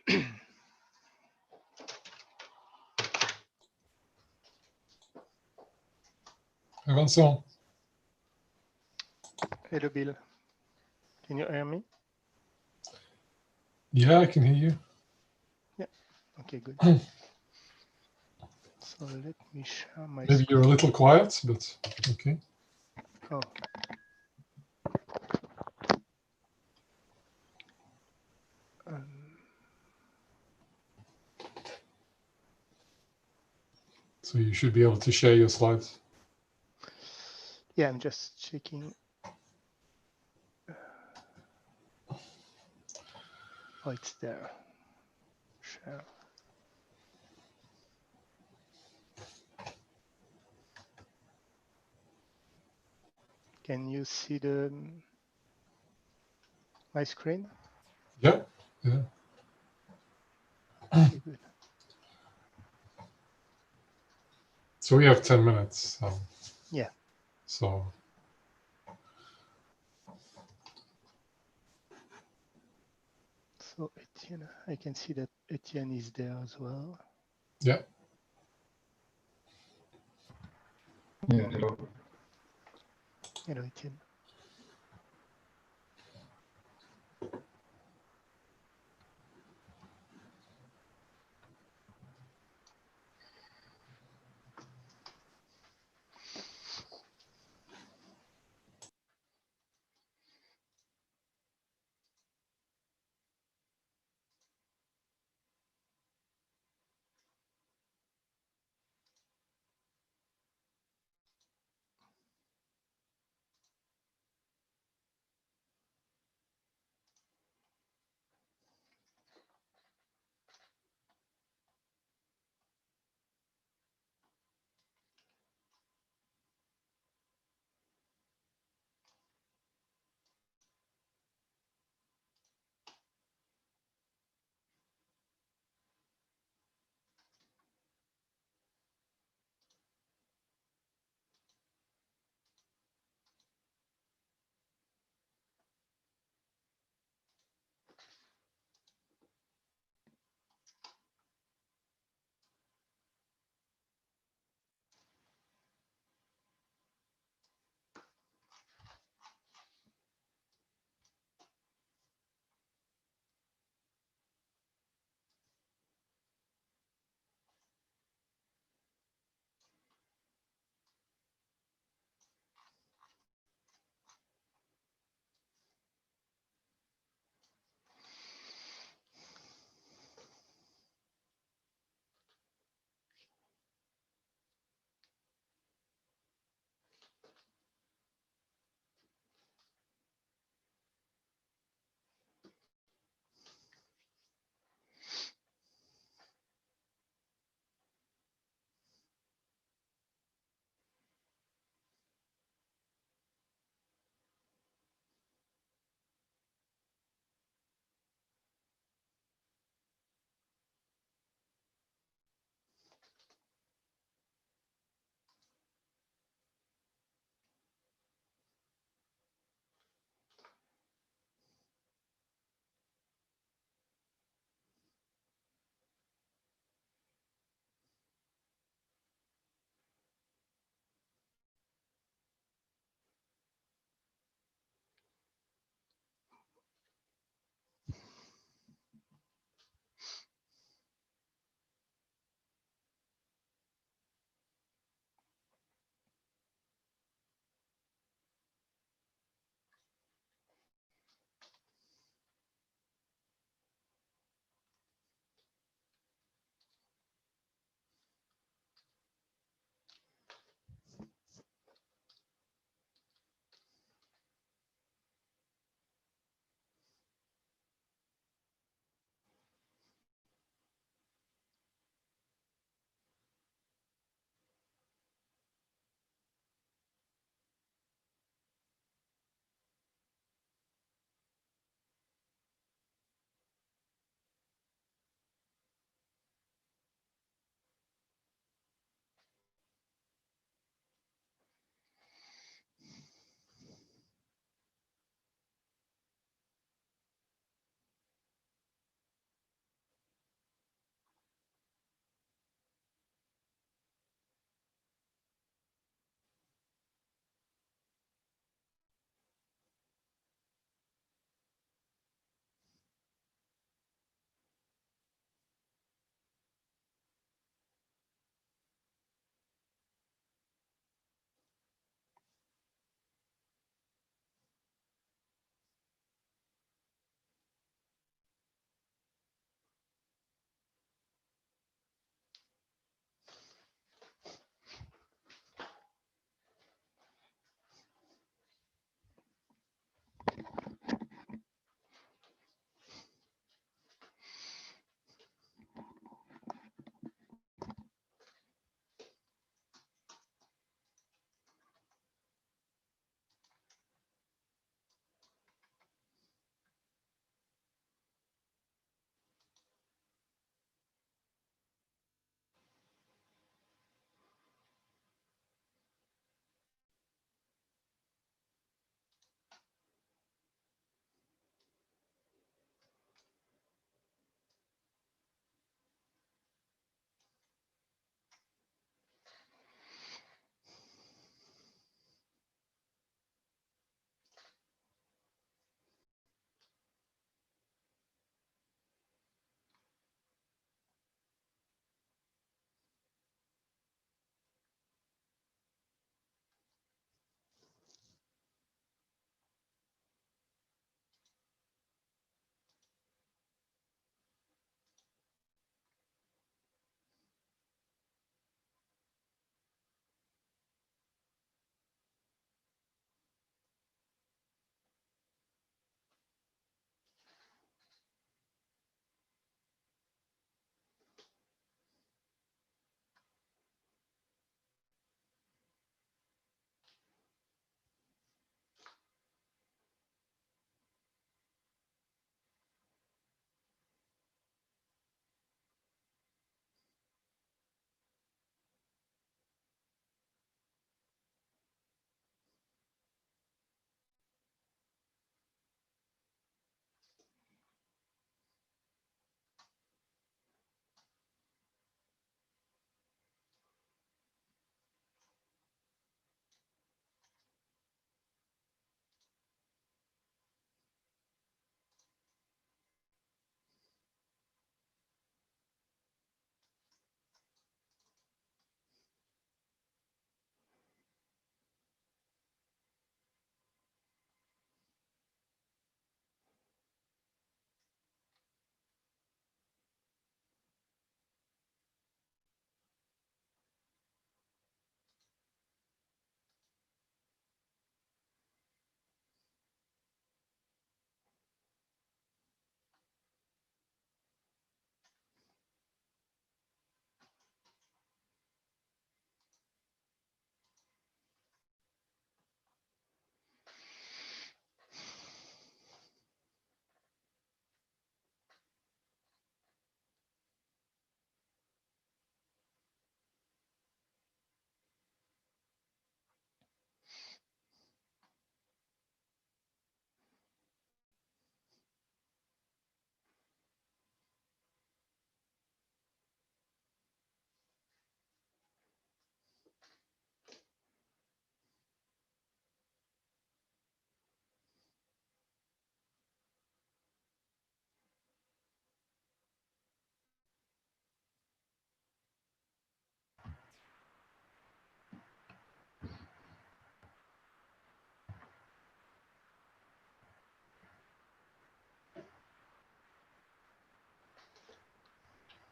A: Hey, Vincent.
F: Hello, Bill. Can you hear me?
A: Yeah, I can hear you.
F: Okay, good. So let me share my
A: Maybe you're a little quiet, but okay.
F: Oh.
A: So you should be able to share your slides.
F: Yeah, I'm just checking. Oh, it's there. Share. Can you see the my screen?
A: Yeah, yeah.
F: Okay, good.
A: So we have 10 minutes.
F: Yeah.
A: So
F: So Etienne, I can see that Etienne is there as well.
A: yeah.
G: Yeah, hello.
F: Hello, Etienne.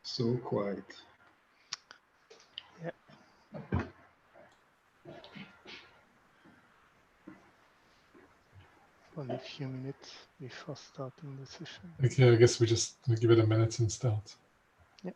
G: So quiet.
F: Yeah. Only a few minutes before starting the session.
A: Okay, I guess we just give it a minute and start.
F: Yeah.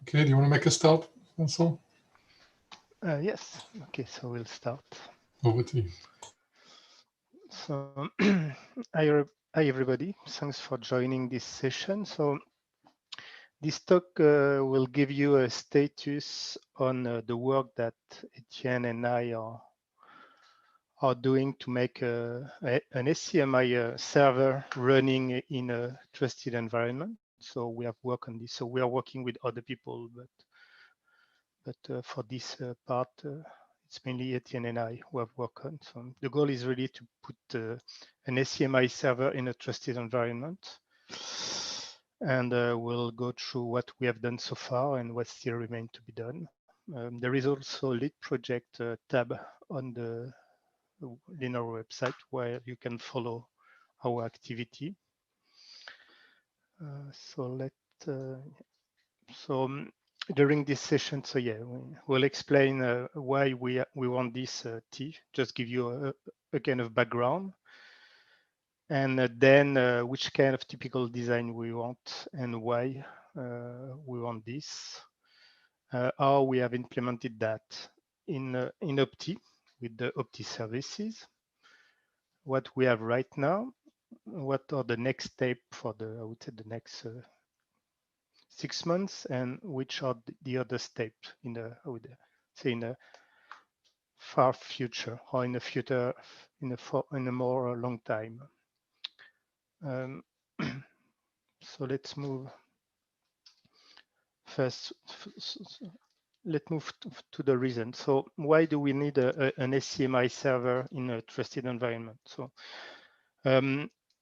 A: Okay, do you want to make a start, Vincent?
F: Yes. Okay, so we'll start.
A: Over to you.
F: So, hi everybody. Thanks for joining this session. So, this talk will give you a status on the work that Etienne and I are doing to make an SCMI server running in a trusted environment. So we have worked on this. So we are working with other people, but for this part, it's mainly Etienne and I who have worked on. So the goal is really to put an SCMI server in a trusted environment. And we'll go through what we have done so far and what still remains to be done. There is also a lead project tab on the Linaro website where you can follow our activity. During this session, so yeah, we'll explain why we want this T. Just give you a kind of background, and then which kind of typical design we want and why we want this. How we have implemented that in Opti with the Opti services. What we have right now, what are the next steps for the, I would say, the next 6 months, and which are the other steps in the, I would say, in the far future or in the future, in a more long time. So let's move first. Let's move to the reason. So why do we need an SCMI server in a trusted environment? So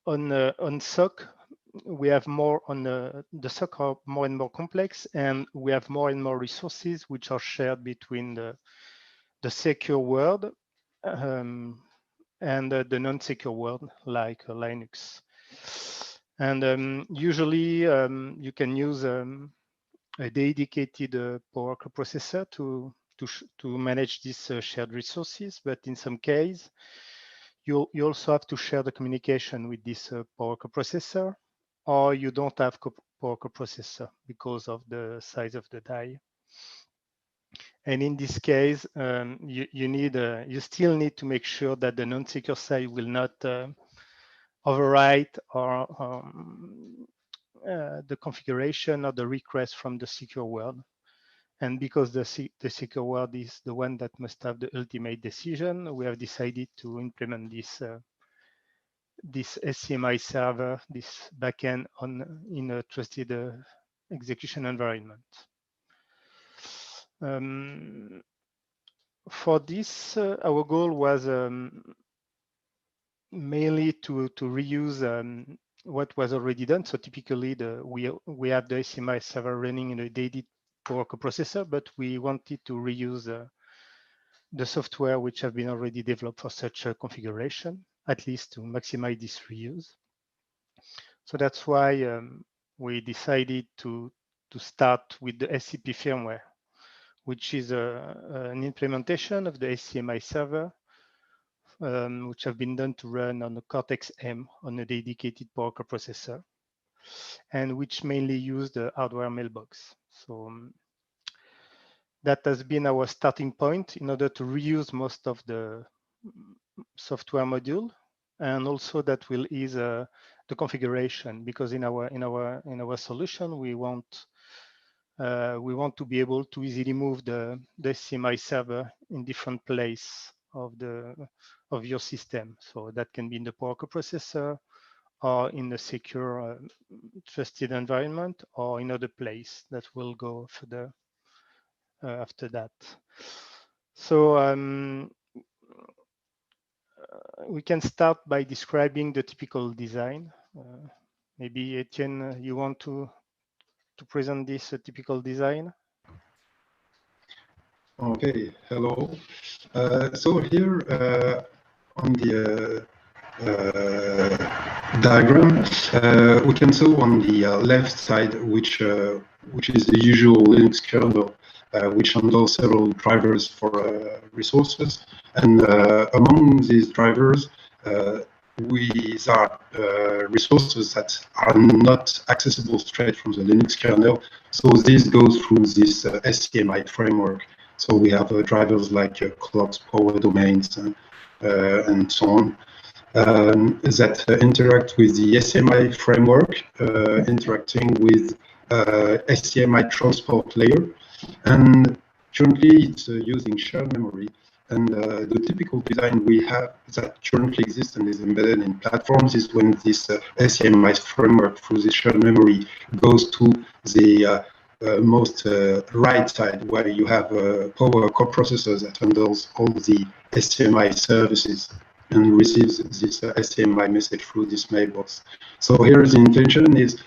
F: on SOC, we have more on the SOC are more and more complex, and we have more and more resources which are shared between the secure world and the non-secure world like Linux. And usually you can use a dedicated power coprocessor to manage these shared resources, but in some case, you also have to share the communication with this power coprocessor, or you don't have power coprocessor because of the size of the die. And in this case, you still need to make sure that the non-secure side will not overwrite or the configuration or the request from the secure world. And because the secure world is the one that must have the ultimate decision, we have decided to implement this SCMI server, this backend in a trusted execution environment. For this, our goal was mainly to reuse what was already done. So typically, we have the SCMI server running in a dedicated power coprocessor, but we wanted to reuse the software which have been already developed for such a configuration, at least to maximize this reuse. So that's why we decided to start with the SCP firmware, which is an implementation of the SCMI server, which have been done to run on the Cortex-M on a dedicated power coprocessor, and which mainly use the hardware mailbox. So that has been our starting point in order to reuse most of the software module, and also that will ease the configuration, because in our solution we want to be able to easily move the SCMI server in different place of your system. So that can be in the power coprocessor, or in a secure, trusted environment, or in other place that will go further after that. So we can start by describing the typical design. Maybe Etienne, you want to present this typical design?
G: Okay, hello. So here on the diagram, we can see on the left side, which is the usual Linux kernel, which handles several drivers for resources. And among these drivers, these are resources that are not accessible straight from the Linux kernel. So this goes through this SCMI framework. So we have drivers like clocks, power domains, and so on. That interact with the SCMI framework, interacting with SCMI transport layer. And currently it's using shared memory. And the typical design we have that currently exists and is embedded in platforms is when this SCMI framework through the shared memory goes to the most right side, where you have power coprocessors that handles all the SCMI services and receives this SCMI message through this mailbox. So here the intention is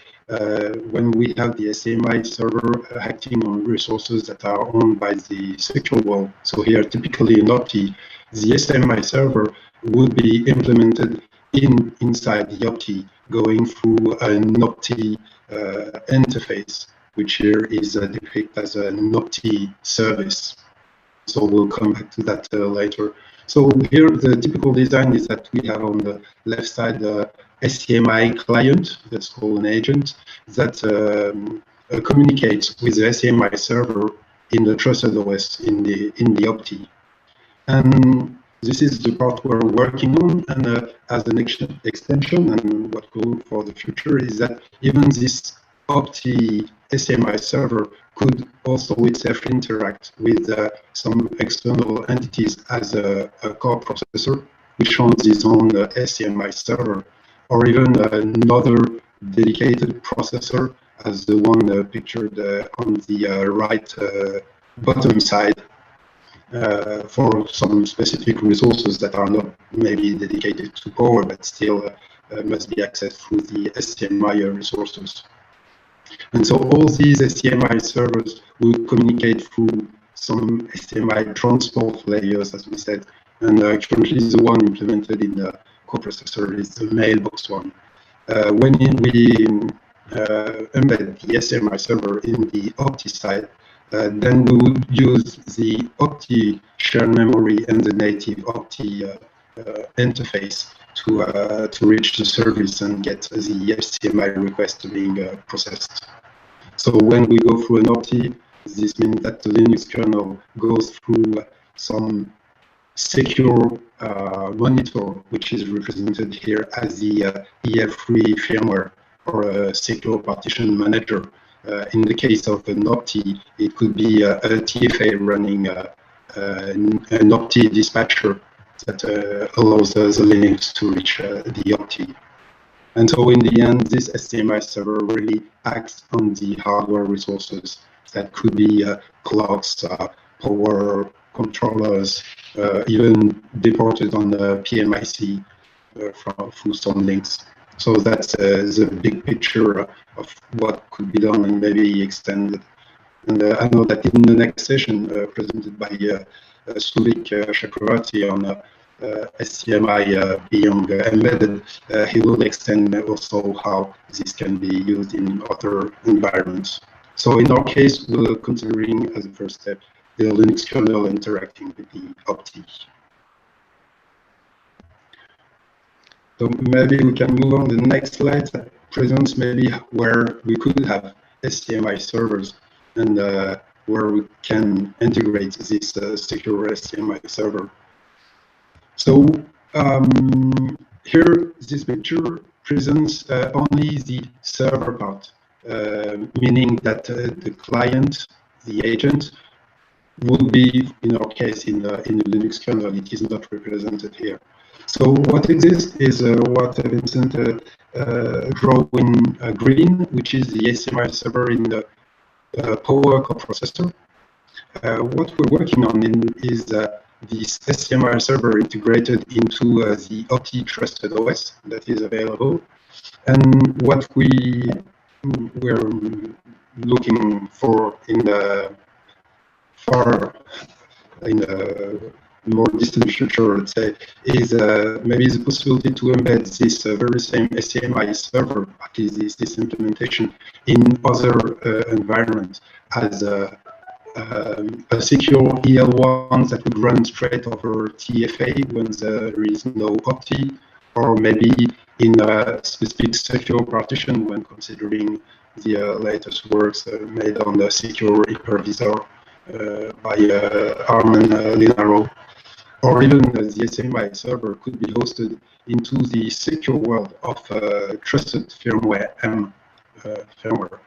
G: when we have the SCMI server acting on resources that are owned by the secure world. So here, typically in OPTI, the SCMI server would be implemented inside the OPTI, going through an OPTI interface, which here is depicted as an OPTI service. So we'll come back to that later. So here the typical design is that we have on the left side the SCMI client, that's called an agent, that communicates with the SCMI server in the trusted OS in the OPTI. And this is the part we're working on, and as an extension, and what we'll look for the future is that even this OPTI SCMI server could also itself interact with some external entities as a core processor, which owns its own SCMI server, or even another dedicated processor as the one pictured on the right bottom side, for some specific resources that are not maybe dedicated to power, but still must be accessed through the SCMI resources. And so all these SCMI servers will communicate through some SCMI transport layers, as we said. And currently the one implemented in the coprocessor is the mailbox one. When we embed the SCMI server in the OPTI side, then we would use the OPTI shared memory and the native OPTI interface to reach the service and get the SCMI request being processed. So when we go through an OPTI, this means that the Linux kernel goes through some secure monitor, which is represented here as the EF3 firmware, or a secure partition manager. In the case of an OPTI, it could be a TFA running an OPTI dispatcher that allows the Linux to reach the OPTI. And so in the end, this SCMI server really acts on the hardware resources that could be clocks, power controllers, even deported on the PMIC through some links. So that's the big picture of what could be done and maybe extended. And I know that in the next session presented by Sulik Chakravarti on SCMI being embedded, he will extend also how this can be used in other environments. So in our case, we're considering as a first step the Linux kernel interacting with the OPTI. So maybe we can move on to the next slide that presents maybe where we could have SCMI servers. And where we can integrate this secure SCMI server. So here, this picture presents only the server part, meaning that the client, the agent, would be, in our case, in the Linux kernel. It is not represented here. So what exists is what Vincent drew in green, which is the SCMI server in the Power coprocessor. What we're working on is this SCMI server integrated into the OT trusted OS that is available. And what we're looking for in the more distant future, let's say, is maybe the possibility to embed this very same SCMI server, at least this implementation, in other environments as a secure EL1 that would run straight over TFA when there is no OPTI, or maybe in a specific secure partition when considering the latest works made on the secure hypervisor by ARM and Linaro. Or even the SCMI server could be hosted into the secure world of trusted firmware M firmware.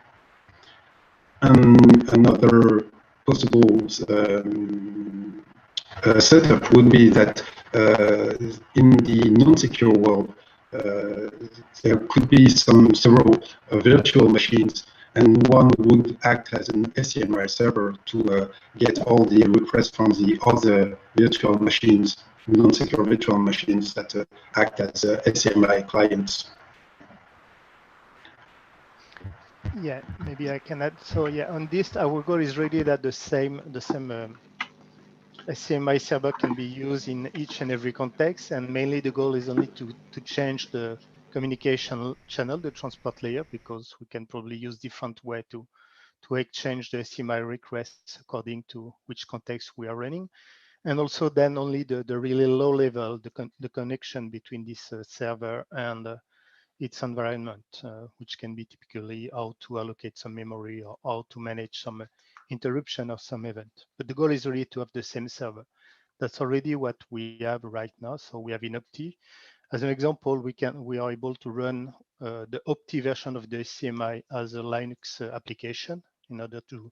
G: And another possible setup would be that in the non-secure world, there could be several virtual machines, and one would act as an SCMI server to get all the requests from the other virtual machines, non-secure virtual machines that act as SCMI clients.
F: Yeah, maybe I can add. So yeah, on this, our goal is really that the same SCMI server can be used in each and every context, and mainly the goal is only to change the communication channel, the transport layer, because we can probably use different way to exchange the SCMI requests according to which context we are running, and also then only the really low level, the connection between this server and its environment, which can be typically how to allocate some memory or how to manage some interruption or some event. But the goal is really to have the same server. That's already what we have right now. So we have in OPTI. As an example, we are able to run the OPTI version of the SCMI as a Linux application in order to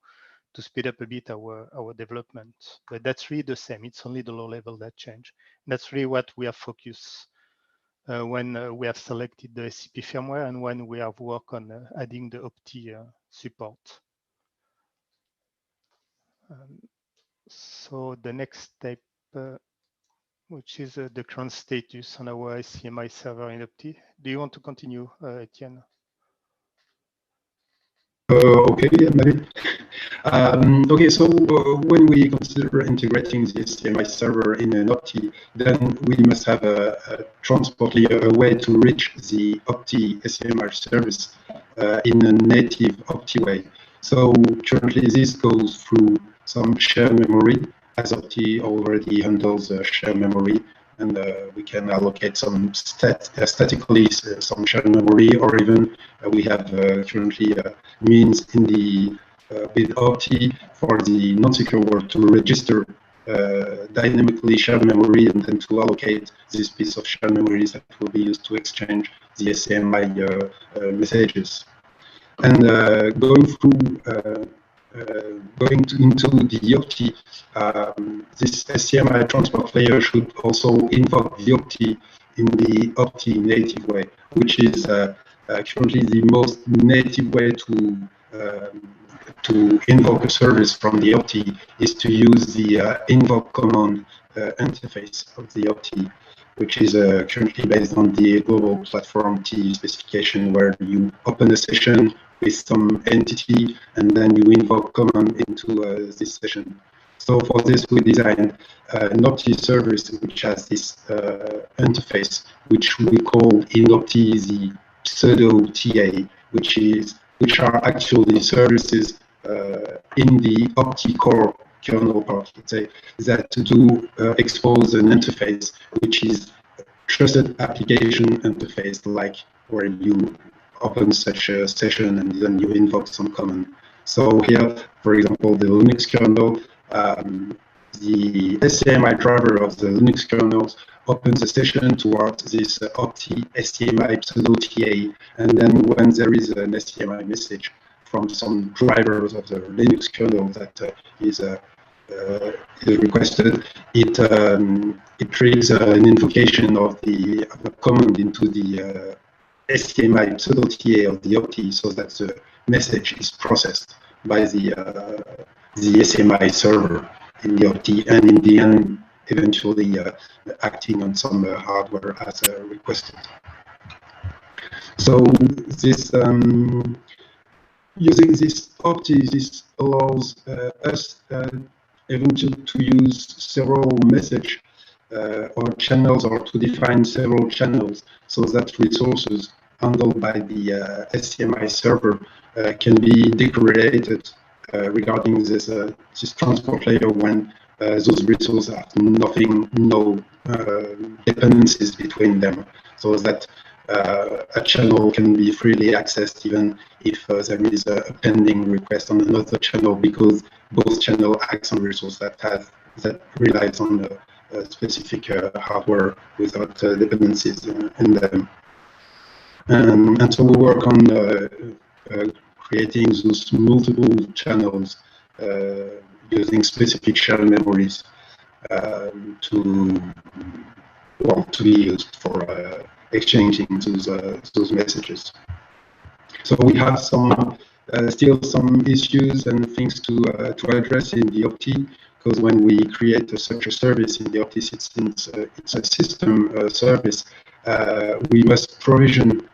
F: speed up a bit our development. But that's really the same. It's only the low level that change. And that's really what we have focused when we have selected the SCP firmware and when we have worked on adding the OPTI support. So the next step, which is the current status on our SCMI server in OPTI. Do you want to continue, Etienne?
G: Okay, yeah, maybe. Okay, so when we consider integrating the SCMI server in an OPTI, then we must have a transport layer, a way to reach the OPTI SCMI service in a native OPTI way. So currently this goes through some shared memory, as OPTI already handles shared memory, and we can allocate some statically some shared memory, or even we have currently means in the with OPTI for the non-secure world to register dynamically shared memory and then to allocate this piece of shared memories that will be used to exchange the SCMI messages. And going into the OPTI, this SCMI transport layer should also invoke the OPTI in the OPTI native way, which is currently the most native way to invoke a service from the OPTI is to use the invoke command interface of the OPTI, which is currently based on the global platform T specification, where you open a session with some entity and then you invoke command into this session. So for this, we designed an OPTI service which has this interface, which we call in OPTI the pseudo TA, which are actually services in the OPTI core kernel part, let's say, that do expose an interface which is trusted application interface, like where you open such a session and then you invoke some command. So here, for example, the Linux kernel, the SCMI driver of the Linux kernels opens a session towards this opti SCMI pseudo TA, and then when there is an SCMI message from some drivers of the Linux kernel that is requested, it triggers an invocation of a command into the SCMI pseudo TA of the opti, so that the message is processed by the SCMI server in the opti, and in the end, eventually acting on some hardware as requested. So this using this opti, this allows us eventually to use several message or channels, or to define several channels, so that resources handled by the SCMI server can be decorated regarding this transport layer when those resources have no dependencies between them, so that a channel can be freely accessed even if there is a pending request on another channel, because both channel acts on resource that relies on a specific hardware without dependencies in them. And so we work on creating those multiple channels using specific shared memories to be used for exchanging those messages. So we have some still some issues and things to address in the opti, because when we create such a service in the opti, since it's a system service, we must provision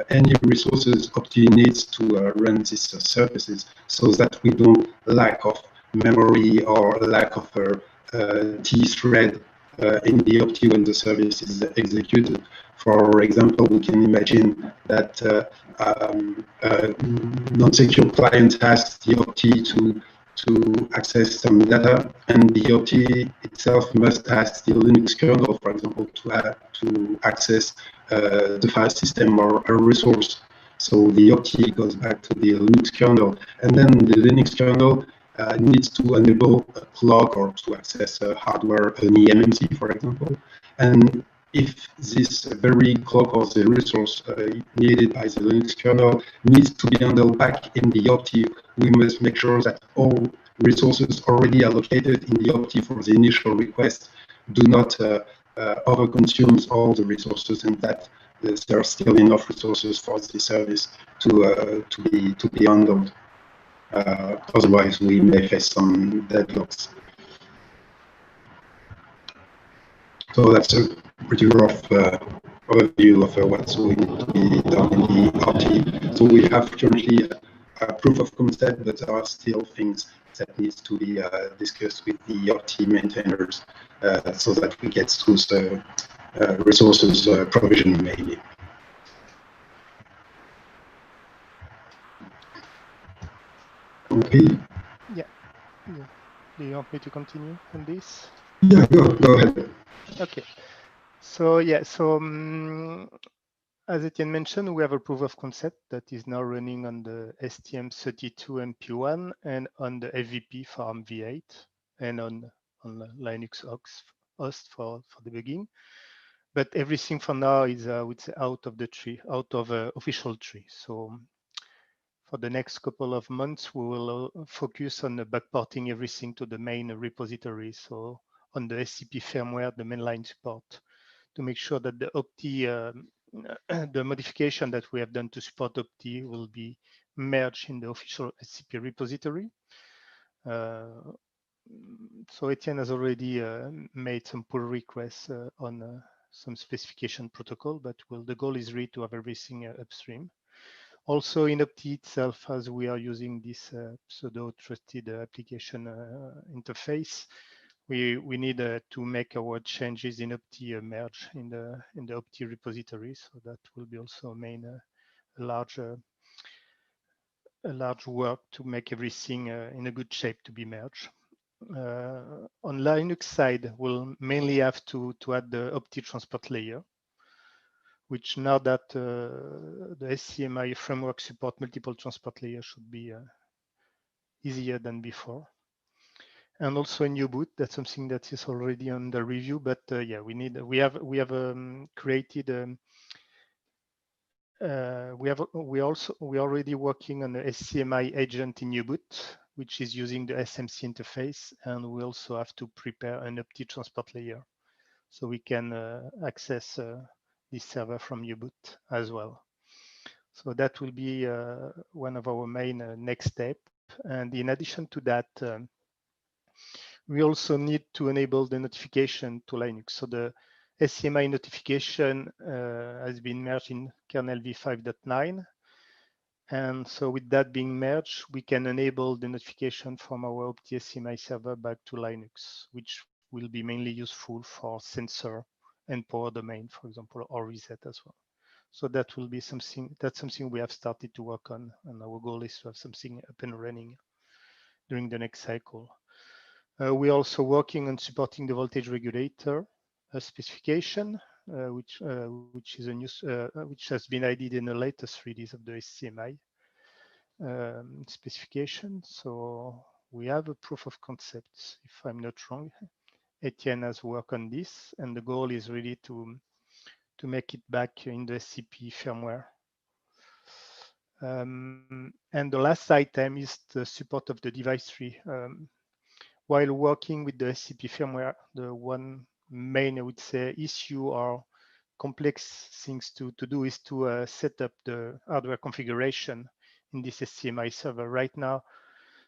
G: any resources opti needs to run these services, so that we don't lack of memory or lack of T thread in the opti when the service is executed. For example, we can imagine that non-secure client asks the opti to access some data, and the opti itself must ask the Linux kernel, for example, to access the file system or a resource. So the opti goes back to the Linux kernel, and then the Linux kernel needs to enable a clock or to access hardware, an eMMC, for example. And if this very clock or the resource needed by the Linux kernel needs to be handled back in the opti, we must make sure that all resources already allocated in the opti for the initial request do not overconsume all the resources, and that there are still enough resources for the service to be handled. Otherwise, we may face some deadlocks. So that's a pretty rough overview of what's going to be done in the RT. So we have currently a proof of concept, but there are still things that needs to be discussed with the RT maintainers so that we get those resources provision mainly. Okay.
F: Yeah. Do you want me to continue on this?
G: Yeah, go ahead.
F: Okay. So yeah, so as Etienne mentioned, we have a proof of concept that is now running on the STM32MP1 and on the FVP for ARMv8 and on Linux host for debugging. But everything for now is, I would say, out of the tree, out of official tree. So for the next couple of months, we will focus on backporting everything to the main repository. So on the SCP firmware, the mainline support, to make sure that the opti, the modification that we have done to support opti will be merged in the official SCP repository. So Etienne has already made some pull requests on some specification protocol, but the goal is really to have everything upstream. Also in opti itself, as we are using this pseudo trusted application interface, we need to make our changes in opti merge in the opti repository. So that will be also a large work to make everything in a good shape to be merged. On Linux side, we'll mainly have to add the opti transport layer, which now that the SCMI framework support multiple transport layers should be easier than before. And also a new boot. That's something that is already under review. But yeah, we have created. We're already working on the SCMI agent in U-boot, which is using the SMC interface, and we also have to prepare an OPT transport layer, so we can access this server from U-boot as well. So that will be one of our main next step. And in addition to that, we also need to enable the notification to Linux. So the SCMI notification has been merged in kernel v5.9. And so with that being merged, we can enable the notification from our OptSCMI server back to Linux, which will be mainly useful for sensor and power domain, for example, or reset as well. So that will be something we have started to work on, and our goal is to have something up and running during the next cycle. We're also working on supporting the voltage regulator specification, which is a new, which has been added in the latest release of the SCMI specification. So we have a proof of concept, if I'm not wrong. Etienne has worked on this, and the goal is really to make it back in the SCP firmware. And the last item is the support of the device tree. While working with the SCP firmware, the one main, I would say, issue or complex things to do is to set up the hardware configuration in this SCMI server. Right now,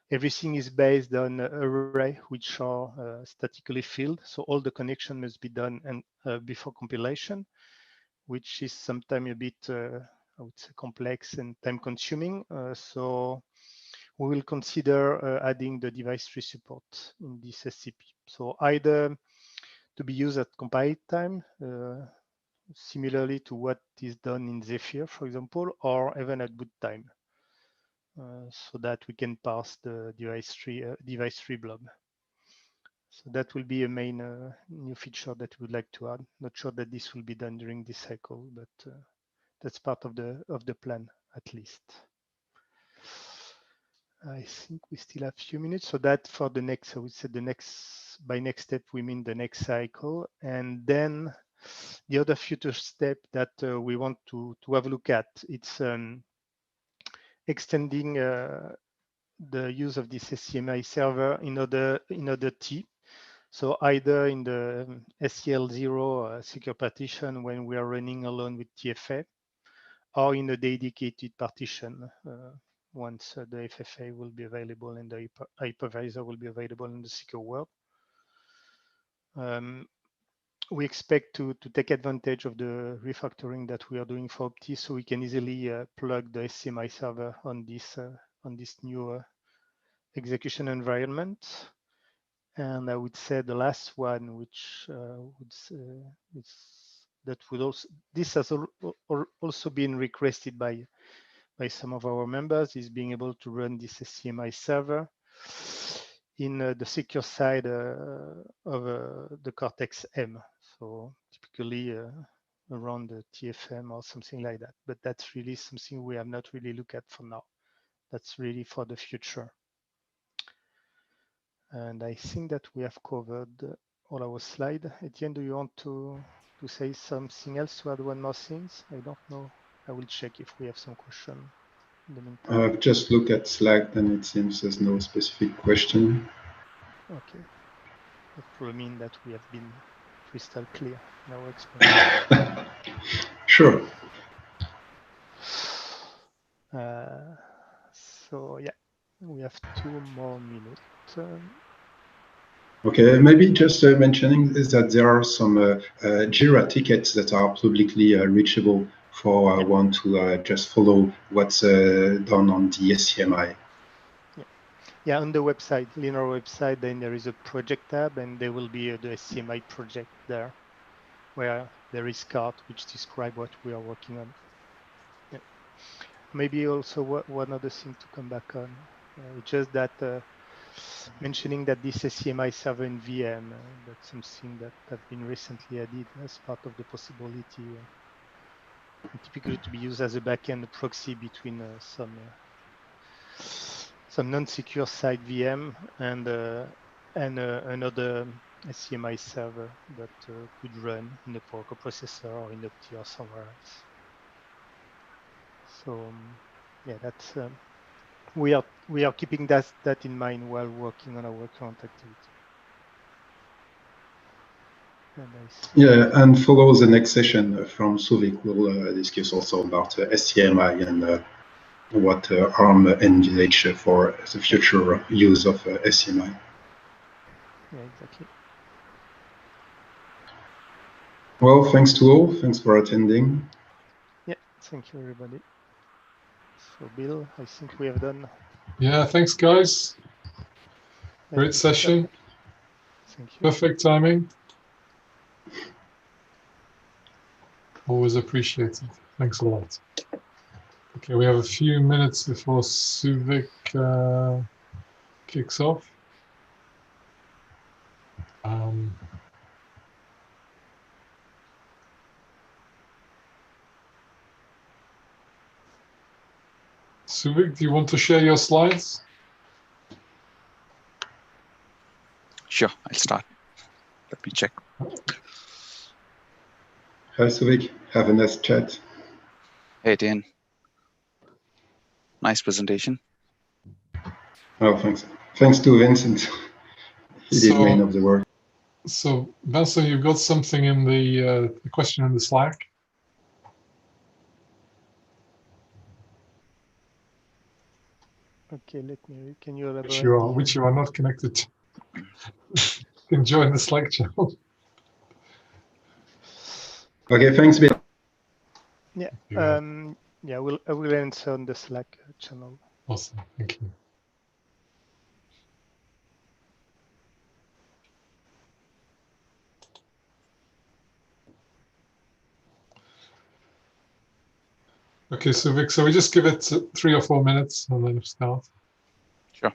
F: everything is based on array which are statically filled. So all the connection must be done and before compilation, which is sometimes a bit, I would say, complex and time consuming. So we will consider adding the device tree support in this SCP. So either to be used at compile time, similarly to what is done in Zephyr, for example, or even at boot time, so that we can pass the device tree blob. So that will be a main new feature that we would like to add. Not sure that this will be done during this cycle, but that's part of the plan at least. I think we still have a few minutes. So that for the next, I would say by next step, we mean the next cycle. And then the other future step that we want to have a look at, it's extending the use of this SCMI server in other T. So either in the SCL0 secure partition when we are running alone with TFA, or in a dedicated partition once the FFA will be available and the hypervisor will be available in the secure world. We expect to take advantage of the refactoring that we are doing for OPT, so we can easily plug the SCMI server on this new execution environment. And I would say the last one, which this has also been requested by some of our members, is being able to run this SCMI server in the secure side of the Cortex-M. So typically around the TFM or something like that. But that's really something we have not really looked at for now. That's really for the future. And I think that we have covered all our slides. Etienne, do you want to say something else, to add one more thing? I don't know. I will check if we have some question in the meantime.
G: I've just looked at Slack and it seems there's no specific question.
F: Okay. That probably means that we have been crystal clear in our explanation.
G: Sure.
F: So yeah, we have 2 more minutes.
G: Okay, maybe just mentioning is that there are some Jira tickets that are publicly reachable for one to just follow what's done on the SCMI.
F: Yeah, on the website, Linaro website, then there is a project tab, and there will be the SCMI project there, where there is card which describe what we are working on. Yeah. Maybe also one other thing to come back on, just that mentioning that this SCMI server in VM, that's something that have been recently added as part of the possibility, typically to be used as a backend proxy between some some non-secure side VM and another SCMI server that could run in a Power processor or in Opti or somewhere else. So yeah, that's we are keeping that in mind while working on our current activity.
G: Yeah, and follow the next session from Suvik. We'll discuss also about SCMI and what ARM envisage for the future use of SCMI.
F: Yeah, exactly.
G: Well, thanks to all. Thanks for attending.
F: Yeah, thank you, everybody. So, Bill, I think we have done.
A: Yeah, thanks, guys. Great session.
F: Thank you.
A: Perfect timing. Always appreciated. Thanks a lot. Okay, we have a few minutes before Suvik kicks off. Suvik, do you want to share your slides?
H: Sure, I'll start. Let me check.
G: Hi, Suvik. Have a nice chat.
H: Hey, Dan. Nice presentation.
G: Oh, thanks. Thanks to Vincent. He did main of the work.
A: So, Vincent, you've got something in the question in the Slack?
F: Okay, let me. Can you elaborate?
A: Which you are not connected to. You can join the Slack channel.
G: Okay, thanks, Bill.
F: Yeah. Yeah, I will answer on the Slack channel.
A: Awesome. Thank you. Okay, so Vic, so we just give it 3 or 4 minutes and then start.
H: Sure.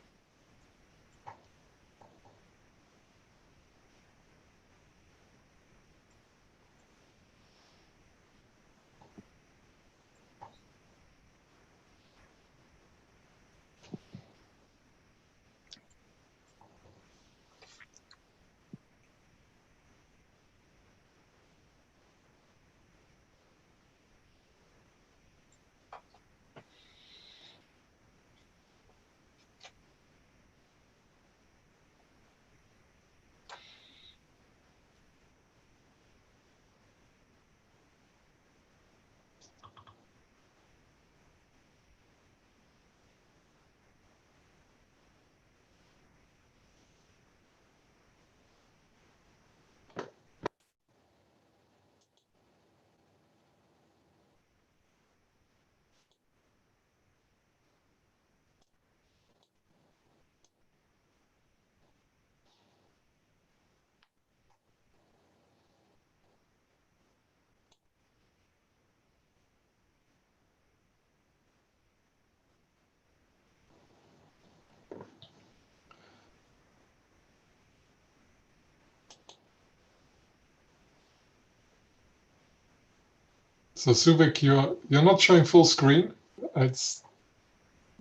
A: So Suvik, you're not showing full screen. It's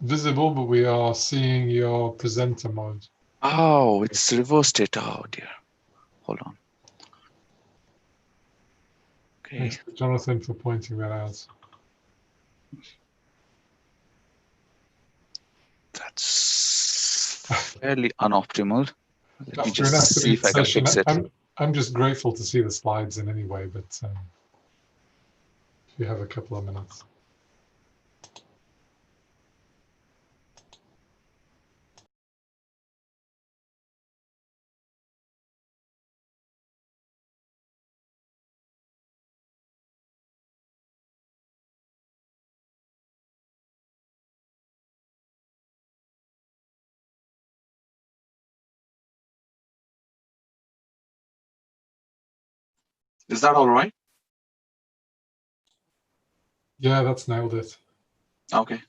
A: visible, but we are seeing your presenter mode.
H: Oh, it's reversed it. Oh dear. Hold on. Okay.
A: Thanks to Jonathan for pointing that out.
H: That's fairly unoptimal. Let me
A: After
H: just
A: an
H: see
A: afternoon
H: if I can
A: session,
H: fix it.
A: I'm just grateful to see the slides in any way, but if you have a couple of minutes.
H: Is that all right?
A: Yeah, that's nailed it.
H: Okay.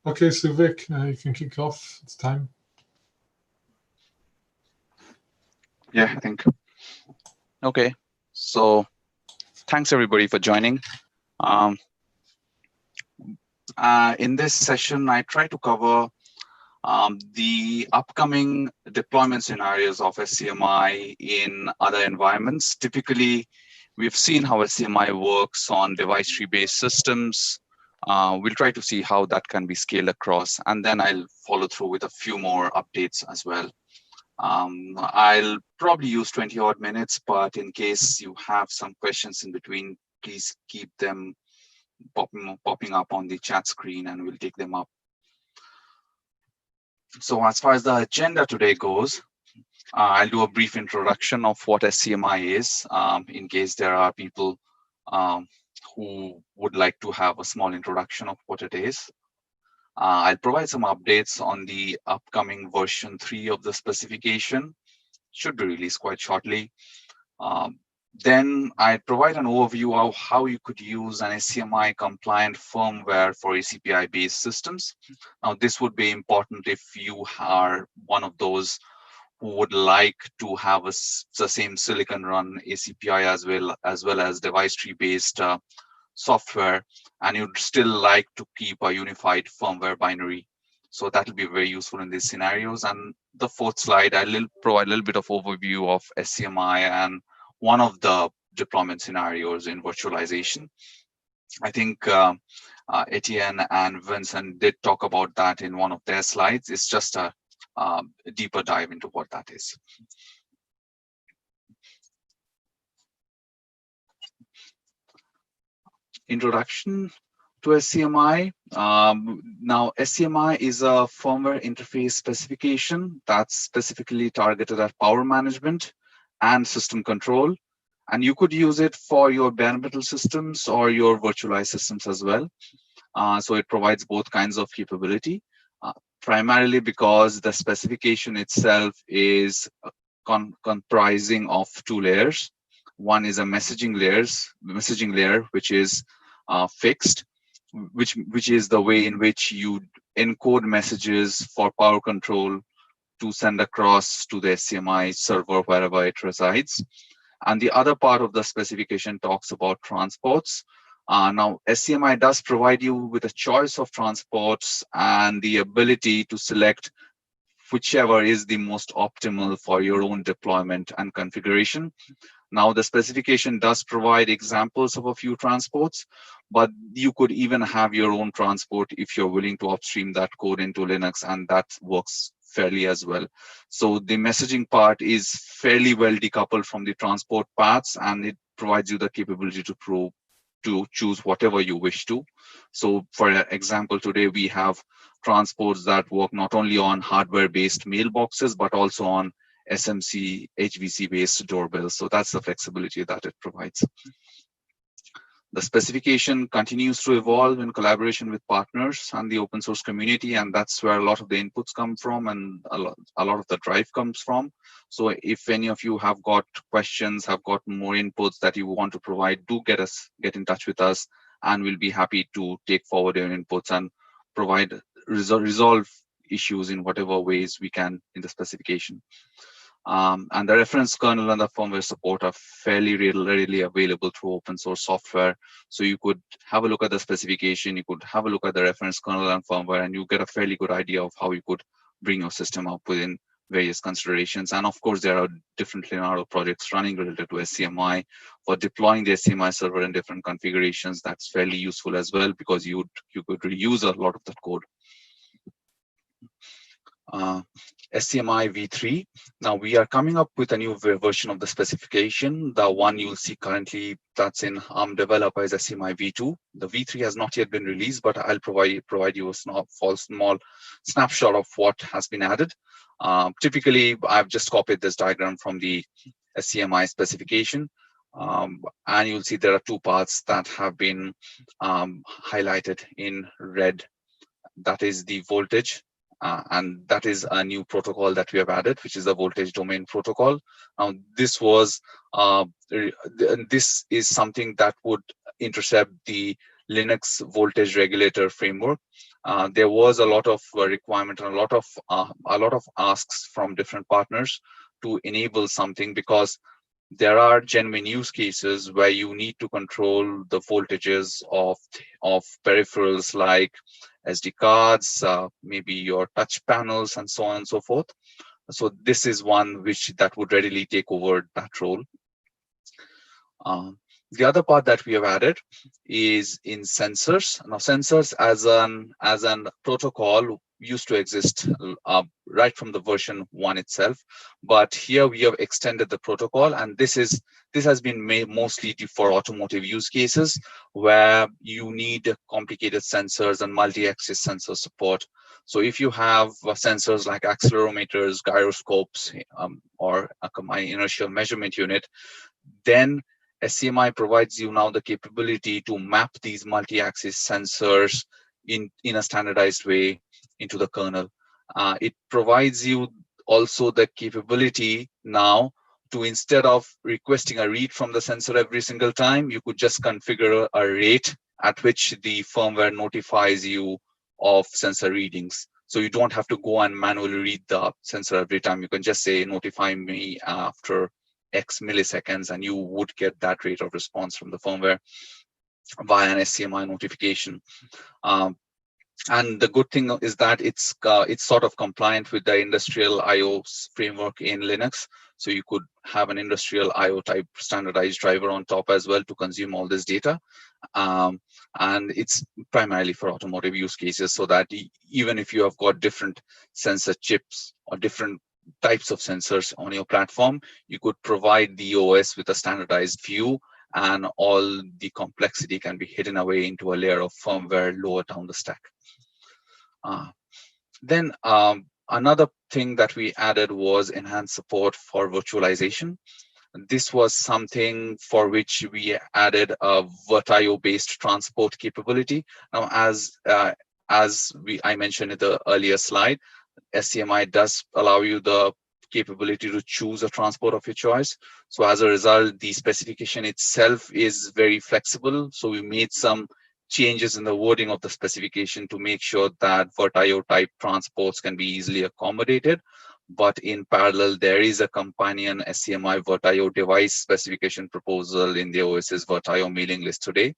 A: Okay, Suvik, you can kick off. It's time.
H: Yeah, I think. Okay, so thanks everybody for joining. In this session, I try to cover the upcoming deployment scenarios of SCMI in other environments. Typically, we've seen how SCMI works on device tree-based systems. We'll try to see how that can be scaled across, and then I'll follow through with a few more updates as well. I'll probably use 20 odd minutes, but in case you have some questions in between, please keep them popping up on the chat screen and we'll take them up. So as far as the agenda today goes, I'll do a brief introduction of what SCMI is, in case there are people who would like to have a small introduction of what it is. I'll provide some updates on the upcoming version 3 of the specification. Should be released quite shortly. Then I provide an overview of how you could use an SCMI compliant firmware for ACPI based systems. Now, this would be important if you are one of those who would like to have the same silicon run ACPI as well as device tree based software, and you'd still like to keep a unified firmware binary. So that will be very useful in these scenarios. And the fourth slide, I'll provide a little bit of overview of SCMI and one of the deployment scenarios in virtualization. I think Etienne and Vincent did talk about that in one of their slides. It's just a deeper dive into what that is. Introduction to SCMI. Now, SCMI is a firmware interface specification that's specifically targeted at power management and system control. And you could use it for your bare metal systems or your virtualized systems as well. So it provides both kinds of capability, primarily because the specification itself is comprising of two layers. One is a messaging layer, which is fixed, which is the way in which you encode messages for power control to send across to the SCMI server wherever it resides. And the other part of the specification talks about transports. Now, SCMI does provide you with a choice of transports and the ability to select whichever is the most optimal for your own deployment and configuration. Now, the specification does provide examples of a few transports, but you could even have your own transport if you're willing to upstream that code into Linux, and that works fairly as well. So the messaging part is fairly well decoupled from the transport paths, and it provides you the capability to choose whatever you wish to. So for example, today we have transports that work not only on hardware-based mailboxes, but also on SMC, HVC-based doorbells. So that's the flexibility that it provides. The specification continues to evolve in collaboration with partners and the open source community, and that's where a lot of the inputs come from and a lot of the drive comes from. So if any of you have got questions, have got more inputs that you want to provide, do get in touch with us, and we'll be happy to take forward your inputs and provide resolve issues in whatever ways we can in the specification. And the reference kernel and the firmware support are fairly readily available through open source software. So you could have a look at the specification, you could have a look at the reference kernel and firmware, and you get a fairly good idea of how you could bring your system up within various considerations. And of course, there are different Linaro projects running related to SCMI. For deploying the SCMI server in different configurations, that's fairly useful as well, because you could reuse a lot of that code. SCMI v3. Now we are coming up with a new version of the specification. The one you'll see currently that's in ARM developer is SCMI v2. The v3 has not yet been released, but I'll provide you a small snapshot of what has been added. Typically, I've just copied this diagram from the SCMI specification. And you'll see there are two parts that have been highlighted in red. That is the voltage. And that is a new protocol that we have added, which is the voltage domain protocol. Now, this is something that would intercept the Linux voltage regulator framework, there was a lot of requirement and a lot of asks from different partners to enable something, because there are genuine use cases where you need to control the voltages of peripherals like SD cards, maybe your touch panels, and so on and so forth. So this is one that would readily take over that role. The other part that we have added is in sensors. Now, sensors as an protocol used to exist right from the version 1 itself, but here we have extended the protocol, and this has been made mostly for automotive use cases where you need complicated sensors and multi-axis sensor support. So if you have sensors like accelerometers, gyroscopes, or a combined inertial measurement unit, then SCMI provides you now the capability to map these multi-axis sensors in a standardized way into the kernel. It provides you also the capability now to, instead of requesting a read from the sensor every single time, you could just configure a rate at which the firmware notifies you of sensor readings. So you don't have to go and manually read the sensor every time. You can just say, notify me after X milliseconds, and you would get that rate of response from the firmware via an SCMI notification. And the good thing is that it's sort of compliant with the industrial I/O framework in Linux. So you could have an industrial I/O type standardized driver on top as well to consume all this data. And it's primarily for automotive use cases, so that even if you have got different sensor chips or different types of sensors on your platform, you could provide the OS with a standardized view, and all the complexity can be hidden away into a layer of firmware lower down the stack. Then another thing that we added was enhanced support for virtualization. This was something for which we added a VirtIO-based transport capability. Now, as I mentioned in the earlier slide, SCMI does allow you the capability to choose a transport of your choice. So as a result, the specification itself is very flexible. So we made some changes in the wording of the specification to make sure that VirtIO type transports can be easily accommodated. But in parallel, there is a companion SCMI VirtIO device specification proposal in the OS's VirtIO mailing list today.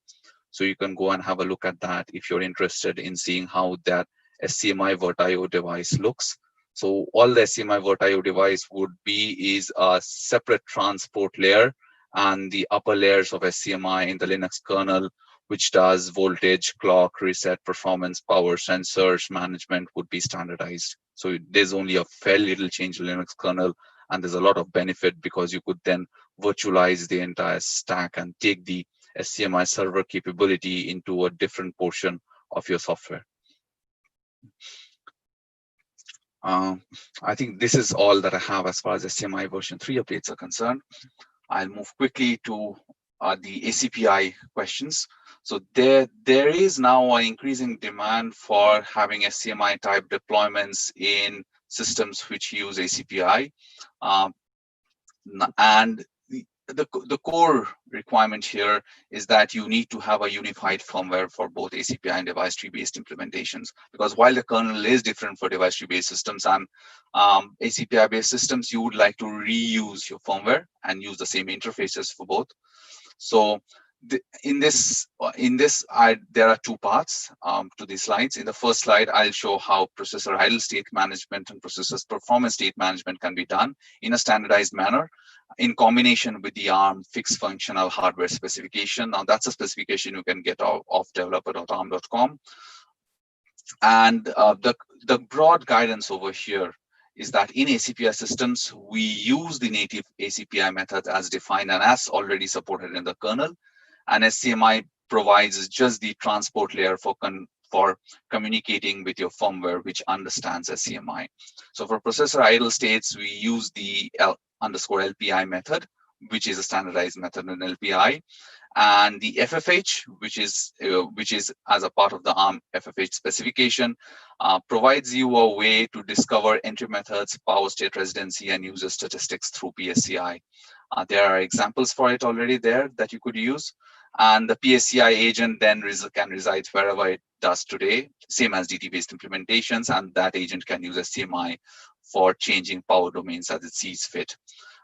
H: So you can go and have a look at that if you're interested in seeing how that SCMI VirtIO device looks. So all the SCMI VirtIO device would be is a separate transport layer, and the upper layers of SCMI in the Linux kernel, which does voltage, clock, reset, performance, power, sensors management, would be standardized. So there's only a fairly little change in Linux kernel, and there's a lot of benefit because you could then virtualize the entire stack and take the SCMI server capability into a different portion of your software. I think this is all that I have as far as SCMI version 3 updates are concerned. I'll move quickly to the ACPI questions. So there is now an increasing demand for having SCMI type deployments in systems which use ACPI. And the core requirement here is that you need to have a unified firmware for both ACPI and device tree based implementations, because while the kernel is different for device tree based systems and ACPI based systems, you would like to reuse your firmware and use the same interfaces for both. So in this, there are two parts to these slides. In the first slide, I'll show how processor idle state management and processor's performance state management can be done in a standardized manner in combination with the ARM fixed functional hardware specification. Now, that's a specification you can get off developer.arm.com. And the broad guidance over here is that in ACPI systems, we use the native ACPI method as defined and as already supported in the kernel. And SCMI provides just the transport layer for communicating with your firmware, which understands SCMI. So for processor idle states, we use the L_LPI method, which is a standardized method in LPI. And the FFH, which is as a part of the ARM FFH specification, provides you a way to discover entry methods, power state residency, and user statistics through PSCI. There are examples for it already there that you could use. And the PSCI agent then can reside wherever it does today, same as DT-based implementations, and that agent can use SCMI for changing power domains as it sees fit.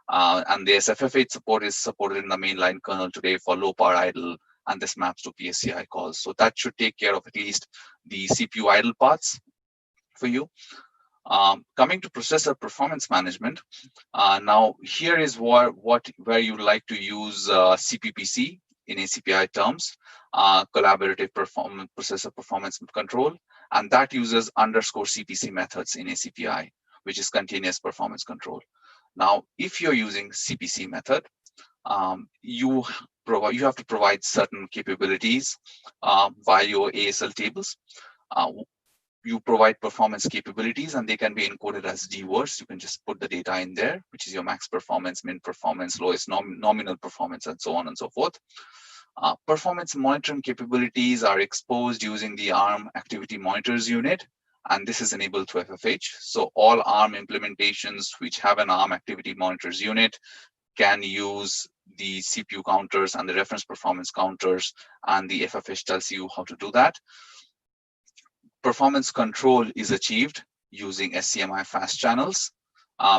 H: And the SFF8 support is supported in the mainline kernel today for low power idle, and this maps to PSCI calls. So that should take care of at least the CPU idle parts for you. Coming to processor performance management, now here is where you like to use CPPC in ACPI terms, collaborative processor performance control, and that uses _CPC methods in ACPI, which is continuous performance control. Now, if you're using CPC method, you have to provide certain capabilities via your ASL tables. You provide performance capabilities, and they can be encoded as dwords. You can just put the data in there, which is your max performance, min performance, lowest nominal performance, and so on and so forth. Performance monitoring capabilities are exposed using the ARM activity monitors unit, and this is enabled to FFH. So all ARM implementations which have an ARM activity monitors unit can use the CPU counters and the reference performance counters, and the FFH tells you how to do that. Performance control is achieved using SCMI fast channels.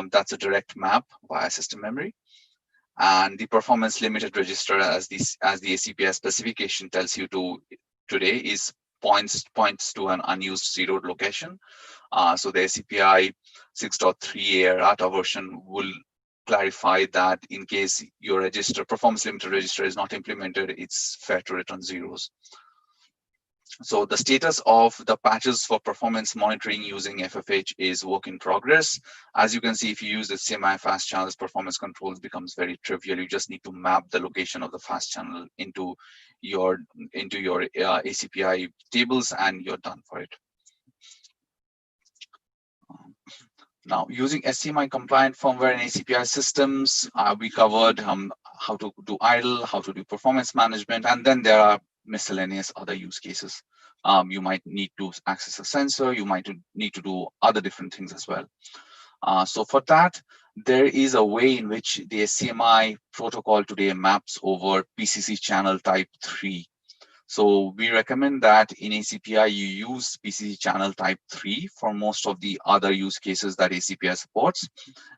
H: That's a direct map via system memory. And the performance limited register, as the ACPI specification tells you to today, is points to an unused zeroed location. So the ACPI 6.3 errata version will clarify that in case your performance limited register is not implemented, it's fair to return zeros. So the status of the patches for performance monitoring using FFH is work in progress. As you can see, if you use the SCMI fast channels, performance controls becomes very trivial. You just need to map the location of the fast channel into your ACPI tables, and you're done for it. Now, using SCMI compliant firmware in ACPI systems, we covered how to do idle, how to do performance management, and then there are miscellaneous other use cases. You might need to access a sensor, you might need to do other different things as well. So for that, there is a way in which the SCMI protocol today maps over PCC channel type 3. So we recommend that in ACPI, you use PCC channel type 3 for most of the other use cases that ACPI supports.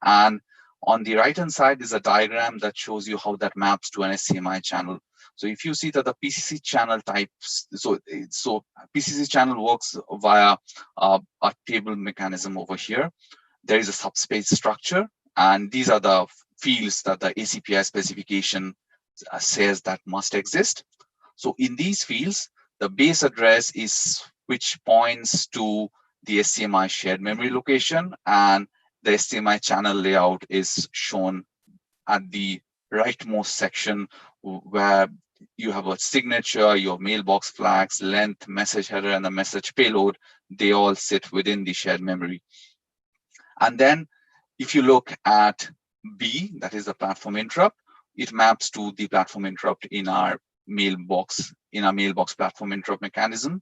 H: And on the right-hand side is a diagram that shows you how that maps to an SCMI channel. So if you see that the PCC channel types, so PCC channel works via a table mechanism over here. There is a subspace structure, and these are the fields that the ACPI specification says that must exist. So in these fields, the base address is which points to the SCMI shared memory location, and the SCMI channel layout is shown at the rightmost section, where you have a signature, your mailbox flags, length, message header, and the message payload. They all sit within the shared memory. And then if you look at B, that is the platform interrupt, it maps to the platform interrupt in our mailbox platform interrupt mechanism.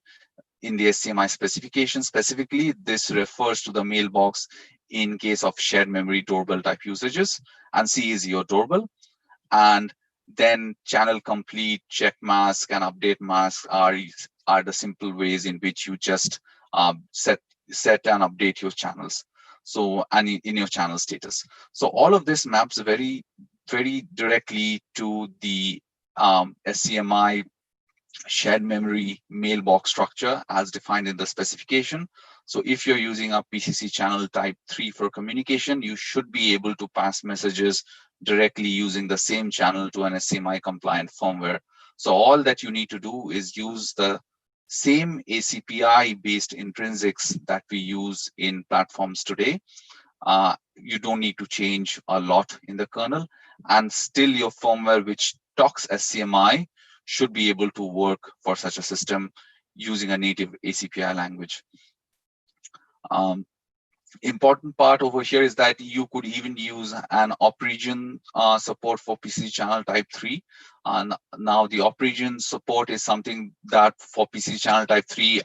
H: In the SCMI specification specifically, this refers to the mailbox in case of shared memory doorbell type usages, and C is your doorbell. And then channel complete, check mask, and update mask are the simple ways in which you just set and update your channels. So, and in your channel status. So all of this maps very, very directly to the SCMI shared memory mailbox structure as defined in the specification. So if you're using a PCC channel type 3 for communication, you should be able to pass messages directly using the same channel to an SCMI compliant firmware. So all that you need to do is use the same ACPI based intrinsics that we use in platforms today. You don't need to change a lot in the kernel, and still your firmware which talks SCMI should be able to work for such a system using a native ACPI language. Important part over here is that you could even use an op region support for PCC channel type 3. And now the op region support is something that for PCC channel type 3,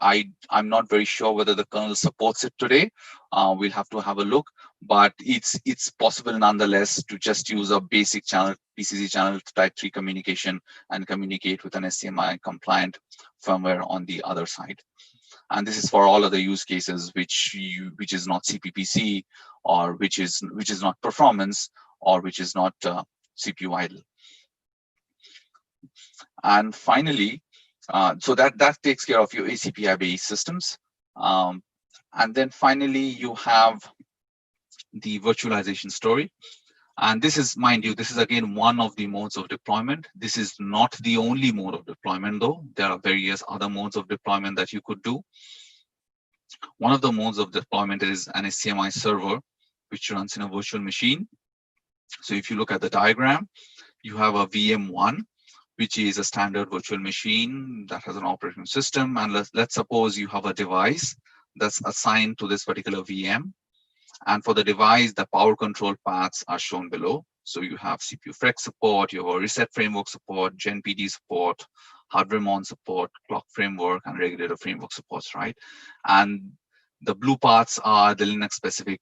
H: I'm not very sure whether the kernel supports it today. We'll have to have a look, but it's possible nonetheless to just use a basic channel, PCC channel type 3 communication, and communicate with an SCMI compliant firmware on the other side. And this is for all other use cases which is not CPPC, or which is not performance, or which is not CPU idle. And finally, so that takes care of your ACPI based systems. And then finally, you have the virtualization story. And this is, mind you, this is again one of the modes of deployment. This is not the only mode of deployment, though. There are various other modes of deployment that you could do. One of the modes of deployment is an SCMI server, which runs in a virtual machine. So if you look at the diagram, you have a VM1, which is a standard virtual machine that has an operating system. And let's suppose you have a device that's assigned to this particular VM. And for the device, the power control paths are shown below. So you have CPU Flex support, you have a reset framework support, Gen PD support, hardware mon support, clock framework, and regulator framework supports, right? And the blue parts are the Linux specific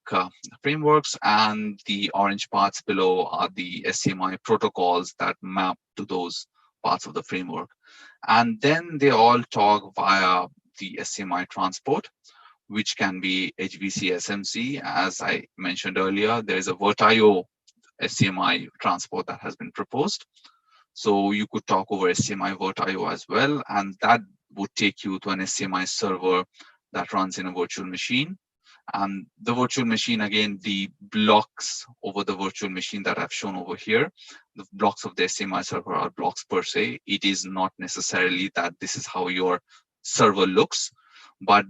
H: frameworks, and the orange parts below are the SCMI protocols that map to those parts of the framework. And then they all talk via the SCMI transport, which can be HVC SMC. As I mentioned earlier, there is a VirtIO SCMI transport that has been proposed. So you could talk over SCMI VirtIO as well, and that would take you to an SCMI server that runs in a virtual machine. And the virtual machine, again, the blocks over the virtual machine that I've shown over here, the blocks of the SCMI server are blocks per se. It is not necessarily that this is how your server looks, but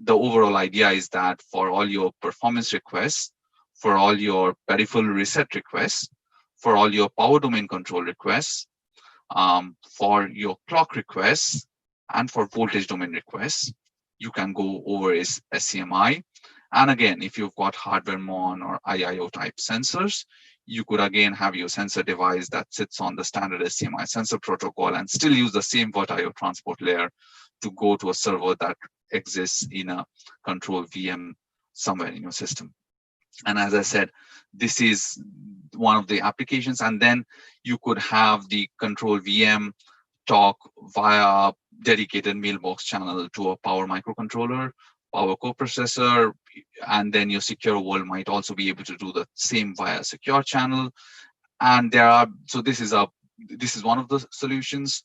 H: the overall idea is that for all your performance requests, for all your peripheral reset requests, for all your power domain control requests, for your clock requests, and for voltage domain requests, you can go over SCMI. And again, if you've got hardware mon or IIO type sensors, you could again have your sensor device that sits on the standard SCMI sensor protocol and still use the same VirtIO transport layer to go to a server that exists in a control VM somewhere in your system. And as I said, this is one of the applications. And then you could have the control VM talk via dedicated mailbox channel to a power microcontroller, power coprocessor, and then your secure world might also be able to do the same via secure channel. And there are, so this is one of the solutions.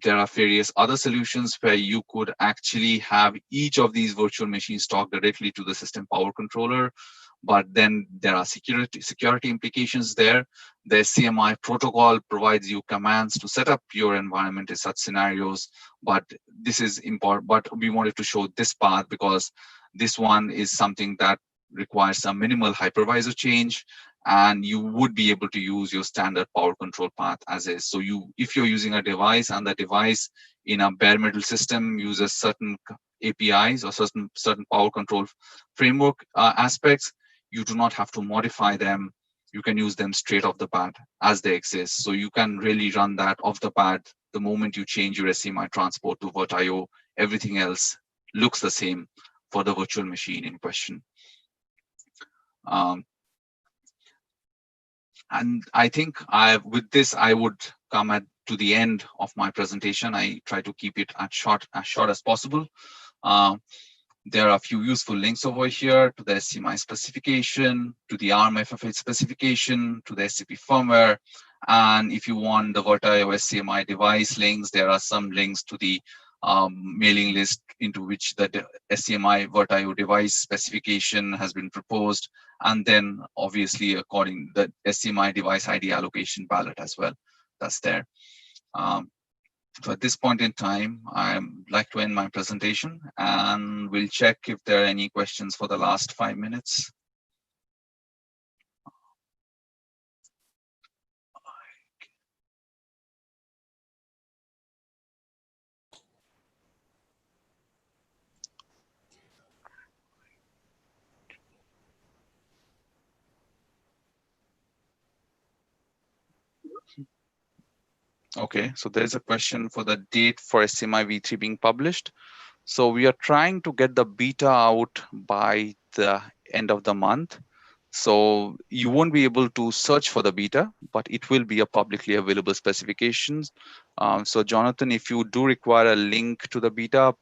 H: There are various other solutions where you could actually have each of these virtual machines talk directly to the system power controller, but then there are security implications there. The SCMI protocol provides you commands to set up your environment in such scenarios, but this is important. But we wanted to show this path because this one is something that requires some minimal hypervisor change, and you would be able to use your standard power control path as is. So if you're using a device and the device in a bare metal system uses certain APIs or certain power control framework aspects, you do not have to modify them. You can use them straight off the bat as they exist. So you can really run that off the bat. The moment you change your SCMI transport to VirtIO, everything else looks the same for the virtual machine in question. And I think with this, I would come to the end of my presentation. I try to keep it as short as possible. There are a few useful links over here to the SCMI specification, to the ARM FF8 specification, to the SCP firmware. And if you want the VirtIO SCMI device links, there are some links to the mailing list into which the SCMI VirtIO device specification has been proposed. And then obviously according the SCMI device ID allocation ballot as well, that's there. So at this point in time, I'd like to end my presentation and we'll check if there are any questions for the last 5 minutes. Okay, so there's a question for the date for SCMI v3 being published. So we are trying to get the beta out by the end of the month. So you won't be able to search for the beta, but it will be a publicly available specifications. So Jonathan, if you do require a link to the beta,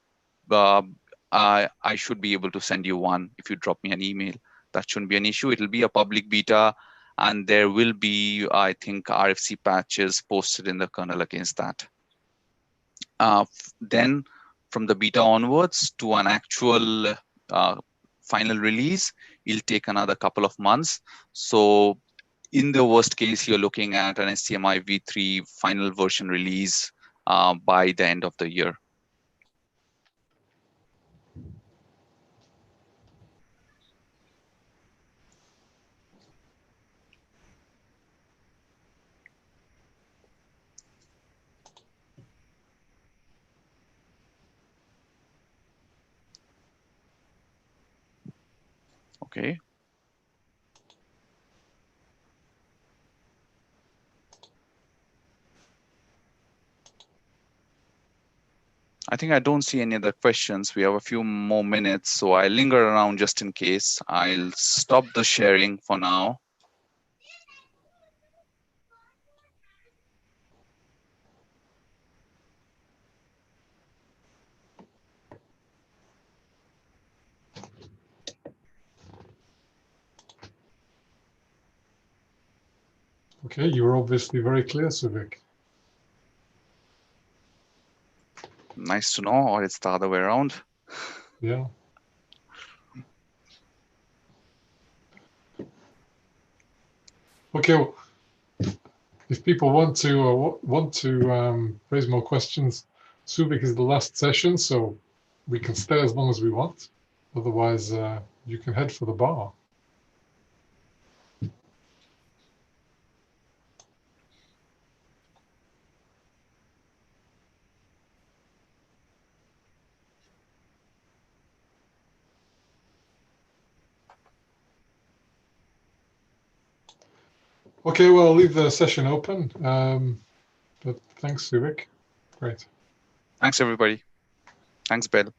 H: I should be able to send you one if you drop me an email. That shouldn't be an issue. It'll be a public beta, and there will be, I think, RFC patches posted in the kernel against that. Then from the beta onwards to an actual final release, it'll take another couple of months. So in the worst case, you're looking at an SCMI v3 final version release by the end of the year. Okay. I think I don't see any other questions. We have a few more minutes, so I'll linger around just in case. I'll stop the sharing for now.
A: Okay, you were obviously very clear, Suvik.
H: Nice to know, or it's the other way around.
A: Yeah. Okay, well, if people want to raise more questions, Suvik is the last session, so we can stay as long as we want. Otherwise, you can head for the bar. Okay, well, I'll leave the session open. But thanks, Suvik. Great.
H: Thanks, everybody. Thanks, Bill.